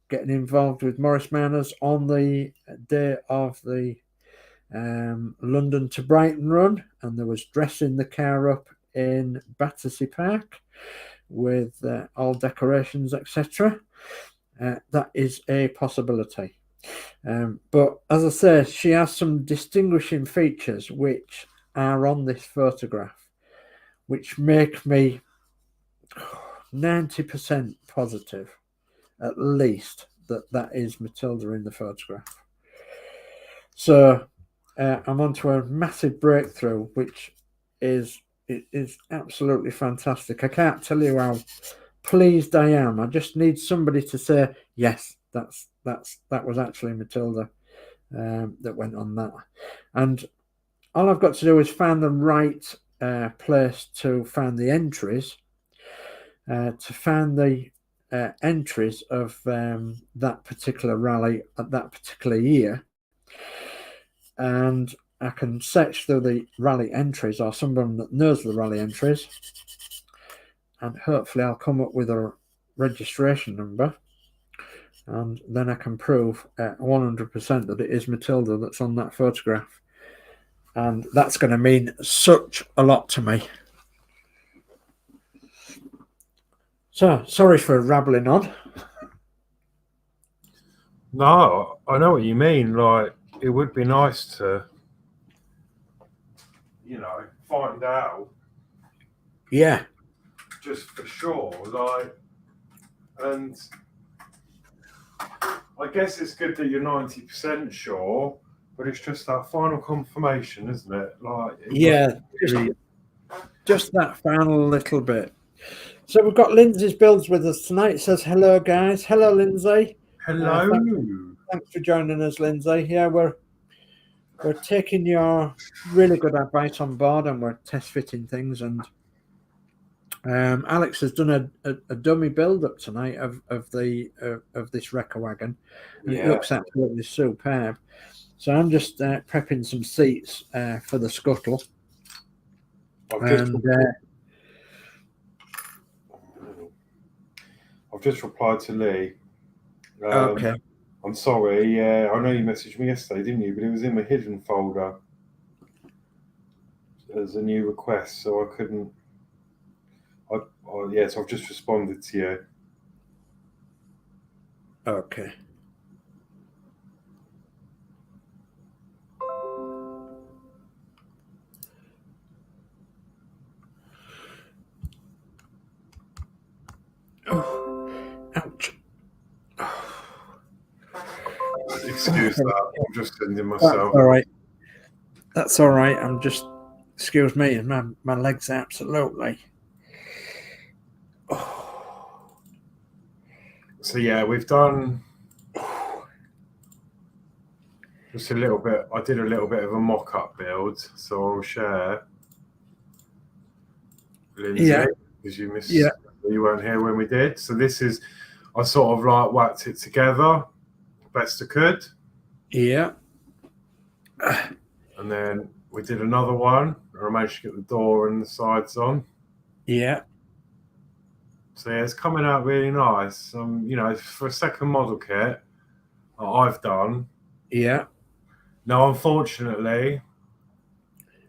getting involved with Morris Minors on the day of the London to Brighton run, and there was dressing the car up in Battersea Park with all decorations, etc. That is a possibility. But as I say, she has some distinguishing features which are on this photograph, which make me 90% positive, at least, that is Matilda in the photograph. So I'm onto a massive breakthrough, which is absolutely fantastic. I can't tell you how pleased I am. I just need somebody to say, yes, that was actually Matilda that went on that. And all I've got to do is find the right place to find the entries, to find the entries of that particular rally at that particular year. And I can search through the rally entries, or someone that knows the rally entries, and hopefully I'll come up with a registration number, and then I can prove 100% that it is Matilda that's on that photograph. And that's going to mean such a lot to me. So, sorry for rambling on. No, I know what you mean. Like, it would be nice to, find out. Yeah. Just for sure. Like, and I guess it's good that you're 90% sure, but it's just that final confirmation, isn't it? Like, yeah, just that final little bit. So we've got Lindsay's Builds with us tonight. It says, hello, guys. Hello, Lindsay. Hello. Thanks for joining us, Lindsay. Yeah, we're taking your really good advice on board, and we're test fitting things. And Alex has done a dummy build up tonight of this wrecker wagon, and it looks absolutely superb. So I'm just prepping some seats for the scuttle. I've just replied to Lee. Okay. I'm sorry. Yeah, I know you messaged me yesterday, didn't you? But it was in my hidden folder as a new request, so I couldn't. So I've just responded to you. Okay. Oh, ouch. Excuse that. I'm just sending myself. That's all right. That's all right. I'm just, excuse me, and my legs absolutely. Oh. So yeah, we've done just a little bit. I did a little bit of a mock-up build, so I'll share. Lindsay, because you missed. Yeah. You weren't here when we did. So this is, I sort of like whacked it together best I could. Yeah. And then we did another one, and I managed to get the door and the sides on. Yeah. So yeah, it's coming out really nice. For a second model kit, that I've done. Yeah. Now, unfortunately,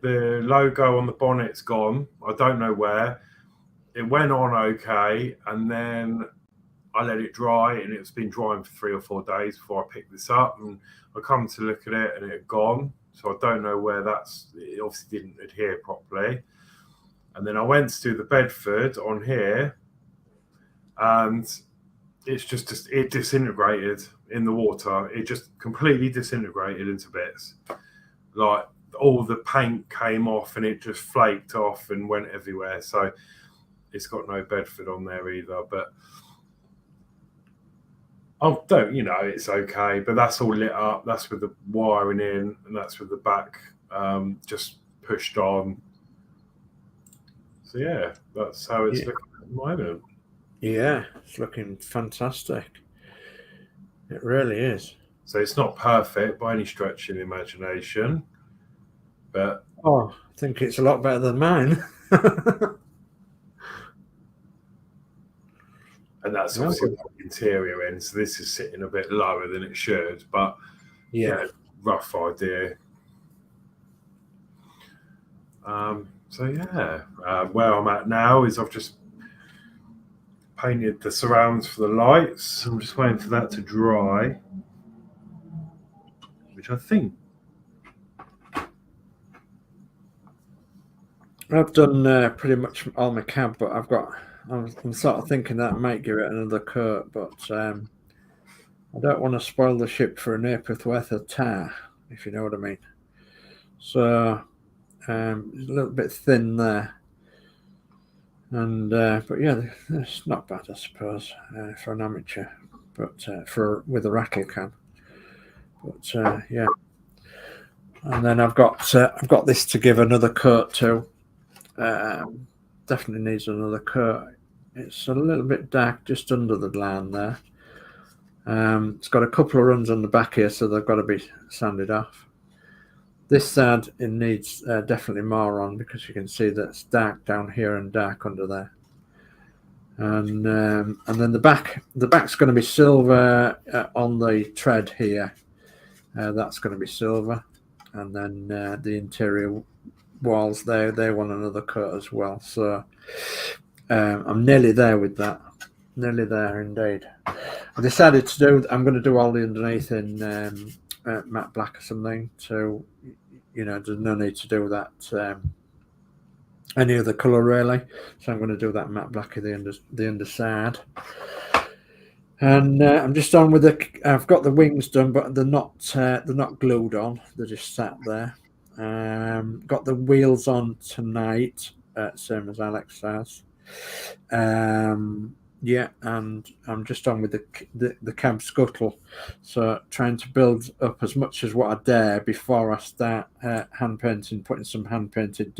the logo on the bonnet's gone. I don't know where. It went on okay, and then I let it dry, and it's been drying for 3 or 4 days before I picked this up. And I come to look at it, and it had gone. So I don't know where that's. It obviously didn't adhere properly. And then I went to do the Bedford on here, and it's just it disintegrated in the water. It just completely disintegrated into bits. Like all the paint came off, and it just flaked off and went everywhere. So it's got no Bedford on there either. But oh, don't it's okay. But that's all lit up. That's with the wiring in, and that's with the back just pushed on. So yeah, that's how it's looking at the moment. Yeah, it's looking fantastic. It really is. So it's not perfect by any stretch of the imagination, but I think it's a lot better than mine. And that's obviously the interior end, so this is sitting a bit lower than it should, but yeah, rough idea. So yeah, where I'm at now is I've just painted the surrounds for the lights. I'm just waiting for that to dry, which I think I've done pretty much all my cab, but I'm sort of thinking that I might give it another coat, but I don't want to spoil the ship for an ha'porth worth of tar, if you know what I mean. So it's a little bit thin there, and but yeah, it's not bad, I suppose, for an amateur, but with a rattle can. But yeah, and then I've got this to give another coat to. Definitely needs another coat. It's a little bit dark just under the line there. It's got a couple of runs on the back here, so they've got to be sanded off. This side, it needs definitely more on, because you can see that it's dark down here and dark under there. And then the back's going to be silver on the tread here. That's going to be silver, and then the interior walls they want another coat as well. So I'm nearly there with that. Nearly there indeed. I decided I'm going to do all the underneath in matte black or something. So there's no need to do that any other colour really. So I'm going to do that matte black of the underside. And I'm just on with I've got the wings done, but they're not glued on. They're just sat there. Got the wheels on tonight, same as Alex has. Yeah, and I'm just on with the cab scuttle, so trying to build up as much as what I dare before I start hand painting, putting some hand painted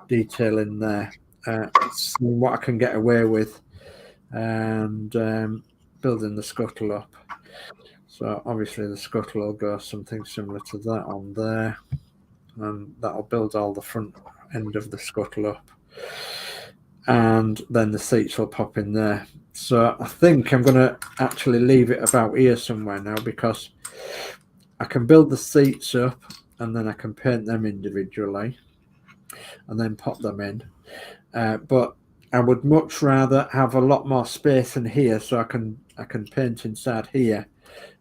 detail in there, seeing what I can get away with, and building the scuttle up. So obviously the scuttle will go something similar to that on there, and that'll build all the front end of the scuttle up, and then the seats will pop in there. So I think I'm going to actually leave it about here somewhere now, because I can build the seats up and then I can paint them individually and then pop them in, but I would much rather have a lot more space in here, so I can paint inside here,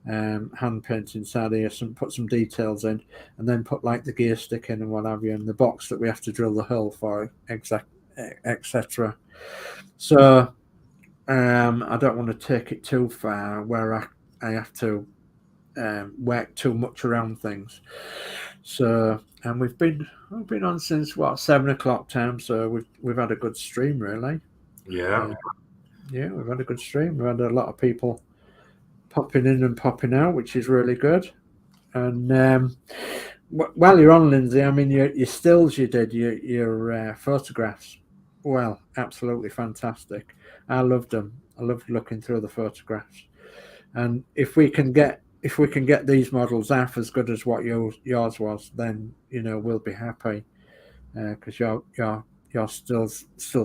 hand paint inside here, put some details in, and then put like the gear stick in and what have you, and the box that we have to drill the hole for, etc. So I don't want to take it too far where I have to work too much around things. So, and we've been on since 7 o'clock time, so we've had a good stream really. Yeah, we've had a good stream. We've had a lot of people popping in and popping out, which is really good. And while you're on, Lindsay, I mean, your stills you did, your photographs, well, absolutely fantastic. I loved them. I loved looking through the photographs. And if we can get these models half as good as what yours was, then we'll be happy, because your your still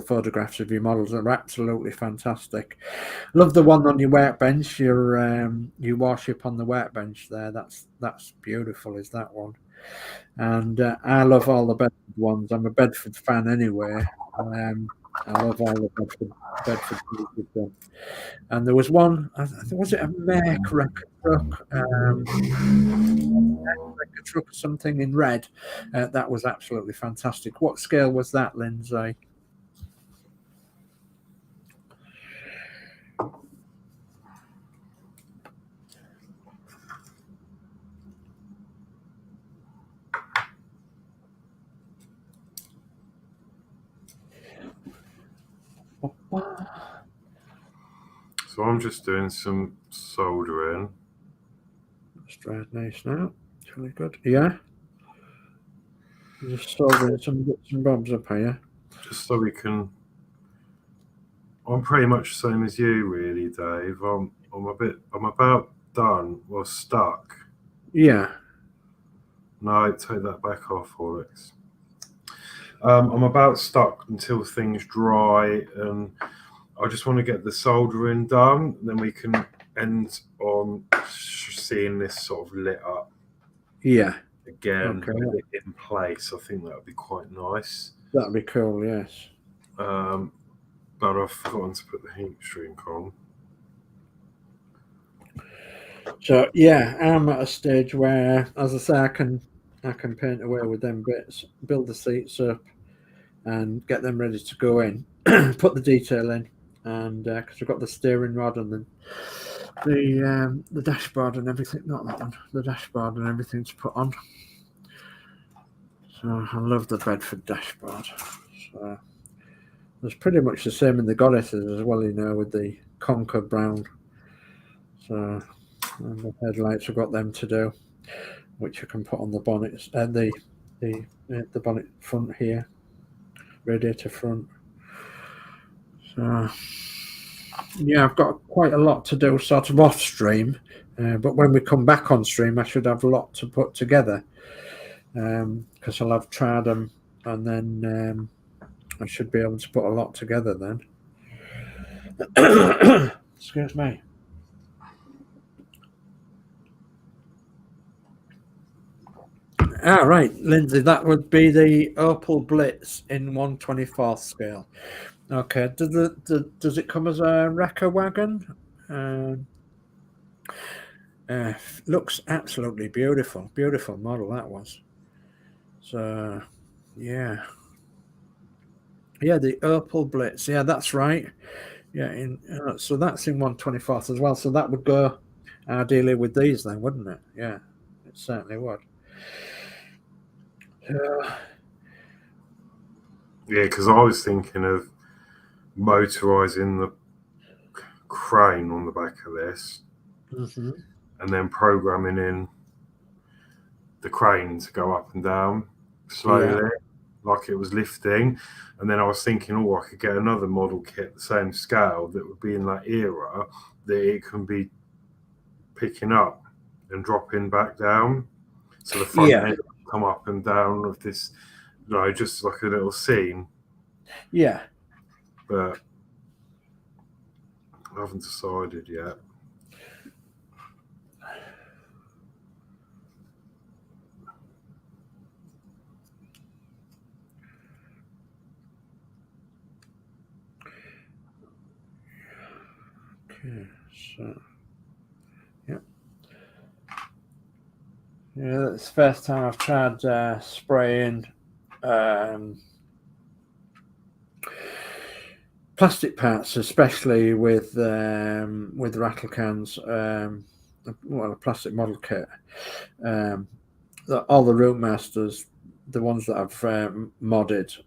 photographs of your models are absolutely fantastic. Love the one on your workbench, your warship on the workbench there. That's beautiful, is that one? And I love all the Bedford ones. I'm a Bedford fan anyway. I love all the Bedford pieces done. And there was one, I think, was it a Merc record truck? Record truck or something in red. That was absolutely fantastic. What scale was that, Lindsay? So I'm just doing some soldering. That's dried nice now. It's really good. Yeah. You're just soldering some bits and bobs up here. Just so we can. I'm pretty much the same as you, really, Dave. I'm about done. Well, stuck. Yeah. No, take that back off, Alex. I'm about stuck until things dry, and I just want to get the soldering done. Then we can end on seeing this sort of lit up. Yeah. Again, with it in place. I think that would be quite nice. That'd be cool, yes. But I've forgotten to put the heat shrink on. So yeah, I'm at a stage where, as I say, I can paint away with them bits, build the seats up, and get them ready to go in. Put the detail in, and because we've got the steering rod and then the dashboard and everything. Not that one. The dashboard and everything to put on. So I love the Bedford dashboard. So it's pretty much the same in the goddesses as well, you know, with the Conquer brown. So and the headlights, I've got them to do, which I can put on the bonnets and the bonnet front here, radiator front. So yeah, I've got quite a lot to do sort of off stream, but when we come back on stream, I should have a lot to put together because I'll have tried them, and then I should be able to put a lot together then. Excuse me. Right, Lindsay, that would be the Opal Blitz in 1/24 scale. Okay, does it come as a wrecker wagon? Looks absolutely beautiful model that was. So yeah, the Opal Blitz. Yeah, that's right. Yeah, so that's in 1/24 as well. So that would go ideally with these then, wouldn't it? Yeah, it certainly would. Yeah, because I was thinking of motorizing the crane on the back of this, and then programming in the crane to go up and down slowly, like it was lifting. And then I was thinking, I could get another model kit the same scale that would be in that era, that it can be picking up and dropping back down. So the front end will come up and down of this, just like a little scene. Yeah. But I haven't decided yet. Okay, so yeah, it's the first time I've tried spraying plastic parts, especially with rattle cans. A plastic model kit. All the Route Masters, the ones that I've modded,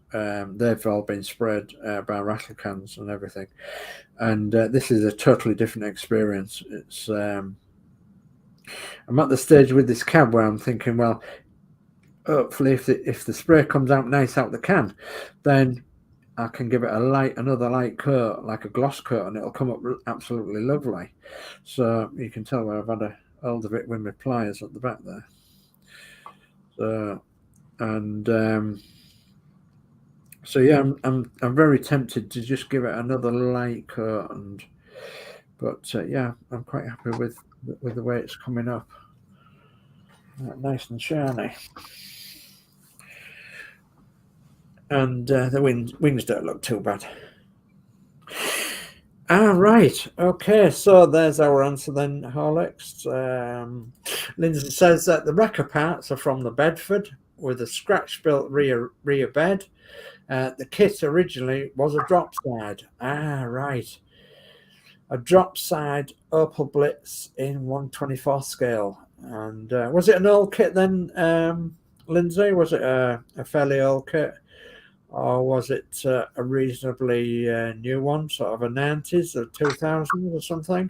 they've all been sprayed by rattle cans and everything. And this is a totally different experience. It's I'm at the stage with this cab where I'm thinking, well, hopefully if the spray comes out nice out the can, then I can give it another light coat, like a gloss coat, and it'll come up absolutely lovely. So you can tell where I've had a hold of it with my pliers at the back there. So, and So yeah, I'm very tempted to just give it another light coat, but yeah, I'm quite happy with the way it's coming up. Nice and shiny, and the wings don't look too bad. Right. Okay. So there's our answer then, Horlicks. Lindsay says that the wrecker parts are from the Bedford with a scratch-built rear bed. The kit originally was a drop side. Right. A drop side Opal Blitz in 1/24 scale. And was it an old kit then, Lindsay? Was it a fairly old kit? Or was it a reasonably new one, sort of a 90s or 2000s or something?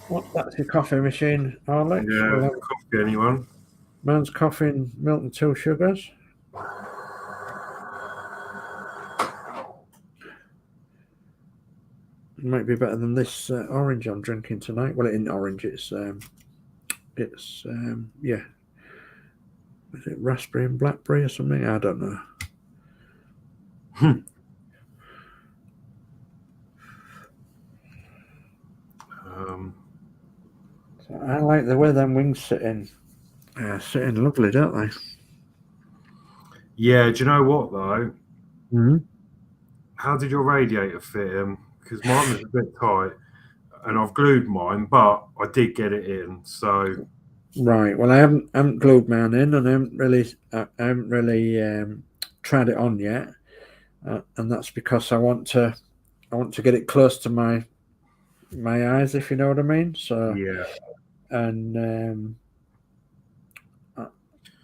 What? That's your coffee machine, Alex? Yeah, coffee, anyone? Man's coffee and milk and 2 sugars. It might be better than this orange I'm drinking tonight. Well, it isn't orange. It's yeah. Is it raspberry and blackberry or something? I don't know. So I like the way them wings sitting lovely, don't they? Yeah. Do you know what though? Mm-hmm. How did your radiator fit in? Because mine was a bit tight, and I've glued mine, but I did get it in. So right. Well, I haven't glued mine in, and I haven't really tried it on yet, and that's because I want to get it close to my eyes, if you know what I mean. So yeah, and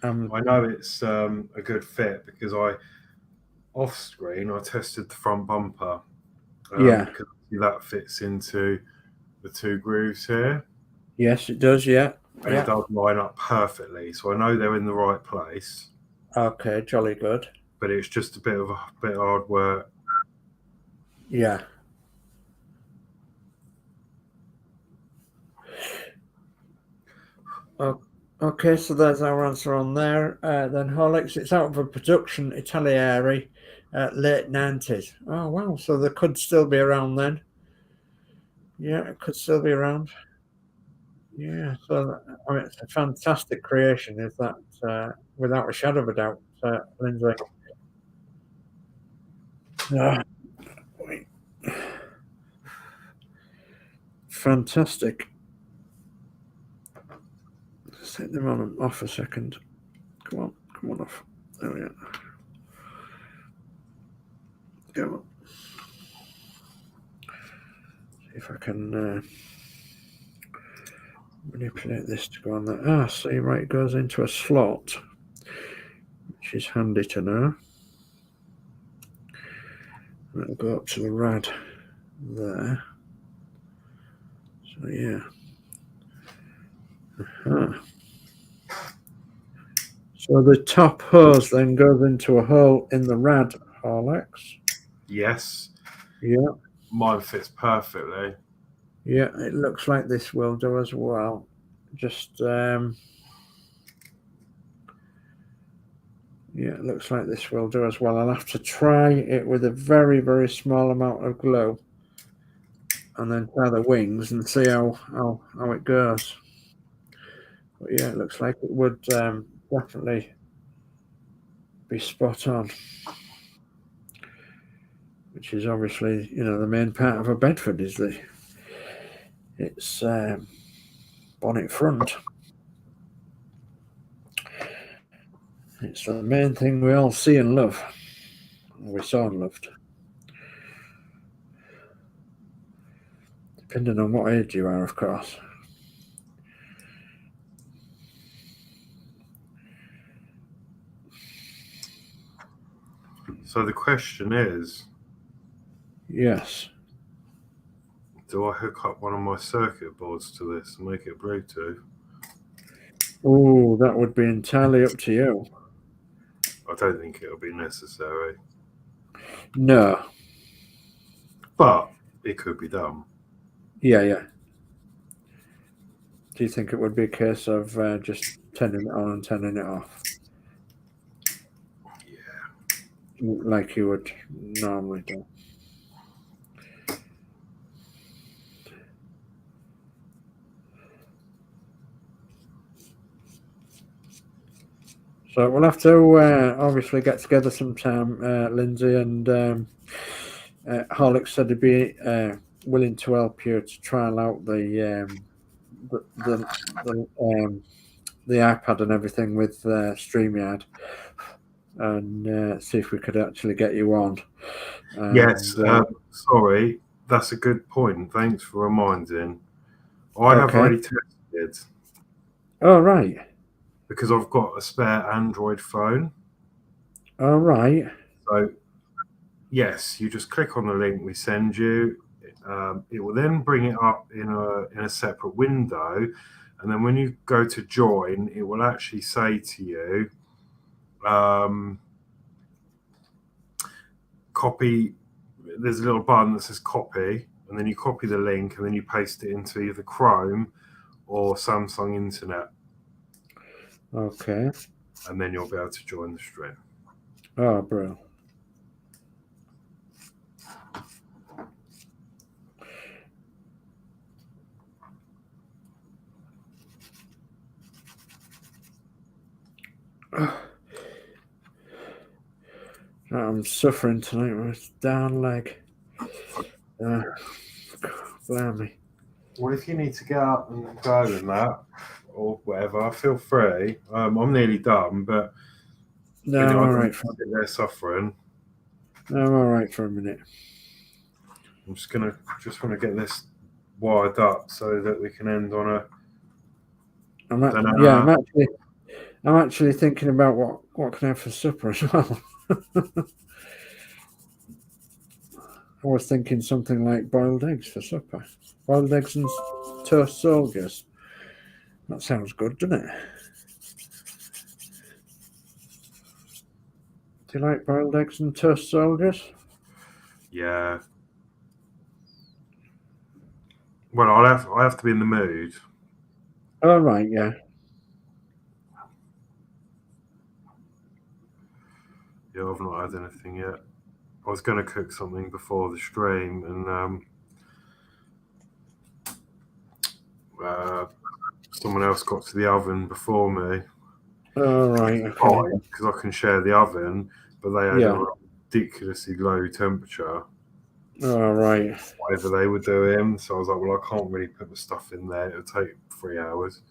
I know it's a good fit because off screen I tested the front bumper. Yeah. Because that fits into the 2 grooves here. Yes, it does. Yeah. And it does line up perfectly, so I know they're in the right place. Okay, jolly good. But it's just a bit hard work. Yeah. Okay, so there's our answer on there. Then Horlicks, it's out of a production Italieri, late 90s. Oh wow, so they could still be around then. Yeah, it could still be around. Yeah, so I mean, it's a fantastic creation, is that without a shadow of a doubt, Lindsay. Fantastic. Let's take them on off a second. Come on off. There we go. Come on. See if I can manipulate this to go on there. See, right, it goes into a slot, which is handy to know. That'll go up to the rad there. So yeah. So the top hose then goes into a hole in the rad, Alex. Yes. Yeah. Mine fits perfectly. Yeah, it looks like this will do as well. Just yeah, it looks like this will do as well. I'll have to try it with a very, very small amount of glue, and then try the wings and see how it goes. But yeah, it looks like it would definitely be spot on, which is obviously, you know, the main part of a Bedford is its bonnet front. It's the main thing we all see and love. We saw and loved. Depending on what age you are, of course. So the question is, yes, do I hook up one of my circuit boards to this and make it Bluetooth? Oh, that would be entirely up to you. I don't think it'll be necessary. No. But it could be done. Yeah, yeah. Do you think it would be a case of just turning it on and turning it off? Yeah. Like you would normally do. So we'll have to obviously get together sometime, Lindsay, and Horlick said he'd be willing to help you to trial out the iPad and everything with StreamYard, and see if we could actually get you on. Yes. Sorry, that's a good point. Thanks for reminding. I have already tested. Oh, right. Because I've got a spare Android phone. All right. So, yes, you just click on the link we send you. It will then bring it up in a separate window, and then when you go to join, it will actually say to you, copy. There's a little button that says copy, and then you copy the link, and then you paste it into either Chrome or Samsung Internet. Okay. And then you'll be able to join the stream. Oh, bro. I'm suffering tonight with this down leg. Blimey. Well, if you need to get up and go and that, or whatever, feel free. I'm nearly done, but no, I'm all right. They're suffering. No, I'm all right for a minute. I'm just want to get this wired up so that we can end on a. I'm actually thinking about what can I have for supper as well. I was thinking something like boiled eggs for supper. Boiled eggs and toast soldiers. That sounds good, doesn't it? Do you like boiled eggs and toast soldiers? Yeah. Well, I have to be in the mood. Oh, right, yeah. Yeah, I've not had anything yet. I was going to cook something before the stream, and someone else got to the oven before me. Oh, right. Okay. Because I can share the oven, but they had a ridiculously low temperature. Oh, right. Whatever they were doing. So I was like, well, I can't really put the stuff in there. It'll take 3 hours.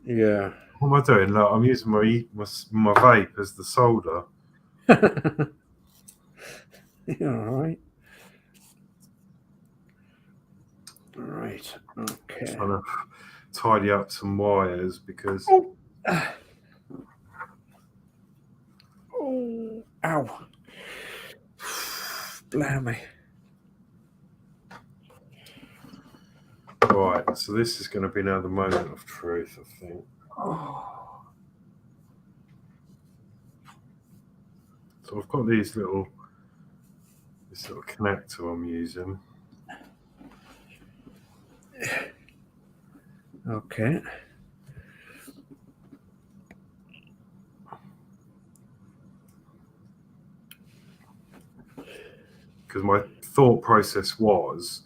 Yeah. What am I doing? Look, I'm using my vape as the solder. Yeah, all right. All right. Okay. Trying to tidy up some wires because. Oh, ow. Blimey. Right, so this is going to be now the moment of truth, I think. Oh. So I've got this little connector I'm using. Okay. Because my thought process was,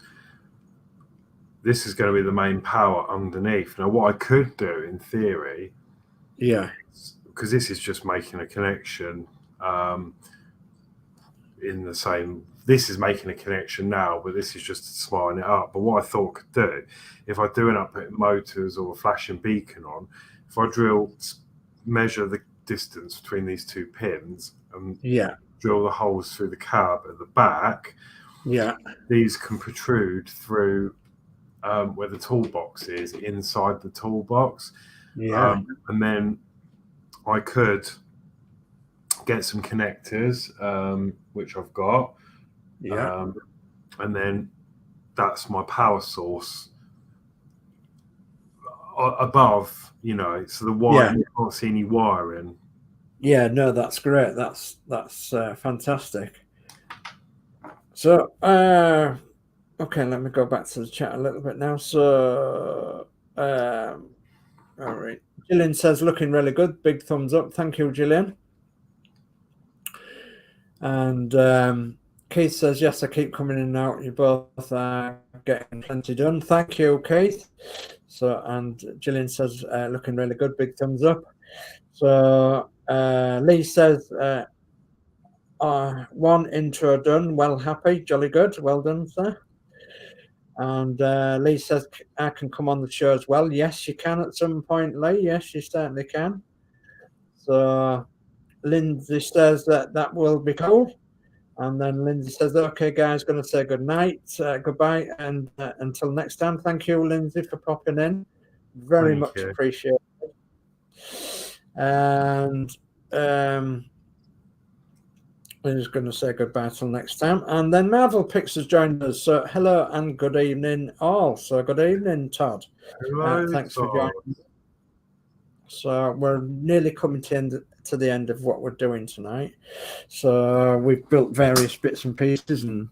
this is going to be the main power underneath. Now, what I could do in theory, because this is just making a connection in the same. This is making a connection now, but this is just smarting it up. But what I thought could do, if I do end up putting motors or a flashing beacon on, if I measure the distance between these two pins and drill the holes through the cab at the back, these can protrude through where the toolbox is, inside the toolbox. And then I could get some connectors, which I've got. And then that's my power source above, so the wire, you can't see any wiring. Yeah, no, that's great. That's fantastic. So, okay, let me go back to the chat a little bit now. So, all right. Gillian says, looking really good. Big thumbs up. Thank you, Gillian. And Keith says, yes, I keep coming in and out. You both are getting plenty done. Thank you, Keith. So, and Gillian says, looking really good. Big thumbs up. So, Lee says, one intro done. Well, happy, jolly good. Well done, sir. And Lee says, I can come on the show as well. Yes, you can at some point, Lee. Yes, you certainly can. So Lindsay says that will be cool. And then Lindsay says, okay, guys, going to say good night, goodbye. And until next time, thank you, Lindsay, for popping in. Very much appreciated. And I'm just going to say goodbye till next time. And then Marvel Pix has joined us. So hello and good evening all. So good evening, Todd. Hello, thanks Todd. for joining. So we're nearly coming to the end of what we're doing tonight. So we've built various bits and pieces, and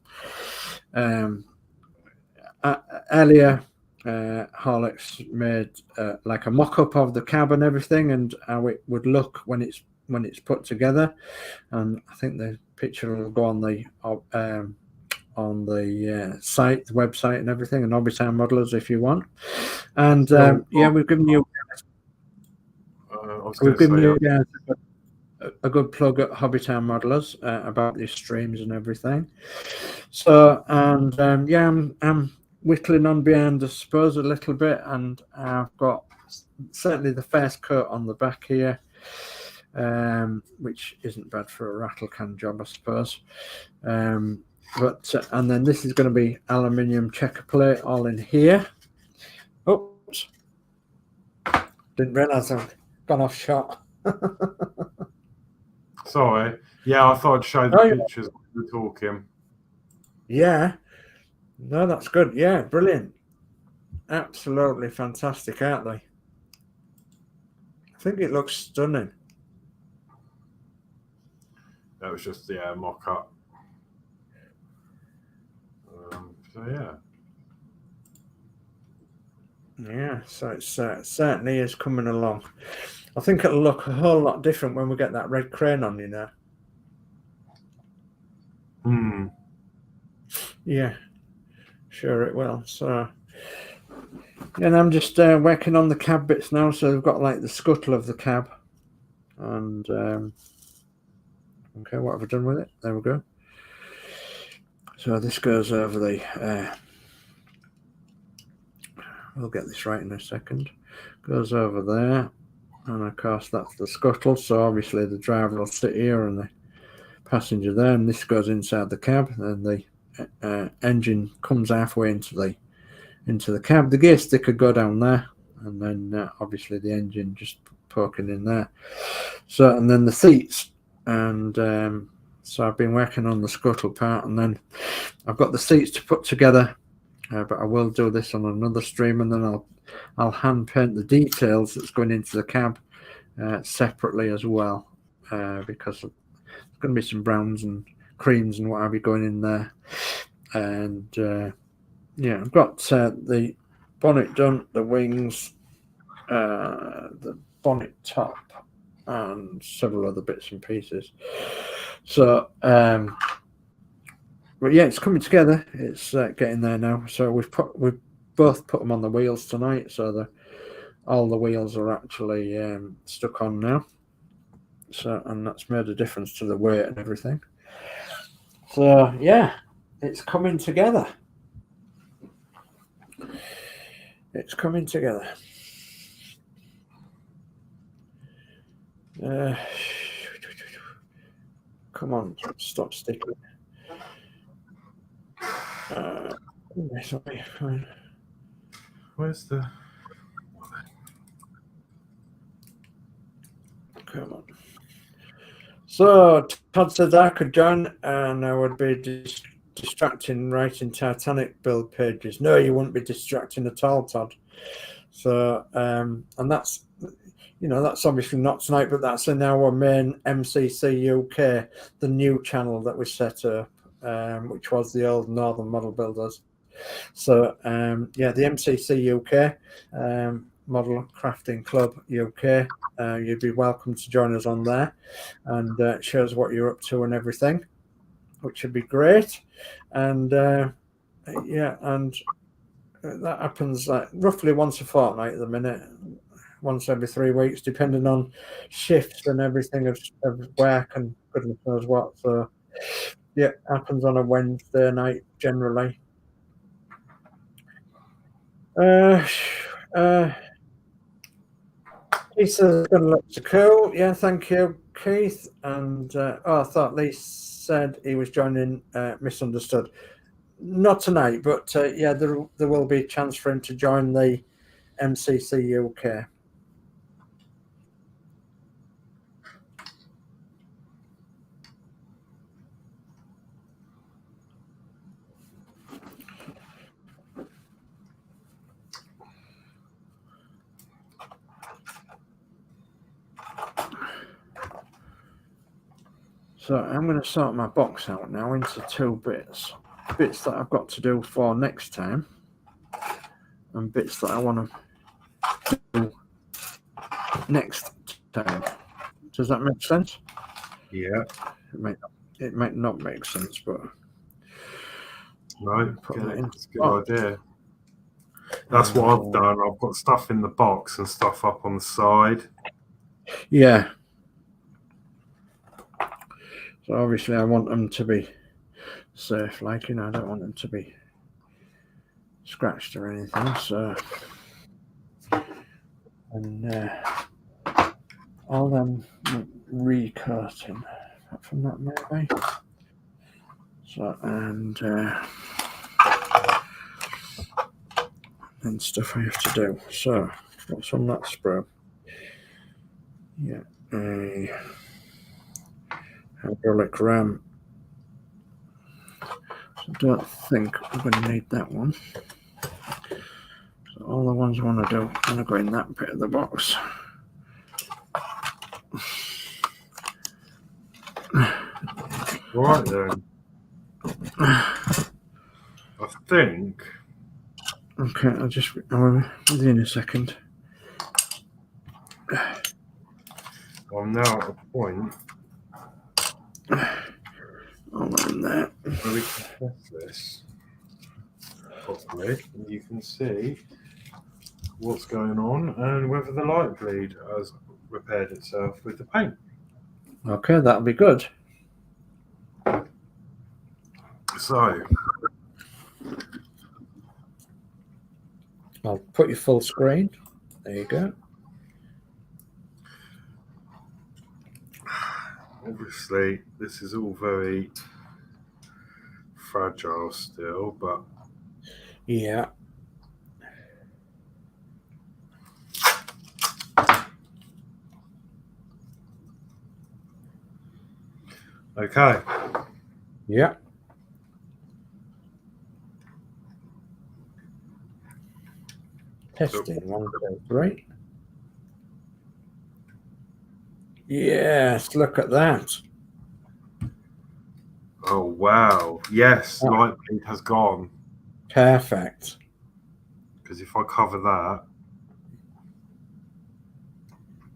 earlier Harlex made like a mock-up of the cab and everything, and how it would look when it's put together. And I think the picture will go on the site, the website, and everything, and Hobbytown Modelers if you want. And yeah, we've given you guys a good plug at Hobbytown Modelers about these streams and everything. So, and yeah, I'm whittling on behind, I suppose, a little bit, and I've got certainly the first coat on the back here, which isn't bad for a rattle can job, I suppose. But and then this is going to be aluminium checker plate all in here. Oops, didn't realise I've gone off shot. Sorry. Yeah, I thought I'd show the pictures when we were talking. Yeah. No, that's good. Yeah, brilliant. Absolutely fantastic, aren't they? I think it looks stunning. That was just the mock-up. So yeah. Yeah, so it certainly is coming along. I think it'll look a whole lot different when we get that red crane on, you know. Yeah, sure it will. So, and I'm just working on the cab bits now. So we've got like the scuttle of the cab, and okay, what have I done with it? There we go. So this goes over the. We'll get this right in a second. Goes over there, and of course that's the scuttle. So obviously the driver will sit here and the passenger there, and this goes inside the cab, and the engine comes halfway into the cab. The gear stick could go down there, and then obviously the engine just poking in there. So, and then the seats, and so I've been working on the scuttle part, and then I've got the seats to put together. But I will do this on another stream, and then I'll hand paint the details that's going into the cab separately as well, because there's going to be some browns and creams and what have you going in there. And yeah, I've got the bonnet done, the wings, the bonnet top, and several other bits and pieces. So but yeah, it's coming together. It's getting there now. So we've both put them on the wheels tonight. So all the wheels are actually stuck on now. So, and that's made a difference to the weight and everything. So yeah, it's coming together. It's coming together. Come on, stop sticking. Sorry, fine. Where's the? Come on. So Todd says I could join, and I would be distracting writing Titanic build pages. No, you wouldn't be distracting at all, Todd. So and that's, you know, that's obviously not tonight, but that's in our main MCCUK, the new channel that we set up. which was the old Northern Model Builders. So yeah, the MCCUK, Model Crafting Club UK. You'd be welcome to join us on there, and show us what you're up to and everything, which would be great. And yeah, and that happens roughly once a fortnight at the minute, once every 3 weeks, depending on shifts and everything of work and goodness knows what. So yeah, it happens on a Wednesday night generally. Keith says it's going to look so cool. Yeah, thank you, Keith. And I thought Lee said he was joining Misunderstood. Not tonight, but yeah, there will be a chance for him to join the MCCUK. So I'm going to sort my box out now into 2 bits. Bits that I've got to do for next time, and bits that I want to do next time. Does that make sense? Yeah. It might not make sense, but no, it's a good idea. That's what I've done. I've got stuff in the box and stuff up on the side. Yeah. So obviously I want them to be safe, like, you know, I don't want them to be scratched or anything. So, and all them recoating from that maybe. So, and stuff I have to do. So what's on that sprue? Yeah, hydraulic ram. So I don't think we're going to need that one. So all the ones I want to do, I'm going to go in that bit of the box. Right then. I think. Okay, I'll with you in a second. I'm now at a point. On there. Where we can test this properly, and you can see what's going on and whether the light bleed has repaired itself with the paint. Okay, that'll be good. So I'll put you full screen. There you go. Obviously, this is all very fragile still, but yeah. Okay. Yeah. Testing 1, 2, 3. Yes, look at that. Oh wow! Yes, light bleed has gone. Perfect. Because if I cover that,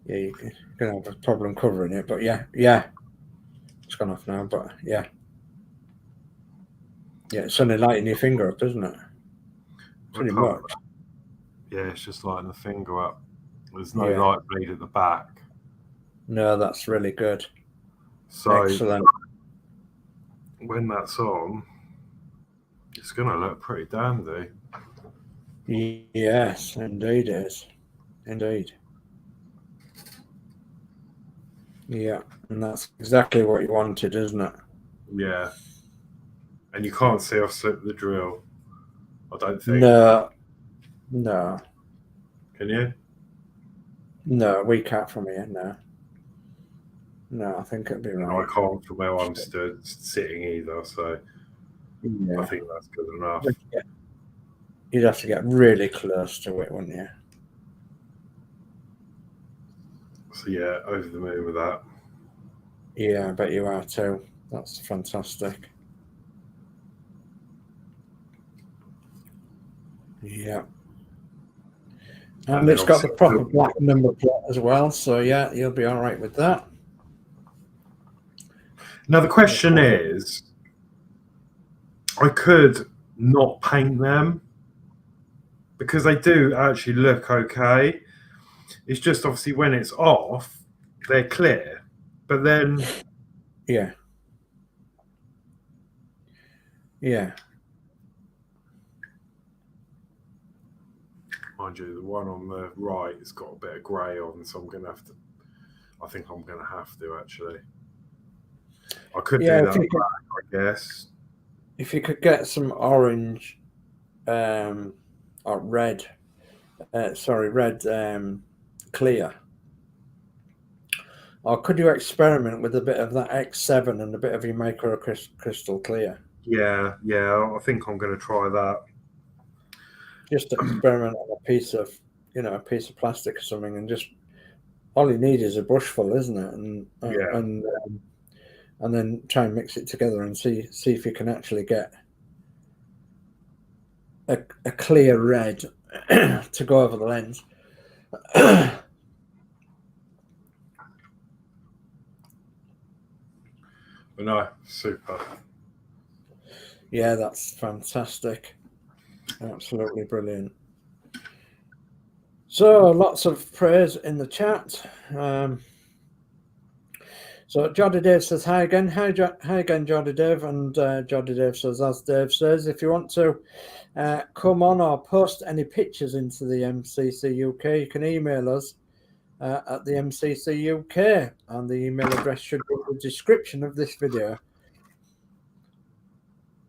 yeah, you're gonna have a problem covering it. But yeah, it's gone off now. But yeah, it's only lighting your finger up, isn't it? Pretty much. Yeah, it's just lighting the finger up. There's no light bleed at the back. No, that's really good. So excellent. When that's on, it's going to look pretty dandy. Yes, indeed it is. Indeed. Yeah, and that's exactly what you wanted, isn't it? Yeah. And you can't see I've slipped the drill, I don't think. No. Can you? No, we can't from here, no. No, I think it'd be right. I can't from where I'm sitting either, so yeah. I think that's good enough. You'd have to get really close to it, wouldn't you? So yeah, over the moon with that. Yeah, I bet you are too. That's fantastic. Yeah. And it's got the proper black number plate as well. So, yeah, you'll be all right with that. Now, the question is, I could not paint them because they do actually look okay. It's just obviously when it's off, they're clear. But then... Yeah. Yeah. Mind you, the one on the right has got a bit of grey on, so I'm going to have to... I think I'm going to have to, actually. I could do that back, I guess. If you could get some orange or red, red clear. Or could you experiment with a bit of that X7 and a bit of your micro crystal clear? Yeah, I think I'm going to try that. Just experiment on a piece of plastic or something, and just all you need is a brush full, isn't it? And then try and mix it together and see if you can actually get a clear red to go over the lens. But no, super. Yeah, that's fantastic. Absolutely brilliant. So lots of praise in the chat. So Geordie Dave says hi again. Hi again, Geordie Dave. And Geordie Dave says, as Dave says, if you want to come on or post any pictures into the MCCUK, you can email us at the MCCUK, and the email address should be in the description of this video.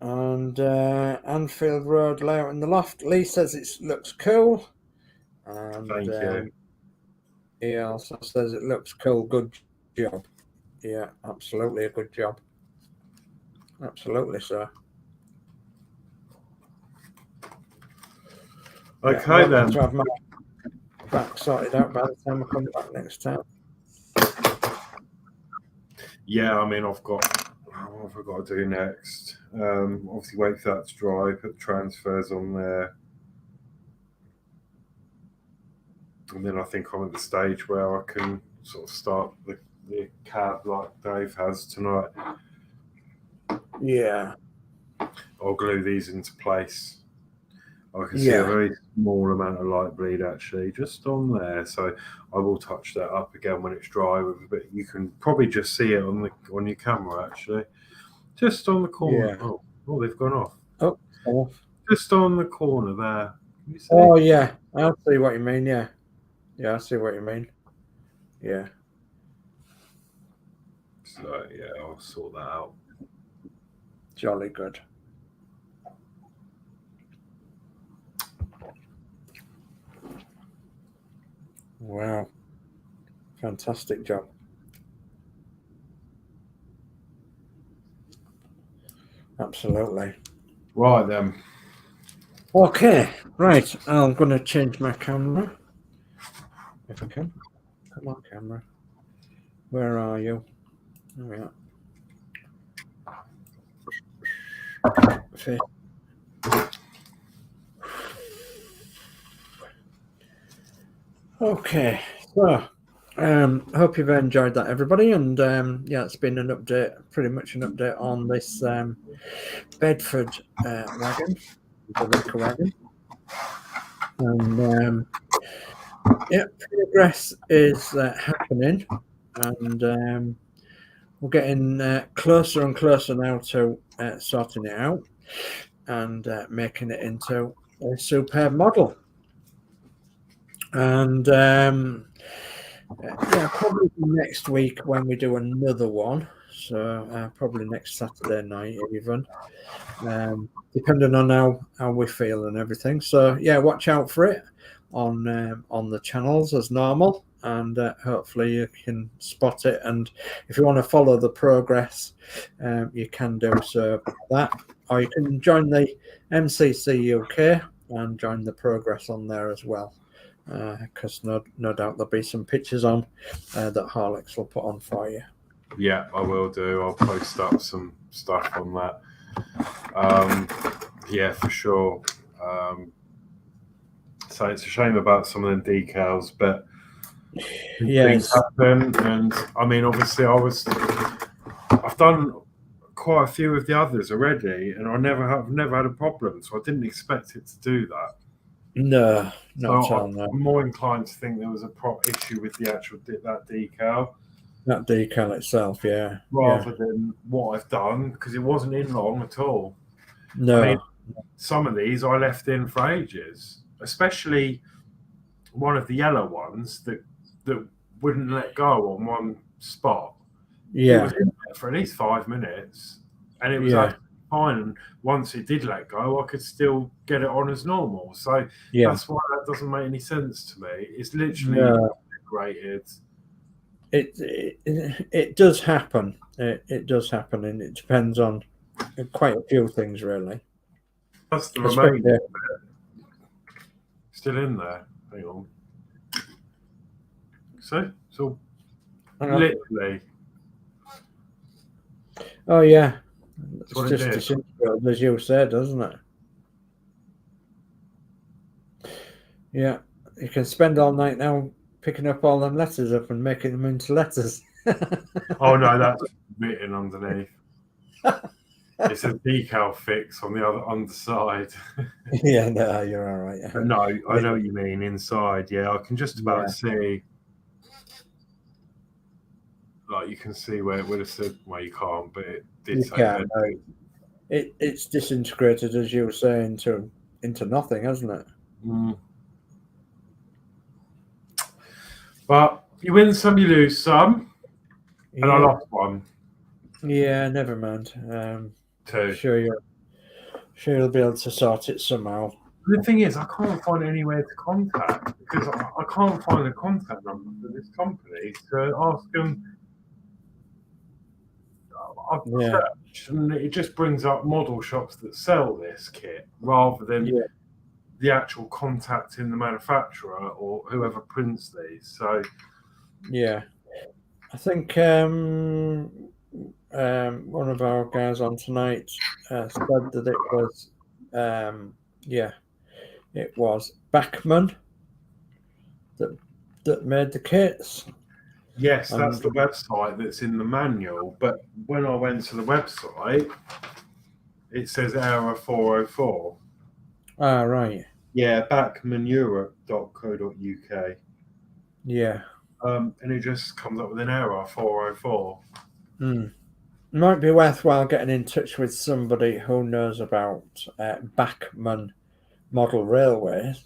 And Anfield Road layout in the loft. Lee says it looks cool. And thank you. He also says it looks cool. Good job. Yeah, absolutely a good job. Absolutely, sir. Okay, yeah, then. To have my back sorted out by the time I come back next time. Yeah, I mean, what have I got to do next? Obviously, wait for that to dry, put the transfers on there. And then I think I'm at the stage where I can sort of start the cab like Dave has tonight. Yeah. I'll glue these into place. I can see a very small amount of light bleed actually just on there, so I will touch that up again when it's dry with a bit. You can probably just see it on your camera actually, just on the corner. Yeah. Oh, they've gone off. Oh, off. Just on the corner there. Can you see? Oh yeah, I see what you mean. Yeah, I see what you mean. Yeah. So yeah, I'll sort that out. Jolly good. Wow. Fantastic job. Absolutely. Right then. Okay, right. I'm going to change my camera. If I can. Come on, camera. Where are you? There we are. Okay, so hope you've enjoyed that, everybody, and yeah, it's been an update, pretty much an update on this Bedford wagon, the Wicker wagon, and yeah, progress is happening, and we're getting closer and closer now to sorting it out and making it into a superb model. And yeah, probably next week when we do another one. So probably next Saturday night, even, depending on how we feel and everything. So yeah, watch out for it on the channels as normal, and hopefully you can spot it. And if you want to follow the progress, you can do so that, or you can join the MCCUK and join the progress on there as well. Because no doubt there'll be some pictures on that Harlex will put on for you. Yeah, I will do. I'll post up some stuff on that. Yeah, for sure. So it's a shame about some of them decals, but things Yes. happen. And I mean, obviously, I've done quite a few of the others already, and I've never had a problem. So I didn't expect it to do that. No, not So at all. No. I'm more inclined to think there was a issue with the actual that decal, That decal itself, yeah. rather than what I've done, because it wasn't in long at all. No. I mean, some of these I left in for ages, especially one of the yellow ones that wouldn't let go on one spot. It was in there for at least 5 minutes, and it was actually fine. And once it did let go, I could still get it on as normal. So that's why that doesn't make any sense to me. It's literally decorated. It does happen. It does happen, and it depends on quite a few things, really. That's the remainder. Still in there. Hang on. So literally. Oh yeah, That's it's what just disintegrated, as you said, doesn't it? Yeah, you can spend all night now picking up all them letters up and making them into letters. Oh no, that's written underneath. It's a decal fix on the other underside. Yeah, no, you're all right. But no, I know what you mean. Inside, yeah, I can just about see. Like you can see where it would have said. Well, you can't, but it did say. No. It's disintegrated, as you were saying, into nothing, hasn't it? Mm. But you win some, you lose some, and I lost one. Yeah, never mind. Two. Sure you'll be able to sort it somehow. The thing is, I can't find anywhere to contact because I can't find a contact number for this company to ask them. I've searched, and it just brings up model shops that sell this kit rather than the actual contact in the manufacturer or whoever prints these. So, I think one of our guys on tonight said that it was, it was Bachmann that made the kits. Yes, that's the website that's in the manual. But when I went to the website, it says error 404. Ah, right. Yeah, bachmanneurope.co.uk. Yeah. And it just comes up with an error 404. Might be worthwhile getting in touch with somebody who knows about Bachmann model railways.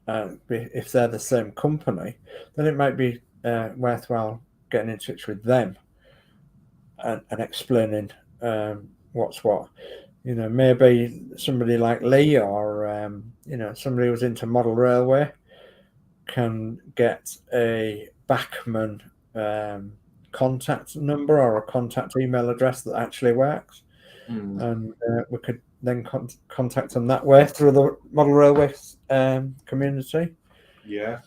If they're the same company, then it might be worthwhile getting in touch with them and explaining what's what. You know, maybe somebody like Lee or somebody who's into model railway can get a Bachmann contact number or a contact email address that actually works, and we could then contact them that way through the model railway community. Yeah,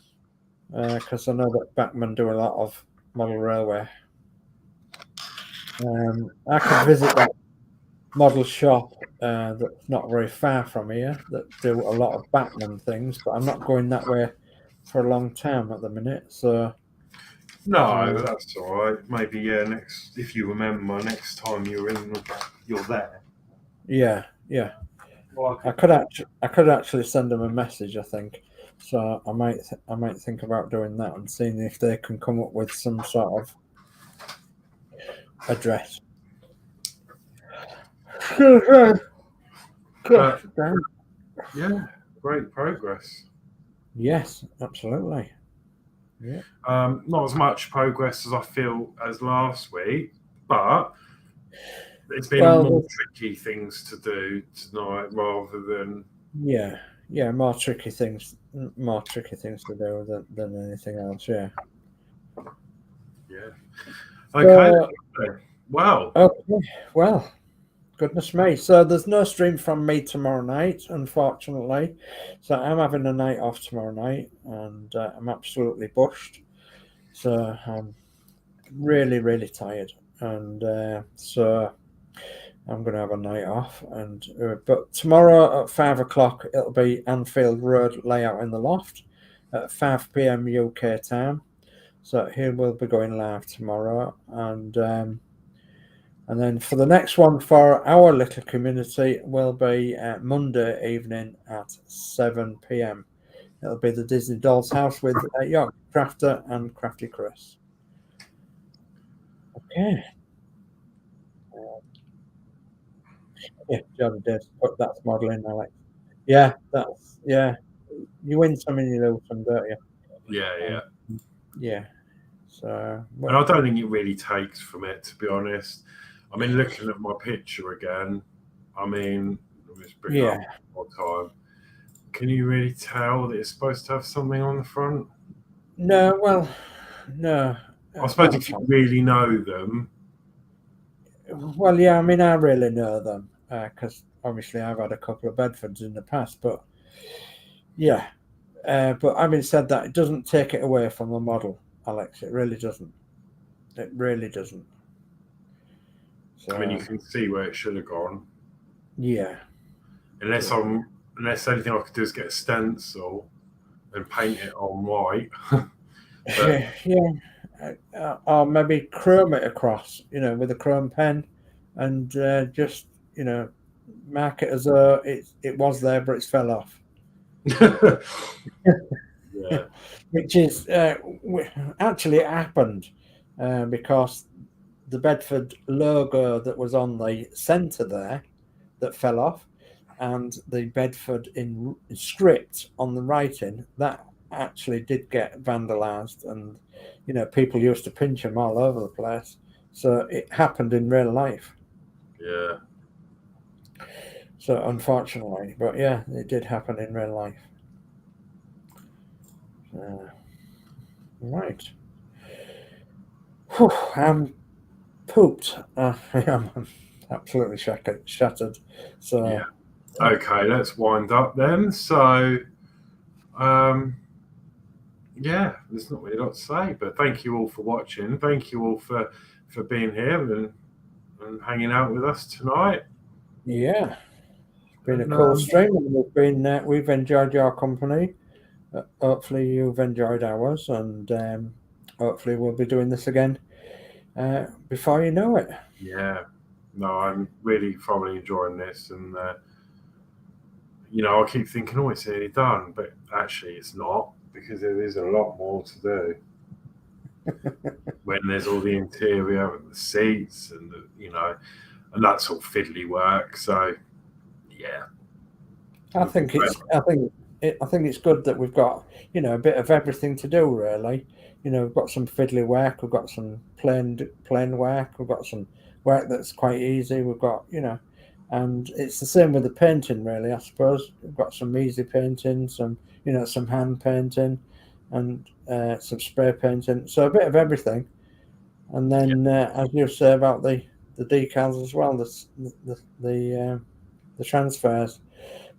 because I know that Bachmann do a lot of model railway. I could visit that model shop that's not very far from here that do a lot of Bachmann things, but I'm not going that way for a long time at the minute. So no, that's all right. Maybe next, if you remember, next time you're there. Yeah. Well, I could actually send them a message, I think. So I might think about doing that and seeing if they can come up with some sort of address. Yeah, great progress. Yes, absolutely. Yeah. Not as much progress as I feel as last week, but it's been more tricky things to do tonight rather than more tricky things to do than anything else. Yeah. Okay. Well, goodness me. So there's no stream from me tomorrow night, unfortunately. So I'm having a night off tomorrow night, and I'm absolutely bushed. So I'm really, really tired, and so I'm going to have a night off, and but tomorrow at 5 o'clock it'll be Anfield Road layout in the loft at 5 p.m. UK time. So he will be going live tomorrow, and then for the next one for our little community will be Monday evening at 7 p.m. It'll be the Disney Dolls house with Yorkshire Crafter and Crafty Chris. Okay. Yeah, Geordie Dave put that model in, Alex. Yeah, that's You win some and you lose some, don't you? Yeah. Yeah. So. And I don't think it really takes from it, to be honest. I mean, looking at my picture again, I mean, let's bring it up one more time. Can you really tell that it's supposed to have something on the front? No, well, no. I suppose if you really know them. Well, yeah, I mean, I really know them because obviously I've had a couple of Bedfords in the past, but yeah. But having said that, it doesn't take it away from the model, Alex. It really doesn't. It really doesn't. So, I mean, you can see where it should have gone. Yeah. Unless anything I could do is get a stencil and paint it on white. Yeah. Or maybe chrome it across, with a chrome pen, and just, mark it as though it was there, but it's fell off. Yeah. Which is actually it happened because the Bedford logo that was on the centre there that fell off, and the Bedford in script on the writing that actually did get vandalised, and people used to pinch them all over the place. So it happened in real life. Yeah. So unfortunately, but yeah, it did happen in real life. Right. Whew, I'm pooped. I'm absolutely shattered. So yeah. Okay, let's wind up then. So, yeah, there's not really a lot to say, but thank you all for watching. Thank you all for being here and hanging out with us tonight. Yeah, it's been a cool stream, and we've enjoyed your company. Hopefully you've enjoyed ours, and hopefully we'll be doing this again before you know it. Yeah, no, I'm really thoroughly enjoying this, and I keep thinking, oh, it's nearly done, but actually it's not, because there is a lot more to do. When there's all the interior and the seats and and that's all fiddly work. So yeah, I think it's good that we've got a bit of everything to do, really. We've got some fiddly work, we've got some plain work, we've got some work that's quite easy, we've got and it's the same with the painting, really. I suppose we've got some easy painting, some some hand painting, and some spray painting, so a bit of everything. And then as you say about the decals as well, the transfers,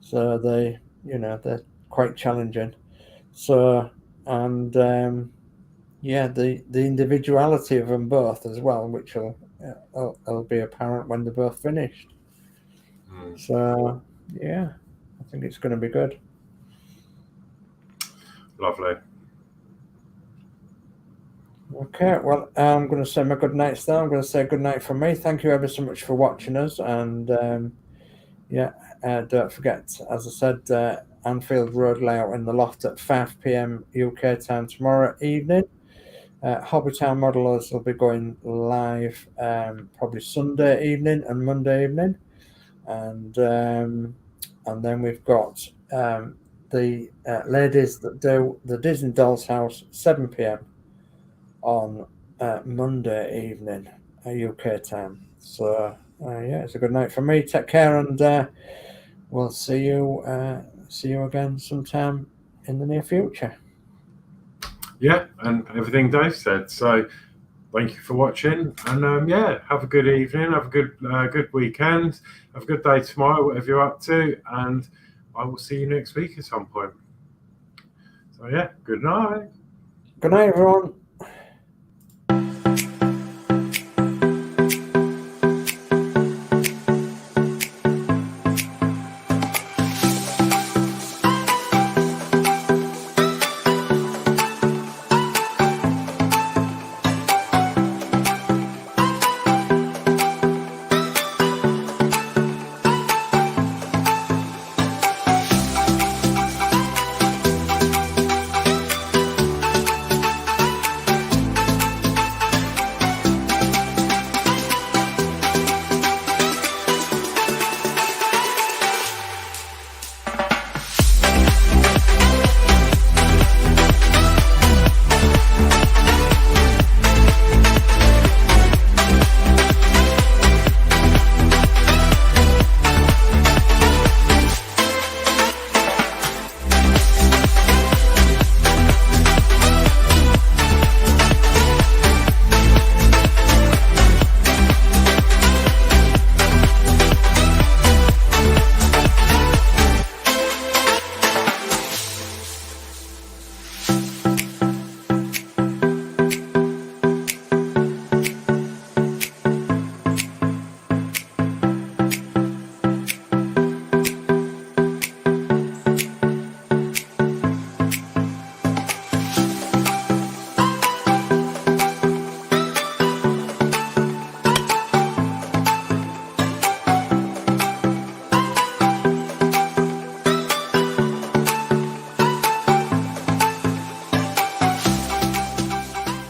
so they're quite challenging. So, and the individuality of them both as well, which will be apparent when they're both finished. So yeah, I think it's going to be good. Lovely. Okay, well, I'm going to say my good nights now. I'm going to say good night from me. Thank you ever so much for watching us, and don't forget, as I said, Anfield Road layout in the loft at 5 p.m. UK time tomorrow evening. Hobbytown Modelers will be going live probably Sunday evening and Monday evening, and then we've got the ladies that do the Disney Dolls house 7 p.m. on Monday evening UK time. So yeah, it's a good night for me. Take care, and we'll see you again sometime in the near future. Yeah, and everything Dave said. So thank you for watching, and yeah, have a good evening, have a good weekend, have a good day tomorrow, whatever you're up to, and I will see you next week at some point. So yeah, good night. Good night, everyone.